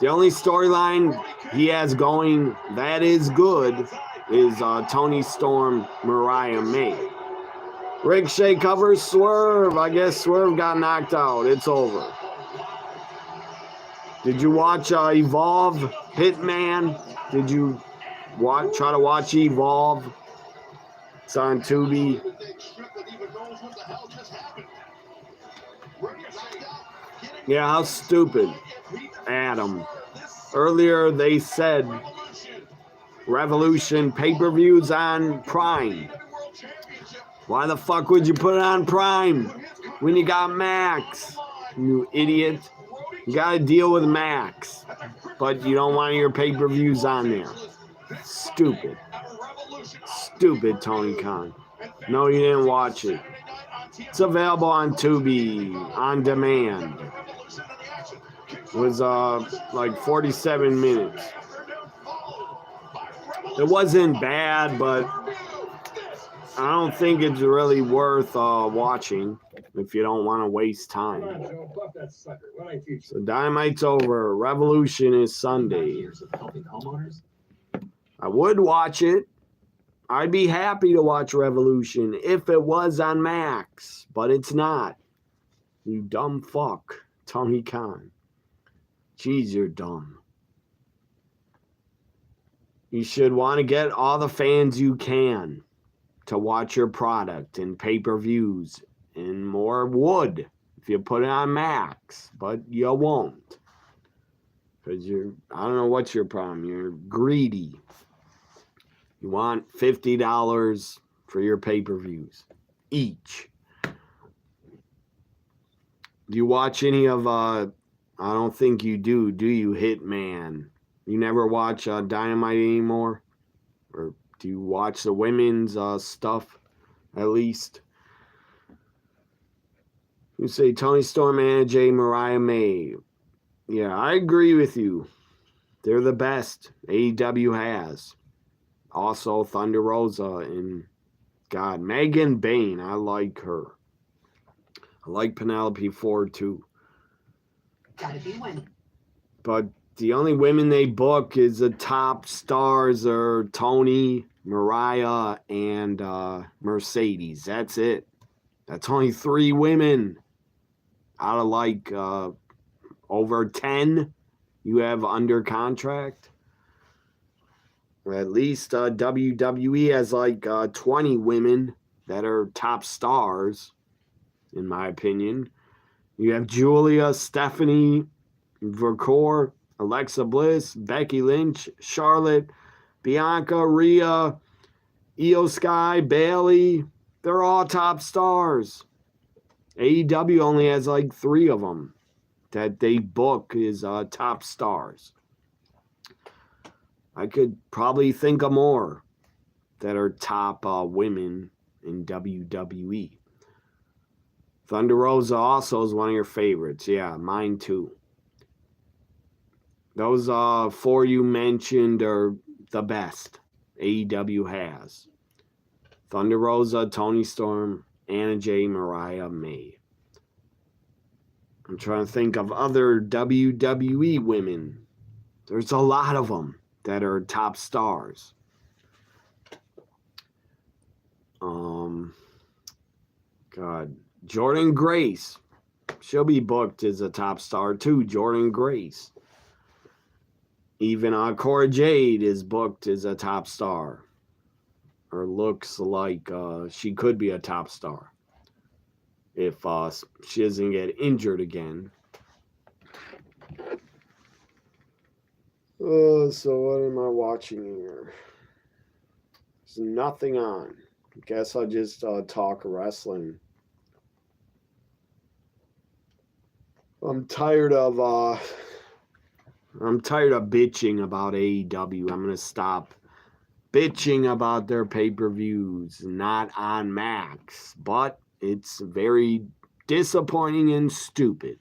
The only storyline he has going that is good is Tony Storm, Mariah May. Ricochet covers Swerve. I guess Swerve got knocked out. It's over. Did you watch Evolve, Hitman? Did you try to watch Evolve? It's on Tubi. Yeah, how stupid. Adam. Earlier they said Revolution pay-per-views on Prime. Why the fuck would you put it on Prime when you got Max? You idiot. You gotta deal with Max. But you don't want your pay-per-views on there. Stupid. Stupid, Tony Khan. No, you didn't watch it. It's available on Tubi, on demand. It was like 47 minutes. It wasn't bad, but I don't think it's really worth watching if you don't want to waste time. So Dynamite's over. Revolution is Sunday. I would watch it. I'd be happy to watch Revolution if it was on Max, but it's not. You dumb fuck, Tony Khan. Jeez, you're dumb. You should want to get all the fans you can to watch your product and pay-per-views and more would if you put it on Max, but you won't. Because I don't know what's your problem. You're greedy. You want $50 for your pay-per-views each. Do you watch any of, I don't think you do you, Hitman? You never watch Dynamite anymore? Or do you watch the women's stuff, at least? You say Tony Storm, Anna Jay, Mariah May. Yeah, I agree with you. They're the best AEW has. Also, Thunder Rosa and, God, Megan Bain. I like her. I like Penelope Ford, too. Gotta be winning. But the only women they book is the top stars are Tony, Mariah, and Mercedes. That's it. That's only 3 women out of like over 10 you have under contract. Or at least WWE has like 20 women that are top stars, in my opinion. You have Julia, Stephanie, Vercor, Alexa Bliss, Becky Lynch, Charlotte, Bianca, Rhea, Io Sky, Bayley. They're all top stars. AEW only has like 3 of them that they book as top stars. I could probably think of more that are top women in WWE. Thunder Rosa also is one of your favorites. Yeah, mine too. Those 4 you mentioned are the best AEW has. Thunder Rosa, Tony Storm, Anna Jay, Mariah May. I'm trying to think of other WWE women. There's a lot of them that are top stars. God, Jordan Grace. She'll be booked as a top star too, Jordan Grace. Even Cora Jade is booked as a top star. Or looks like she could be a top star. If she doesn't get injured again. So what am I watching here? There's nothing on. Guess I'll just talk wrestling. I'm tired of bitching about AEW. I'm gonna stop bitching about their pay-per-views not on Max, but it's very disappointing and stupid.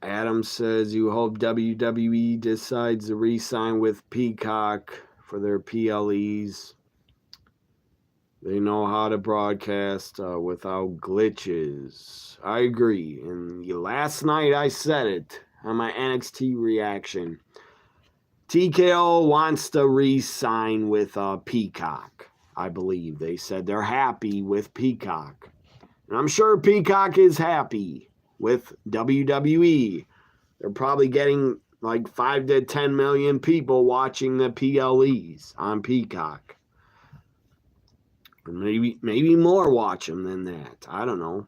Adam says you hope WWE decides to re-sign with Peacock for their PLEs. They know how to broadcast without glitches. I agree. And last night I said it on my NXT reaction. TKO wants to re-sign with Peacock, I believe. They said they're happy with Peacock. And I'm sure Peacock is happy with WWE. They're probably getting like 5 to 10 million people watching the PLEs on Peacock. Or maybe more watch them than that. I don't know.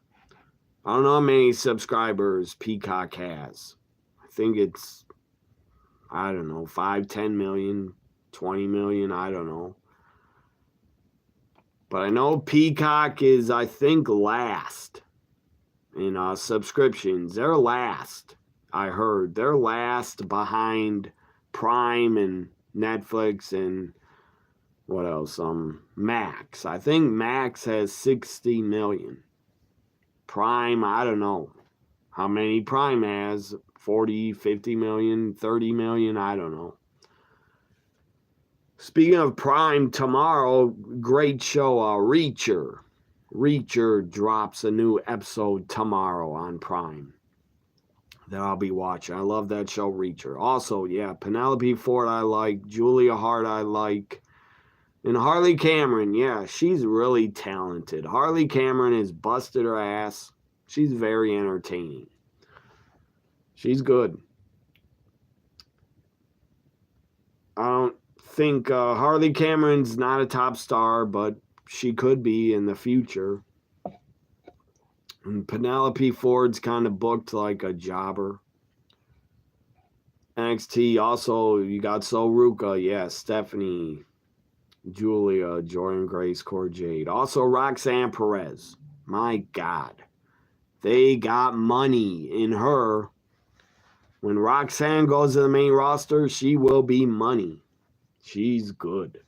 I don't know how many subscribers Peacock has. I think it's, I don't know, 5, 10 million, 20 million, I don't know. But I know Peacock is, I think, last in subscriptions. They're last, I heard. They're last behind Prime and Netflix and what else? Max. I think Max has 60 million. Prime, I don't know how many Prime has. 40, 50 million, 30 million, I don't know. Speaking of Prime, tomorrow, great show, Reacher. Reacher drops a new episode tomorrow on Prime that I'll be watching. I love that show, Reacher. Also, yeah, Penelope Ford I like, Julia Hart I like, and Harley Cameron, yeah, she's really talented. Harley Cameron has busted her ass. She's very entertaining. She's good. I don't think Harley Cameron's not a top star, but she could be in the future. And Penelope Ford's kind of booked like a jobber. NXT also, you got Soruka, yeah, Stephanie, Julia, Jordan Grace, Cora Jade. Also Roxanne Perez. My God. They got money in her. When Roxanne goes to the main roster, she will be money. She's good.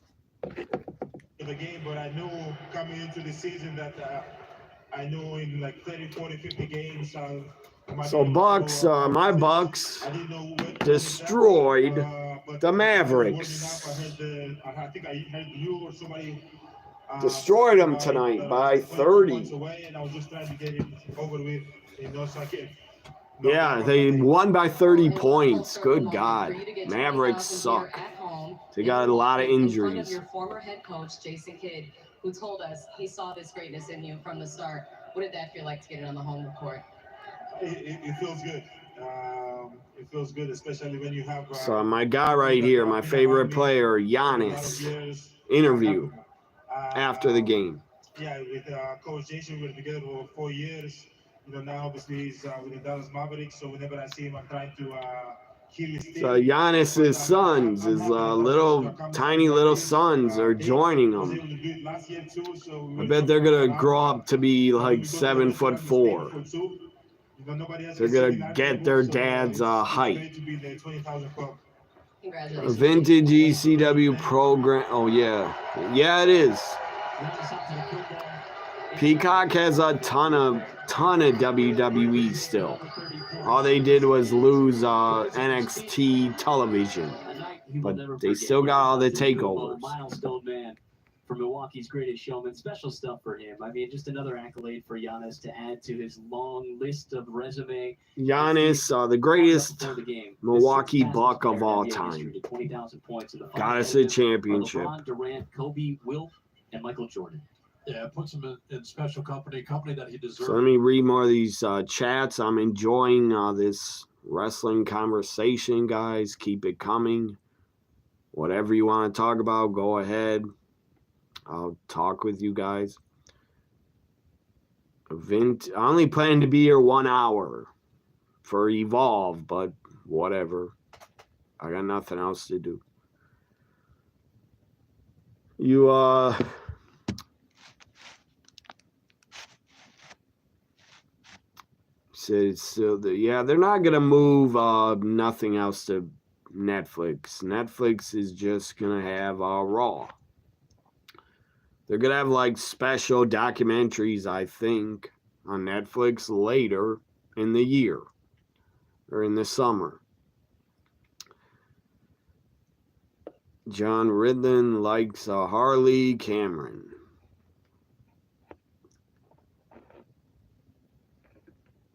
The game, but I knew coming into the season that I knew in like 30, 40, 50 games. So Bucks, my Bucks destroyed the Mavericks. I think I heard you or somebody destroyed them tonight by 30. Away, and I was just trying to get it over with, so I can. Yeah, they won by 30 points. Good God. Mavericks suck. They got a lot of injuries. In front of your former head coach, Jason Kidd, who told us he saw this greatness in you from the start. What did that feel like to get it on the home court? It feels good. It feels good, especially when you have... So my guy right here, my favorite player, Giannis, interview after the game. Yeah, with Coach Jason, we were together for 4 years. Now obviously he's with the Dallas Mavericks, so whenever I see him, I'm trying to kill his team. So Giannis's sons, his tiny little sons are joining him. I bet they're going to grow up to be like 7'4". They're going to get their dad's height. A vintage ECW program. Oh, yeah. Yeah, it is. Peacock has a ton of WWE still. All they did was lose NXT television, but they still got all the takeovers. for Milwaukee's Greatest Showman. Special stuff for him. I mean, just another accolade for Giannis to add to his long list of resume. Giannis, the greatest Milwaukee Buck of all time. 20,000 points in the Got us a championship. LeBron, Durant, Kobe, Wilt, and Michael Jordan. Yeah, it puts him in special company that he deserves. So let me read more of these chats. I'm enjoying this wrestling conversation, guys. Keep it coming. Whatever you want to talk about, go ahead. I'll talk with you guys. I only plan to be here 1 hour for Evolve, but whatever. I got nothing else to do. You, said still yeah, they're not going to move nothing else to Netflix. Netflix is just going to have Raw. They're going to have like special documentaries, I think, on Netflix later in the year or in the summer. John Ridlin likes Harley Cameron.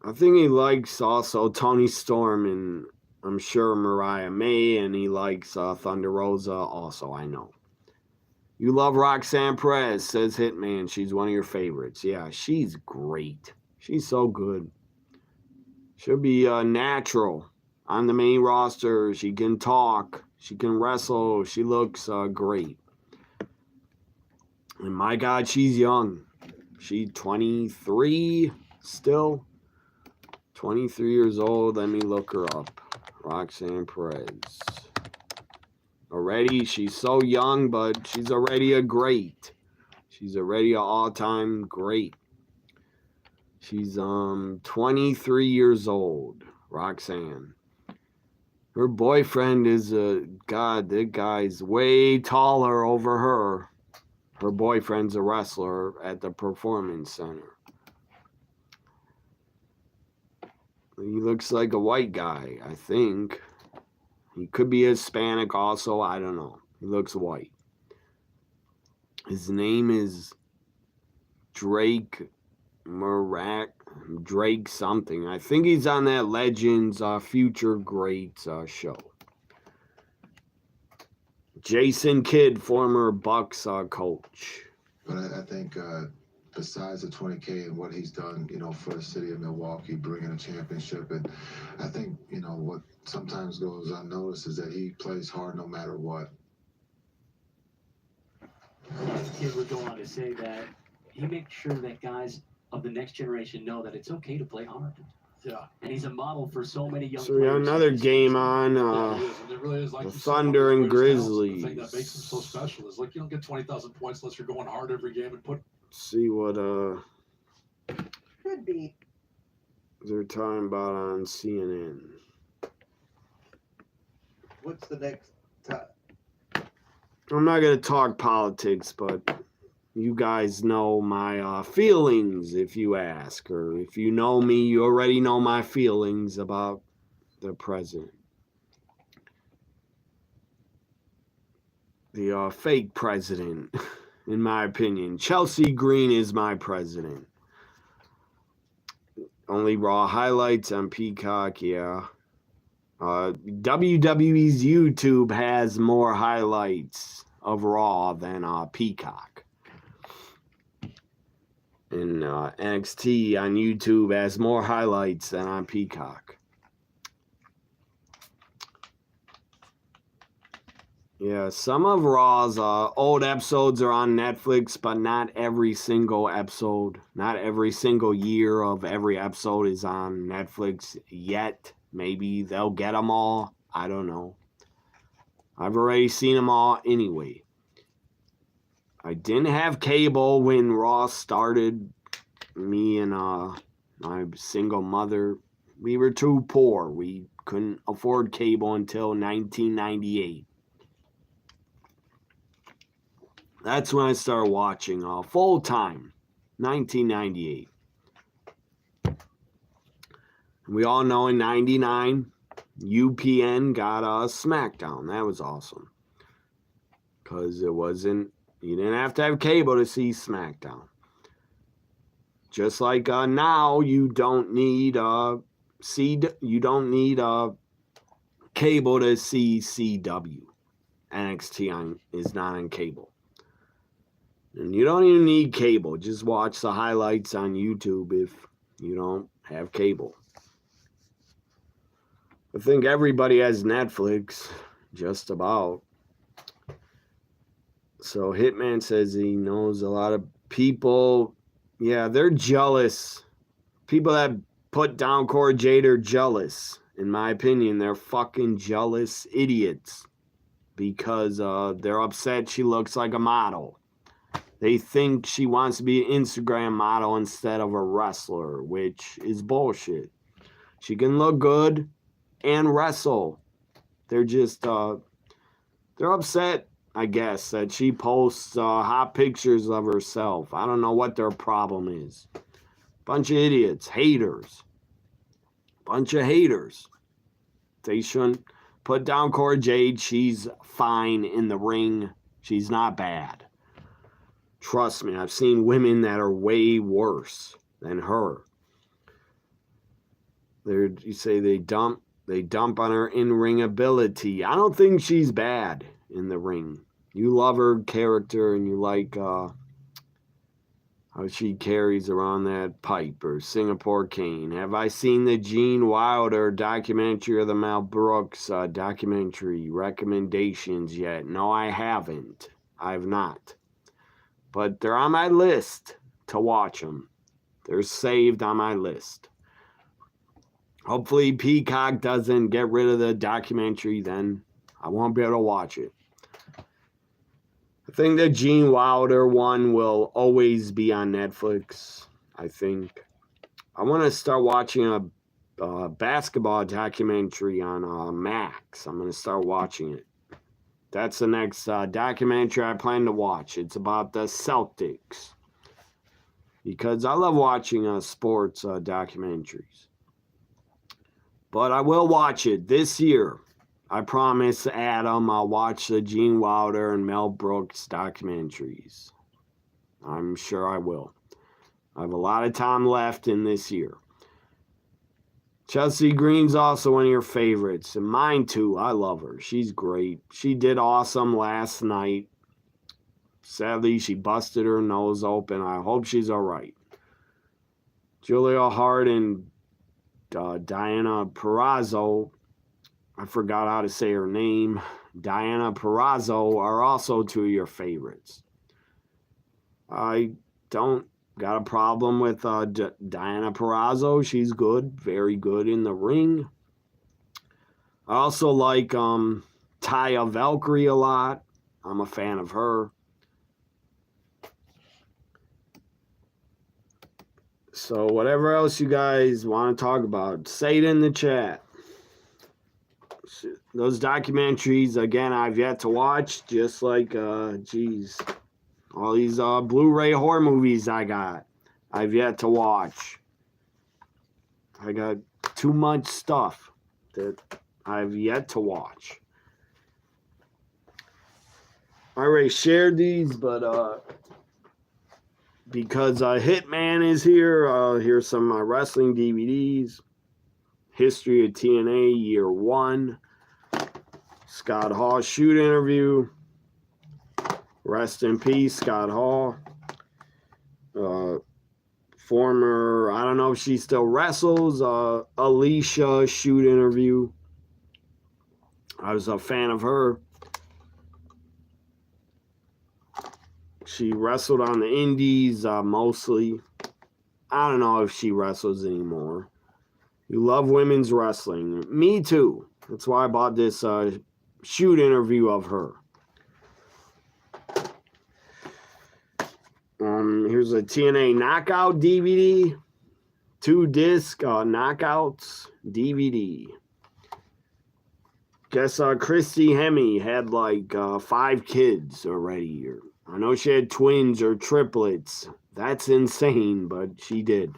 I think he likes also Tony Storm and I'm sure Mariah May, and he likes Thunder Rosa also, I know. You love Roxanne Perez, says Hitman. She's one of your favorites. Yeah, she's great. She's so good. She'll be natural on the main roster. She can talk. She can wrestle. She looks great. And my God, she's young. She's 23 still. 23 years old. Let me look her up. Roxanne Perez. Already, she's so young, but she's already a great. She's already an all-time great. She's 23 years old, Roxanne. Her boyfriend is God, that guy's way taller over her. Her boyfriend's a wrestler at the Performance Center. He looks like a white guy, I think. He could be Hispanic also, I don't know. He looks white. His name is Drake Drake something. I think he's on that Legends Future Greats show. Jason Kidd, former Bucks coach. But I think besides the 20K and what he's done, for the city of Milwaukee, bringing a championship, and I think, what sometimes goes unnoticed is that he plays hard no matter what. Kidd would go on to say that he makes sure that guys of the next generation know that it's okay to play hard. Yeah. And he's a model for so many young players. So we got another game on the Thunder and Grizzlies. The thing that makes him so special is, you don't get 20,000 points unless you're going hard every game and put... See what could be. They're talking about on CNN. What's the next time? I'm not going to talk politics, but you guys know my feelings if you ask. Or if you know me, you already know my feelings about the president. The fake president, in my opinion. Chelsea Green is my president. Only Raw highlights on Peacock, yeah. WWE's YouTube has more highlights of Raw than Peacock. And NXT on YouTube has more highlights than on Peacock. Yeah, some of Raw's old episodes are on Netflix, but not every single episode. Not every single year of every episode is on Netflix yet. Maybe they'll get them all. I don't know. I've already seen them all anyway. I didn't have cable when Raw started. Me and my single mother, we were too poor. We couldn't afford cable until 1998. That's when I started watching full time, 1998. We all know in 99, UPN got SmackDown. That was awesome. Because it wasn't You didn't have to have cable to see SmackDown. Just like now, you don't need cable to see CW. NXT is not on cable. And you don't even need cable. Just watch the highlights on YouTube if you don't have cable. I think everybody has Netflix, just about. So Hitman says he knows a lot of people. Yeah, they're jealous. People that put down Cora Jade are jealous. In my opinion, they're fucking jealous idiots. Because they're upset she looks like a model. They think she wants to be an Instagram model instead of a wrestler, which is bullshit. She can look good and wrestle. They're just, they're upset, I guess, that she posts hot pictures of herself. I don't know what their problem is. Bunch of idiots, haters. Bunch of haters. They shouldn't put down Cora Jade. She's fine in the ring. She's not bad. Trust me, I've seen women that are way worse than her. You say they dump on her in-ring ability. I don't think she's bad in the ring. You love her character and you like how she carries around that pipe or Singapore cane. Have I seen the Gene Wilder documentary or the Mel Brooks documentary recommendations yet? No, I haven't. I have not. But they're on my list to watch them. They're saved on my list. Hopefully Peacock doesn't get rid of the documentary, then I won't be able to watch it. I think the Gene Wilder one will always be on Netflix, I think. I want to start watching a basketball documentary on Max. I'm going to start watching it. That's the next documentary I plan to watch. It's about the Celtics. Because I love watching sports documentaries. But I will watch it this year. I promise Adam I'll watch the Gene Wilder and Mel Brooks documentaries. I'm sure I will. I have a lot of time left in this year. Chelsea Green's also one of your favorites. And mine too. I love her. She's great. She did awesome last night. Sadly, she busted her nose open. I hope she's all right. Julia Hart and Diana Perazzo, I forgot how to say her name. Diana Perazzo are also two of your favorites. I don't got a problem with Diana Perazzo. She's good, very good in the ring. I also like Taya Valkyrie a lot. I'm a fan of her. So whatever else you guys want to talk about, say it in the chat. Those documentaries, again, I've yet to watch, just like, all these Blu-ray horror movies I've yet to watch. I got too much stuff that I've yet to watch. I already shared these, but because Hitman is here, here's some of my wrestling DVDs. History of TNA Year 1. Scott Hall shoot interview. Rest in peace, Scott Hall. Former, I don't know if she still wrestles, Alicia shoot interview. I was a fan of her. She wrestled on the indies mostly. I don't know if she wrestles anymore. You love women's wrestling. Me too. That's why I bought this shoot interview of her. Here's a TNA Knockout DVD. 2-disc Knockouts DVD. Guess Christy Hemme had like 5 kids already. I know she had twins or triplets. That's insane, but she did.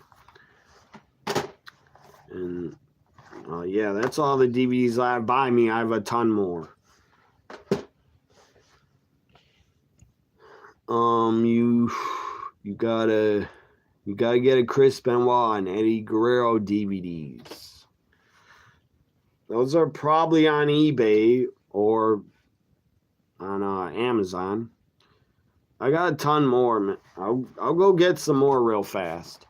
And yeah, that's all the DVDs I have by me. I have a ton more. You gotta get a Chris Benoit and Eddie Guerrero DVDs. Those are probably on eBay or on Amazon. I got a ton more, man. I'll go get some more real fast.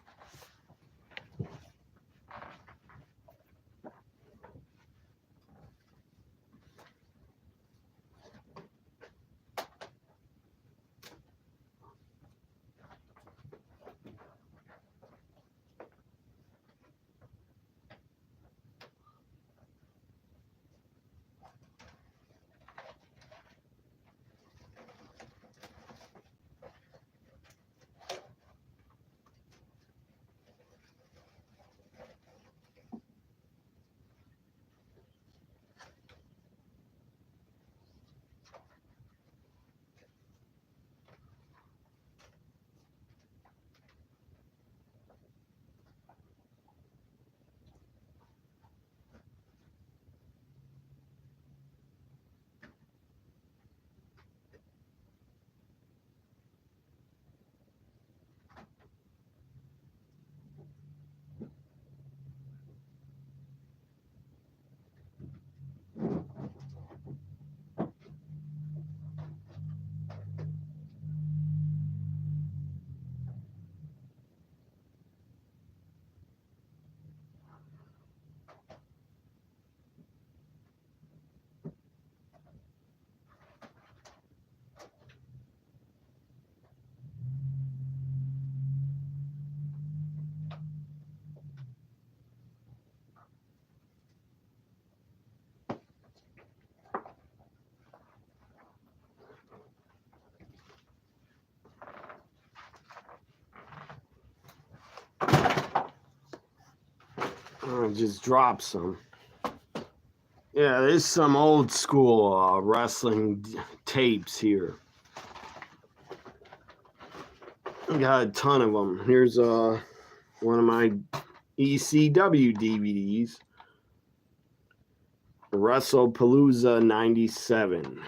I just dropped some. Yeah, there's some old school wrestling tapes here. I got a ton of them. Here's one of my ECW DVDs. WrestlePalooza 97.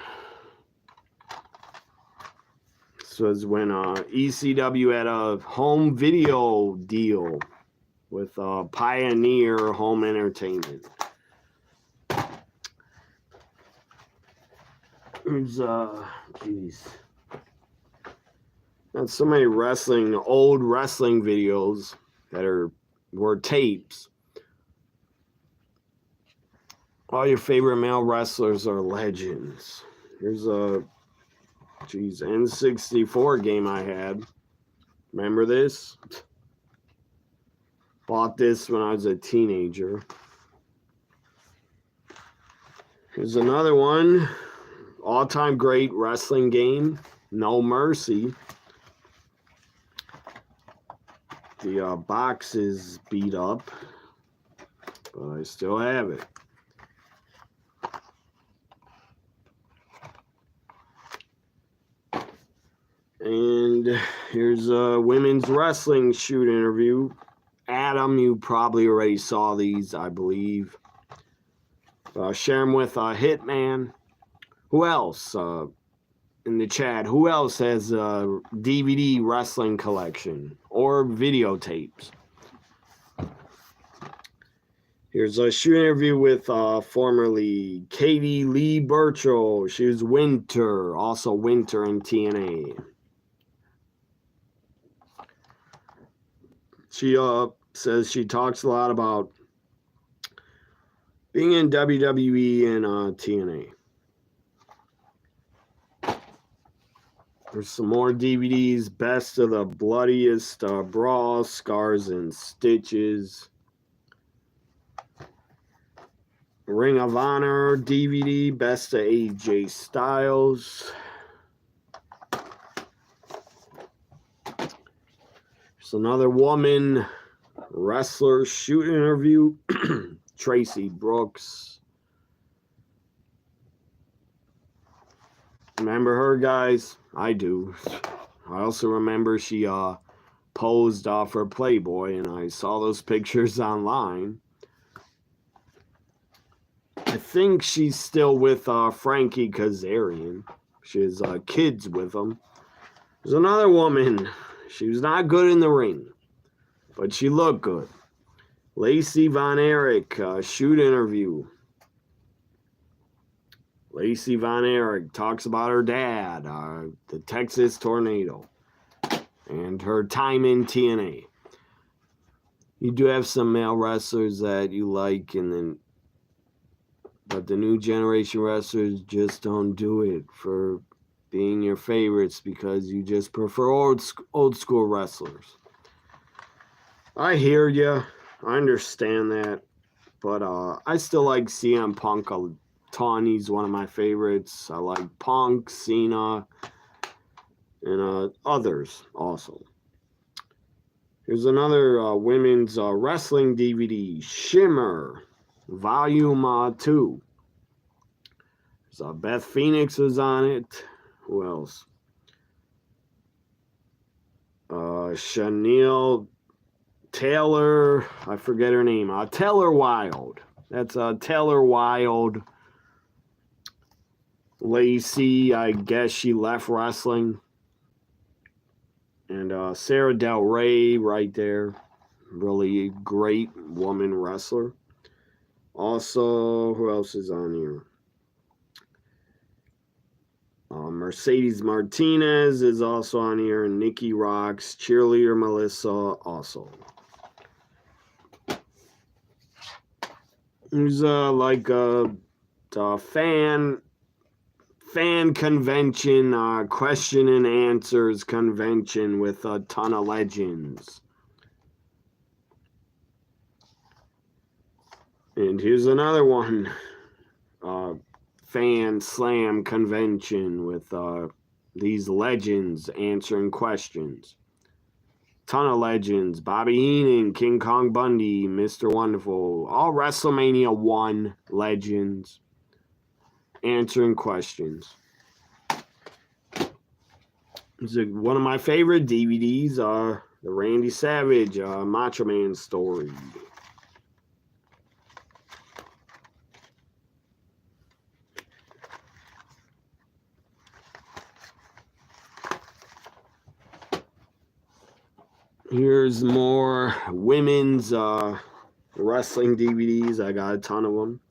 This was when ECW had a home video deal with Pioneer Home Entertainment. There's geez. Got so many old wrestling videos that were tapes. All your favorite male wrestlers are legends. Here's a N64 game I had. Remember this? Bought this when I was a teenager. Here's another one. All-time great wrestling game. No Mercy. The box is beat up, but I still have it. And here's a women's wrestling shoot interview. Adam, you probably already saw these, I believe. Share them with Hitman. Who else in the chat? Who else has a DVD wrestling collection or videotapes? Here's a shoot interview with formerly Katie Lee Burchill. She was Winter, also Winter in TNA. She says she talks a lot about being in WWE and TNA. There's some more DVDs. Best of the Bloodiest Brawl, Scars and Stitches. Ring of Honor DVD. Best of AJ Styles. There's another woman wrestler shoot interview. Tracy Brooks. Remember her, guys? I do. I also remember she posed for Playboy, and I saw those pictures online. I think she's still with Frankie Kazarian. She has kids with him. There's another woman. She was not good in the ring, but she looked good. Lacey Von Erich, shoot interview. Lacey Von Erich talks about her dad, the Texas Tornado, and her time in TNA. You do have some male wrestlers that you like, but the new generation wrestlers just don't do it for being your favorites because you just prefer old school wrestlers. I hear you. I understand that. But I still like CM Punk a ton. He's one of my favorites. I like Punk, Cena, and others also. Here's another women's wrestling DVD, Shimmer, Volume 2. There's Beth Phoenix was on it. Who else? Chanel Taylor, I forget her name. Taylor Wilde. That's Taylor Wilde. Lacey, I guess she left wrestling. And Sarah Del Rey right there. Really great woman wrestler. Also, who else is on here? Mercedes Martinez is also on here. Nikki Rocks. Cheerleader Melissa also. There's like a fan convention, question and answers convention with a ton of legends. And here's another one, fan slam convention with these legends answering questions. Ton of legends. Bobby Heenan, King Kong Bundy, Mr. Wonderful, all WrestleMania 1 legends answering questions. One of my favorite DVDs are the Randy Savage Macho Man story. Here's more women's wrestling DVDs. I got a ton of them.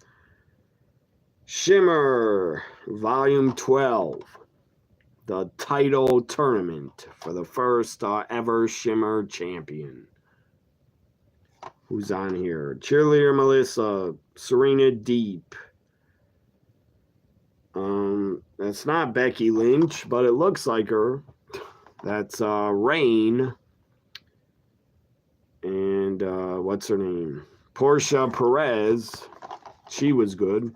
Shimmer, Volume 12. The title tournament for the first ever Shimmer champion. Who's on here? Cheerleader Melissa, Serena Deep. That's not Becky Lynch, but it looks like her. That's Rain. And what's her name? Portia Perez. She was good.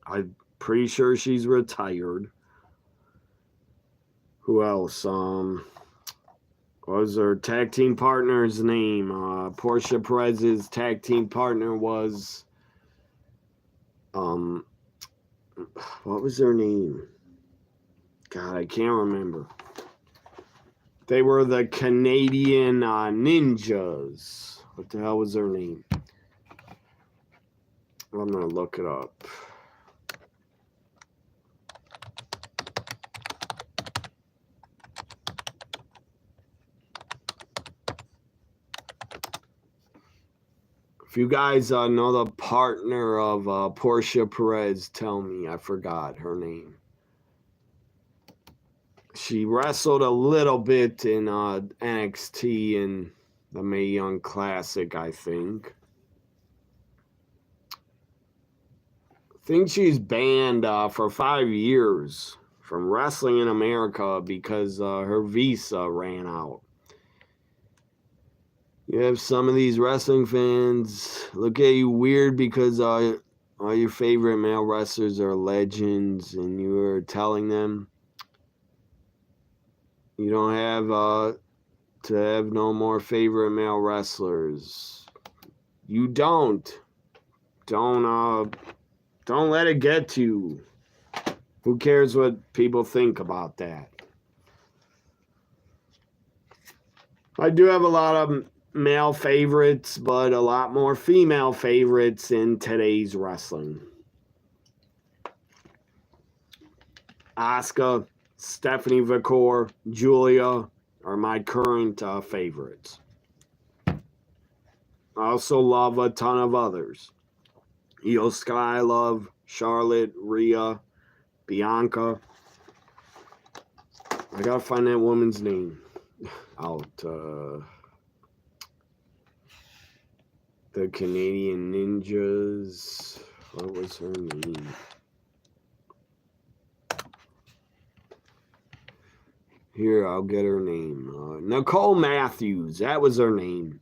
I'm pretty sure she's retired. Who else? What was her tag team partner's name? Portia Perez's tag team partner was what was their name? God, I can't remember. They were the Canadian Ninjas. What the hell was their name? I'm gonna look it up. If you guys know the partner of Portia Perez, tell me. I forgot her name. She wrestled a little bit in NXT and the Mae Young Classic, I think. I think she's banned for 5 years from wrestling in America because her visa ran out. You have some of these wrestling fans look at you weird because all your favorite male wrestlers are legends and you are telling them you don't have to have no more favorite male wrestlers. You don't let it get to you. Who cares what people think about that? I do have a lot of male favorites, but a lot more female favorites in today's wrestling. Asuka, Stephanie Vicor, Julia are my current favorites. I also love a ton of others. Io Sky, I love Charlotte, Rhea, Bianca. I gotta find that woman's name out. The Canadian Ninjas. What was her name? Here, I'll get her name. Nicole Matthews. That was her name.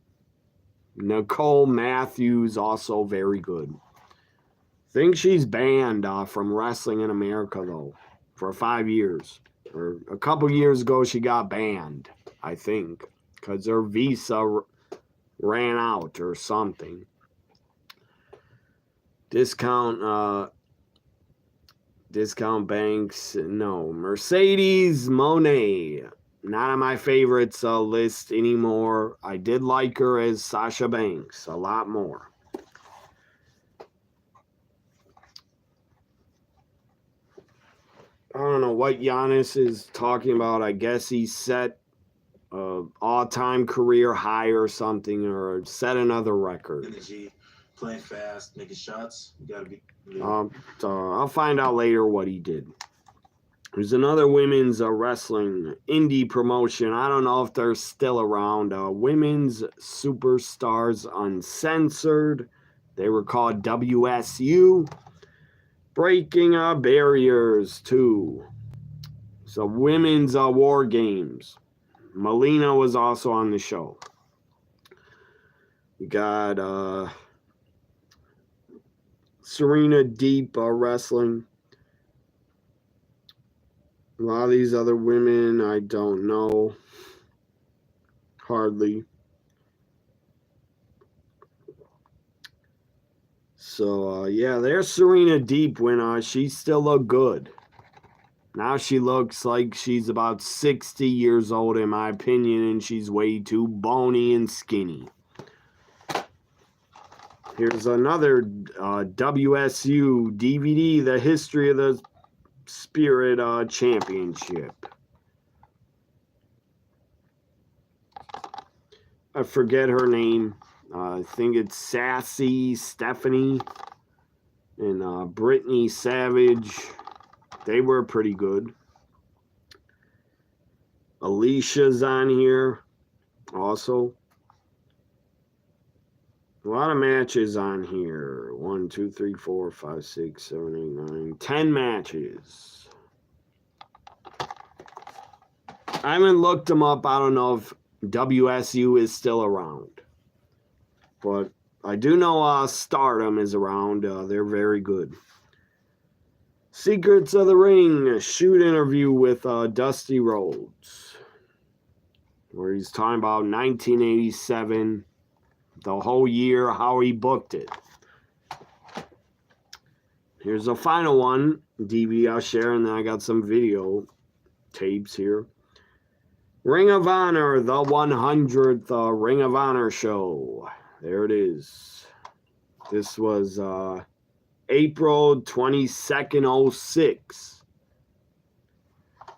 Nicole Matthews, also very good. Think she's banned from wrestling in America, though, for 5 years. Or a couple years ago, she got banned, I think, because her visa ran out or something. Discount Banks, no. Mercedes Monet, not on my favorites list anymore. I did like her as Sasha Banks a lot more. I don't know what Giannis is talking about. I guess he set all-time career high or something, or set another record. Energy, playing fast, making shots. You gotta be. I'll find out later what he did. There's another women's wrestling indie promotion. I don't know if they're still around. Women's Superstars Uncensored. They were called WSU. Breaking Barriers 2. So women's war games. Melina was also on the show. You got Serena Deep wrestling. A lot of these other women I don't know. Hardly. So, yeah, there's Serena Deep when she still looked good. Now she looks like she's about 60 years old, in my opinion, and she's way too bony and skinny. Here's another WSU DVD, The History of the Spirit Championship. I forget her name. I think it's Sassy Stephanie and Brittany Savage. They were pretty good. Alicia's on here also. A lot of matches on here. 1, 2, 3, 4, 5, 6, 7, 8, 9, 10 matches. I haven't looked them up. I don't know if WSU is still around. But I do know Stardom is around. They're very good. Secrets of the Ring, shoot interview with Dusty Rhodes, where he's talking about 1987, the whole year, how he booked it. Here's the final one, DVD I'll share, and then I got some video tapes here. Ring of Honor, the 100th Ring of Honor show. There it is. This was April 22nd, 06.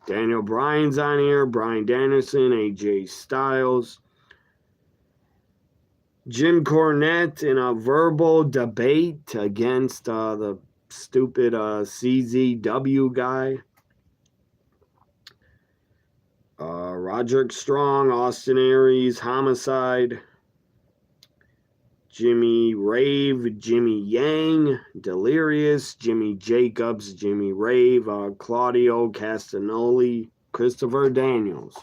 Daniel Bryan's on here. Bryan Danielson, AJ Styles. Jim Cornette in a verbal debate against the stupid CZW guy. Roderick Strong, Austin Aries, Homicide. Jimmy Rave, Jimmy Yang, Delirious, Jimmy Jacobs, Jimmy Rave, Claudio Castagnoli, Christopher Daniels.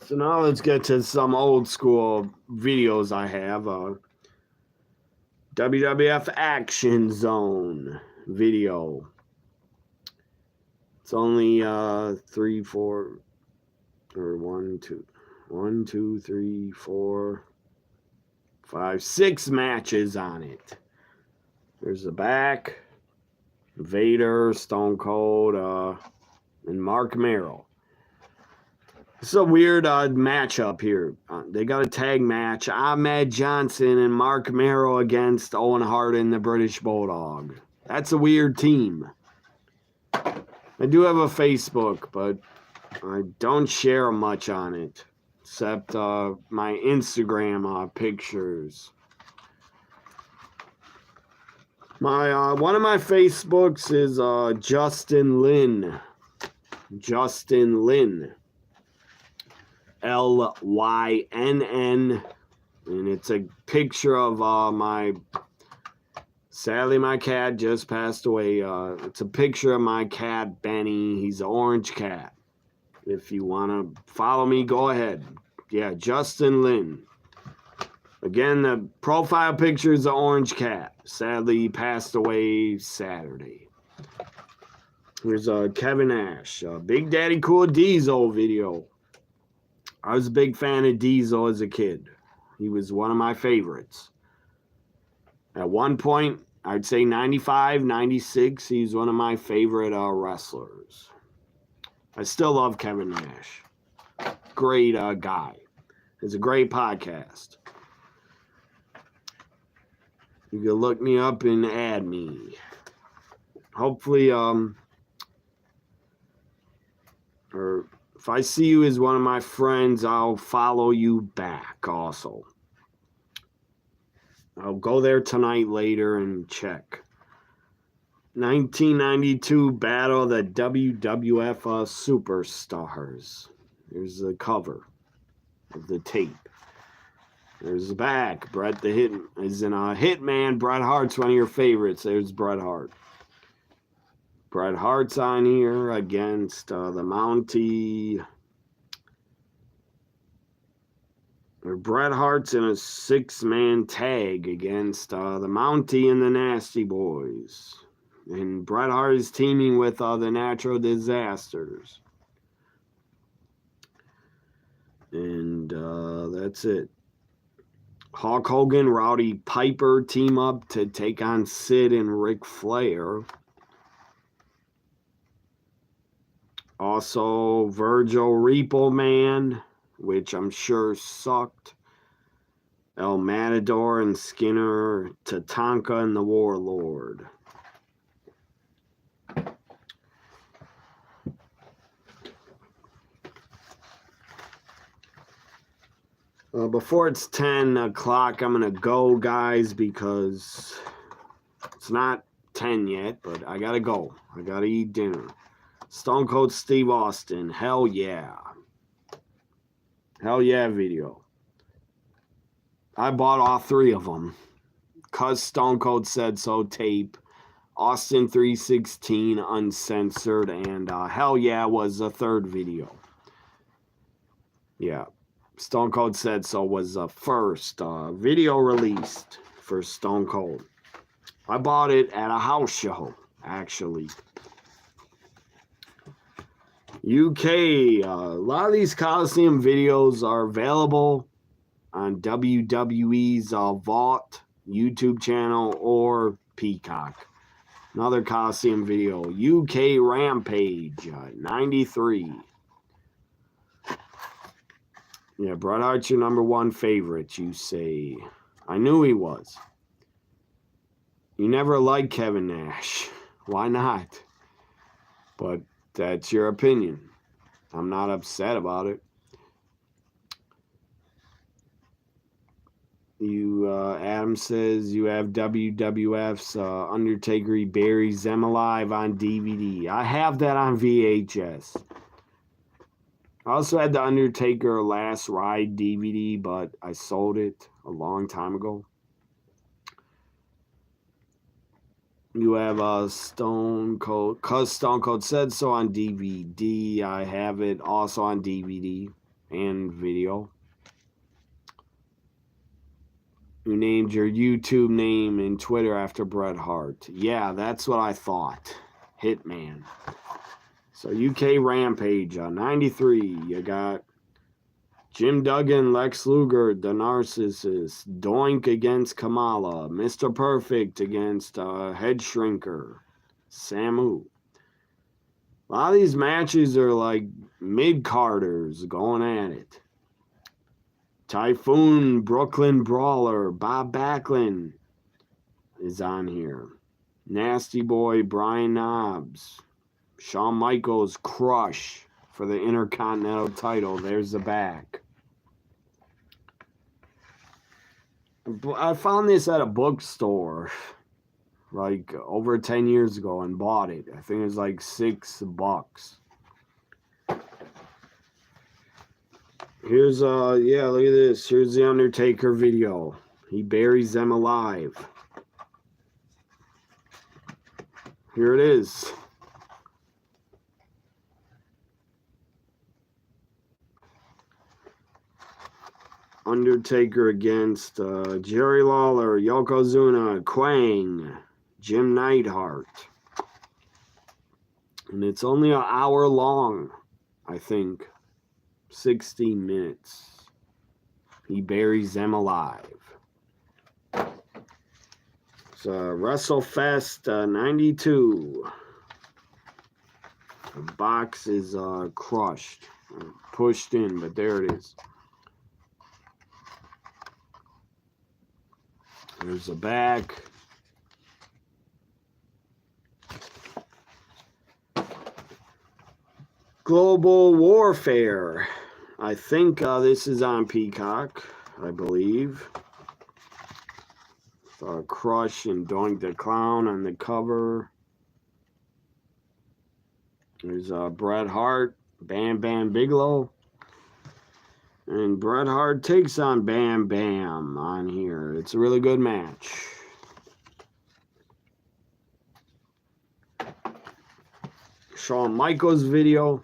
So now let's get to some old school videos I have. WWF Action Zone video. It's only 3, 4... or 1, 2, 3, 4, 5, 6 matches on it. There's the back. Vader, Stone Cold, and Mark Merrill. It's a weird matchup here. They got a tag match. Ahmed Johnson and Mark Merrow against Owen Hart and the British Bulldog. That's a weird team. I do have a Facebook, but I don't share much on it, except my Instagram pictures. My one of my Facebooks is Justin Lynn. Justin Lynn. Lynn, and it's a picture of sadly my cat just passed away. It's a picture of my cat Benny. He's an orange cat. If you want to follow me, go ahead. Yeah, Justin Lynn. Again, the profile picture is an orange cat. Sadly, he passed away Saturday. Here's Kevin Nash, Big Daddy Cool Diesel video. I was a big fan of Diesel as a kid. He was one of my favorites. At one point, I'd say 95, 96, he's one of my favorite wrestlers. I still love Kevin Nash. Great guy. It's a great podcast. You can look me up and add me. Hopefully, or if I see you as one of my friends, I'll follow you back also. I'll go there tonight later and check. 1992 Battle of the WWF Superstars. Here's the cover of the tape. There's the back. Bret the Hit is in a Hitman. Bret Hart's one of your favorites. There's Bret Hart. Bret Hart's on here against the Mountie. Bret Hart's in a 6-man tag against the Mountie and the Nasty Boys. And Bret Hart is teaming with the Natural Disasters. And that's it. Hulk Hogan, Rowdy Piper team up to take on Sid and Ric Flair. Also, Virgil Repo Man, which I'm sure sucked. El Matador and Skinner, Tatanka and the Warlord. Before it's 10 o'clock, I'm going to go, guys, because it's not 10 yet, but I got to go. I got to eat dinner. Stone Cold Steve Austin, hell yeah. Hell yeah video. I bought all 3 of them. Cuz Stone Cold Said So tape, Austin 316 uncensored, and hell yeah was the 3rd video. Yeah. Stone Cold Said So was the first video released for Stone Cold. I bought it at a house show, actually. UK, a lot of these Coliseum videos are available on WWE's Vault YouTube channel or Peacock. Another Coliseum video, UK Rampage, 93. Yeah, Bret Hart's your number 1 favorite, you say. I knew he was. You never liked Kevin Nash. Why not? But that's your opinion. I'm not upset about it. Adam says you have WWF's Undertaker Buries Them Alive on DVD. I have that on VHS. I also had the Undertaker Last Ride DVD, but I sold it a long time ago. You have Stone Cold, Cuz Stone Cold Said So on DVD. I have it also on DVD and video. You named your YouTube name and Twitter after Bret Hart. Yeah, that's what I thought. Hitman. So UK Rampage, 93. You got Jim Duggan, Lex Luger, the Narcissist, Doink against Kamala, Mr. Perfect against Head Shrinker, Samu. A lot of these matches are like mid-carders going at it. Typhoon, Brooklyn Brawler, Bob Backlund is on here. Nasty Boy, Brian Knobbs. Shawn Michaels, Crush for the Intercontinental title. There's the back. I found this at a bookstore like over 10 years ago and bought it. I think it was like $6. Here's yeah, look at this. Here's the Undertaker video. He buries them alive. Here it is. Undertaker against Jerry Lawler, Yokozuna, Quang, Jim Neidhart. And it's only an hour long, I think. 16 minutes. He buries them alive. It's WrestleFest 92. The box is crushed, pushed in, but there it is. There's the back. Global Warfare. I think this is on Peacock, I believe. Crush and Doink the Clown on the cover. There's Bret Hart, Bam Bam Bigelow. And Bret Hart takes on Bam Bam on here. It's a really good match. Shawn Michaels video.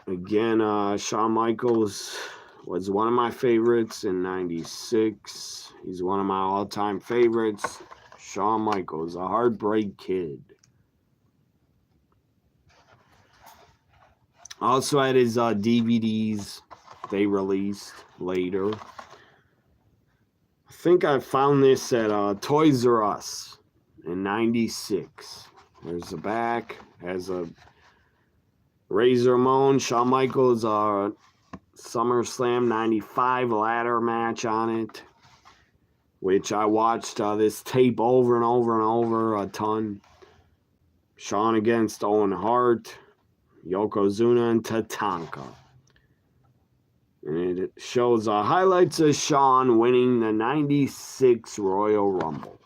Again, Shawn Michaels was one of my favorites in '96. He's one of my all-time favorites. Shawn Michaels, a Heartbreak Kid. Also had his DVDs they released later. I think I found this at Toys R Us in '96. There's the back. Has a Razor Ramon, Shawn Michaels, SummerSlam '95 ladder match on it, which I watched this tape over and over and over a ton. Shawn against Owen Hart, Yokozuna, and Tatanka. And it shows highlights of Shawn winning the '96 Royal Rumble.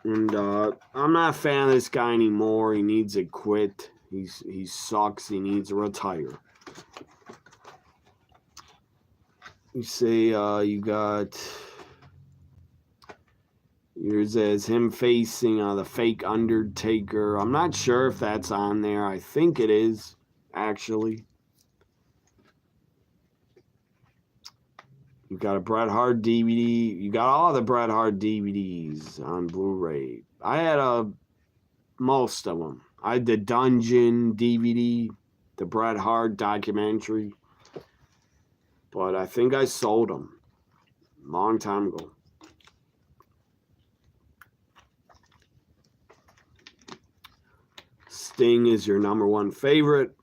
And I'm not a fan of this guy anymore. He needs to quit. He sucks. He needs to retire. You see, you got here's as him facing the fake Undertaker. I'm not sure if that's on there. I think it is, actually. You got a Bret Hart DVD. You got all the Bret Hart DVDs on Blu-ray. I had most of them. I had the Dungeon DVD, the Bret Hart documentary. But I think I sold them a long time ago. Sting is your #1 favorite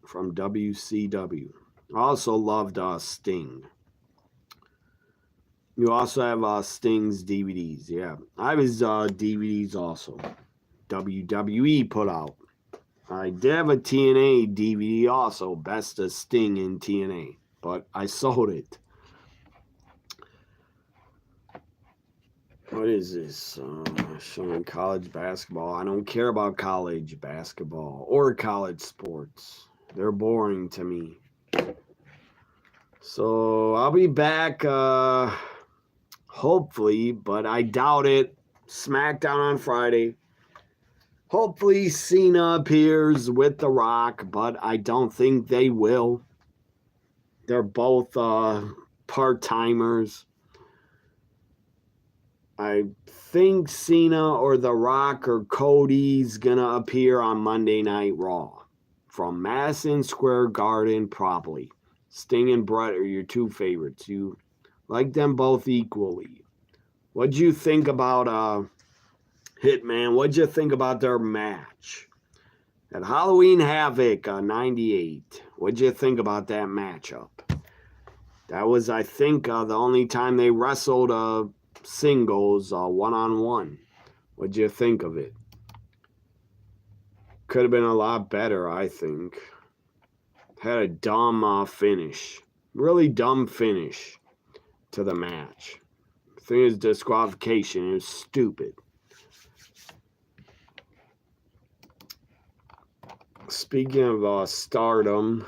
from WCW. I also loved Sting. You also have Sting's DVDs. Yeah, I have his DVDs also. WWE put out. I did have a TNA DVD also, Best of Sting in TNA, but I sold it. What is this? Showing college basketball. I don't care about college basketball or college sports. They're boring to me. So I'll be back hopefully, but I doubt it. SmackDown on Friday. Hopefully Cena appears with The Rock, but I don't think they will. They're both part-timers. I think Cena or The Rock or Cody's gonna appear on Monday Night Raw from Madison Square Garden, probably. Sting and Bret are your two favorites. You like them both equally. What'd you think about Hitman, what'd you think about their match? At Halloween Havoc 98, what'd you think about that matchup? That was, I think, the only time they wrestled singles one-on-one. What'd you think of it? Could have been a lot better, I think. Had a dumb finish. Really dumb finish to the match. I think it was disqualification. It was stupid. Speaking of Stardom,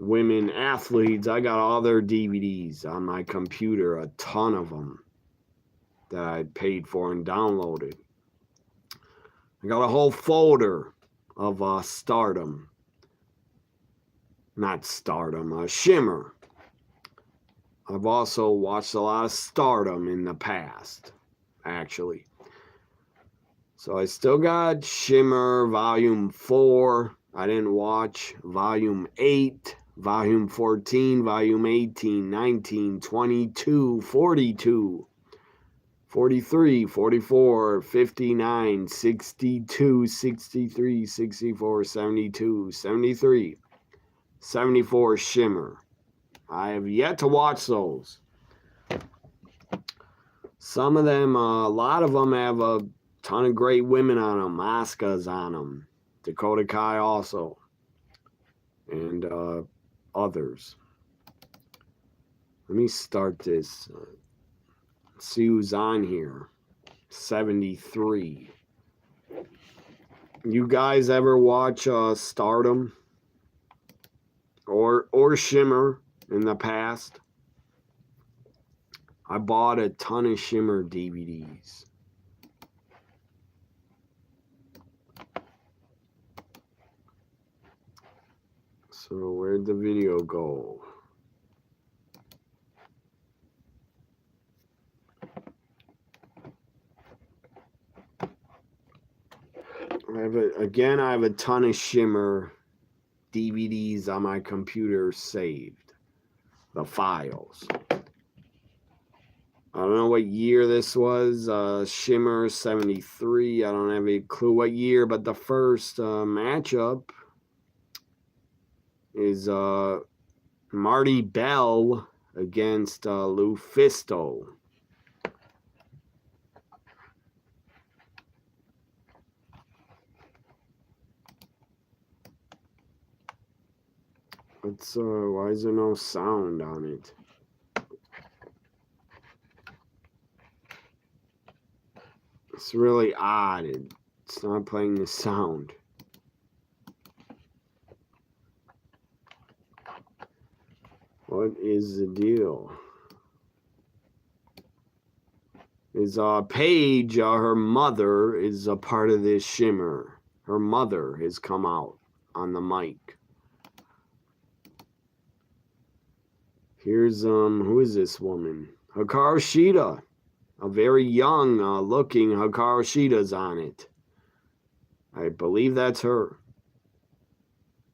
women athletes, I got all their DVDs on my computer, a ton of them that I paid for and downloaded. I got a whole folder of Stardom. Not Stardom, Shimmer. I've also watched a lot of Stardom in the past, actually. So I still got Shimmer Volume 4. I didn't watch Volume 8, Volume 14, Volume 18, 19, 22, 42, 43, 44, 59, 62, 63, 64, 72, 73, 74 Shimmer. I have yet to watch those. Some of them, a lot of them have a ton of great women on them. Asuka's on them. Dakota Kai also. And others. Let me start this. See who's on here. 73. You guys ever watch Stardom? Or Shimmer in the past? I bought a ton of Shimmer DVDs. So where'd the video go? I have a ton of Shimmer DVDs on my computer saved. The files. I don't know what year this was. Shimmer 73. I don't have a clue what year, but the first matchup is Marty Bell against Lufisto. It's why is there no sound on it? It's really odd. It's not playing the sound. What is the deal? Is Paige, her mother, is a part of this Shimmer. Her mother has come out on the mic. Here's who is this woman? Hikaru Shida. A very young looking Hikaru Shida's on it. I believe that's her.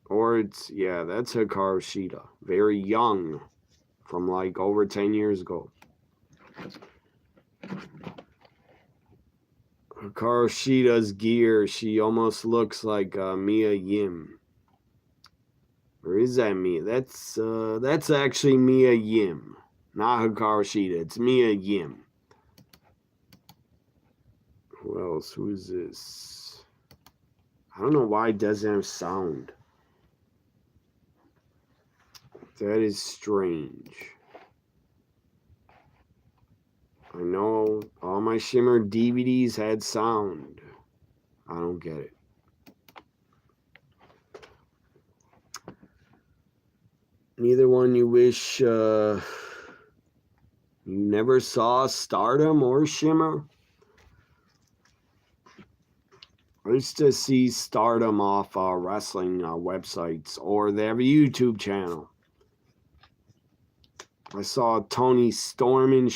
Or it's, yeah, that's Hikaru Shida. Very young. From like over 10 years ago. Hikaru Shida's gear, she almost looks like Mia Yim. Or is that Mia? That's actually Mia Yim. Not Hikaru Shida. It's Mia Yim. Who else? Who is this? I don't know why it doesn't have sound. That is strange. I know all my Shimmer DVDs had sound. I don't get it. Neither one you wish you never saw Stardom or Shimmer? I used to see Stardom off wrestling websites, or they have a YouTube channel. I saw Tony Storm in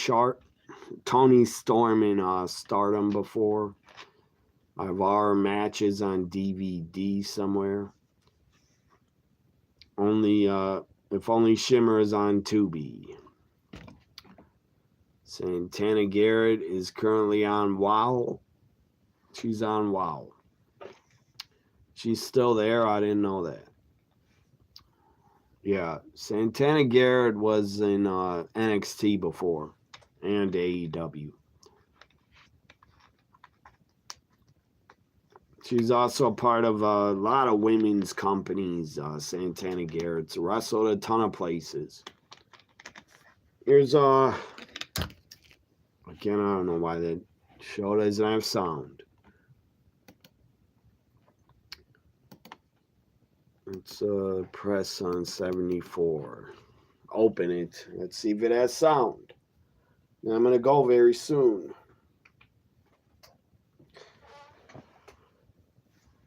Stardom before. I have our matches on DVD somewhere. Only if only Shimmer is on Tubi. Santana Garrett is currently on WoW. She's on WoW. She's still there. I didn't know that. Yeah, Santana Garrett was in NXT before and AEW. She's also a part of a lot of women's companies. Santana Garrett's wrestled a ton of places. Here's again, I don't know why that show doesn't have sound. Let's press on 74. Open it. Let's see if it has sound. Now I'm gonna go very soon.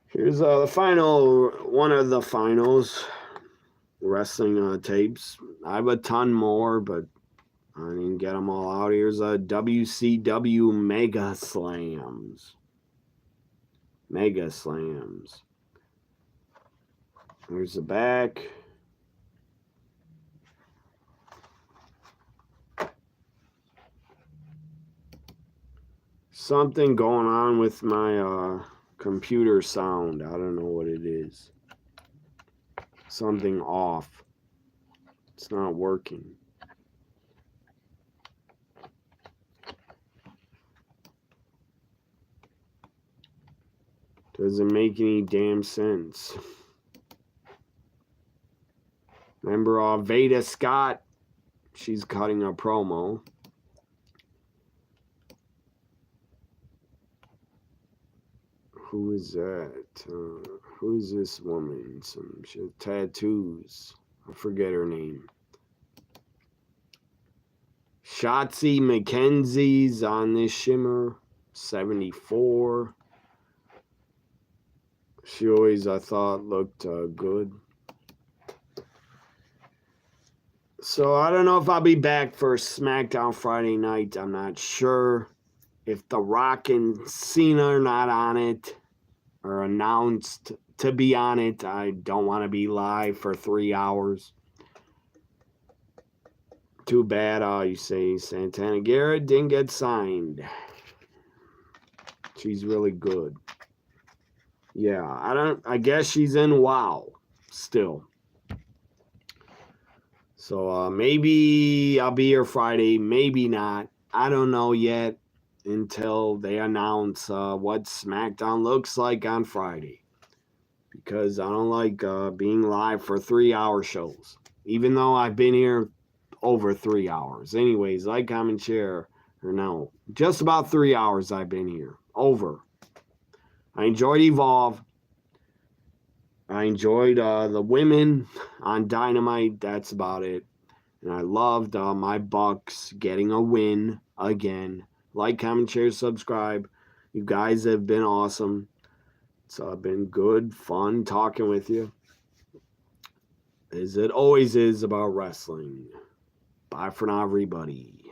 Here's the final, one of the finals wrestling tapes. I have a ton more, but I didn't get them all out. Here's a WCW Mega Slams. Mega Slams. Here's the back. Something going on with my computer sound. I don't know what it is. Something off. It's not working. Doesn't make any damn sense. Remember Veda Scott? She's cutting a promo. Who is that? Who's this woman? She has tattoos. I forget her name. Shotzi McKenzie's on this shimmer. 74. She always, I thought, looked good. So I don't know if I'll be back for SmackDown Friday night. I'm not sure if The Rock and Cena are not on it or announced to be on it. I don't want to be live for 3 hours. Too bad. You say Santana Garrett didn't get signed. She's really good. Yeah, I guess she's in WoW still. So maybe I'll be here Friday, maybe not. I don't know yet until they announce what SmackDown looks like on Friday. Because I don't like being live for 3-hour shows. Even though I've been here over 3 hours. Anyways, like, comment, share. Or no, just about 3 hours I've been here. Over. I enjoyed Evolve. I enjoyed the women on Dynamite. That's about it. And I loved my Bucks getting a win again. Like, comment, share, subscribe. You guys have been awesome. It's been good, fun talking with you. As it always is about wrestling. Bye for now, everybody.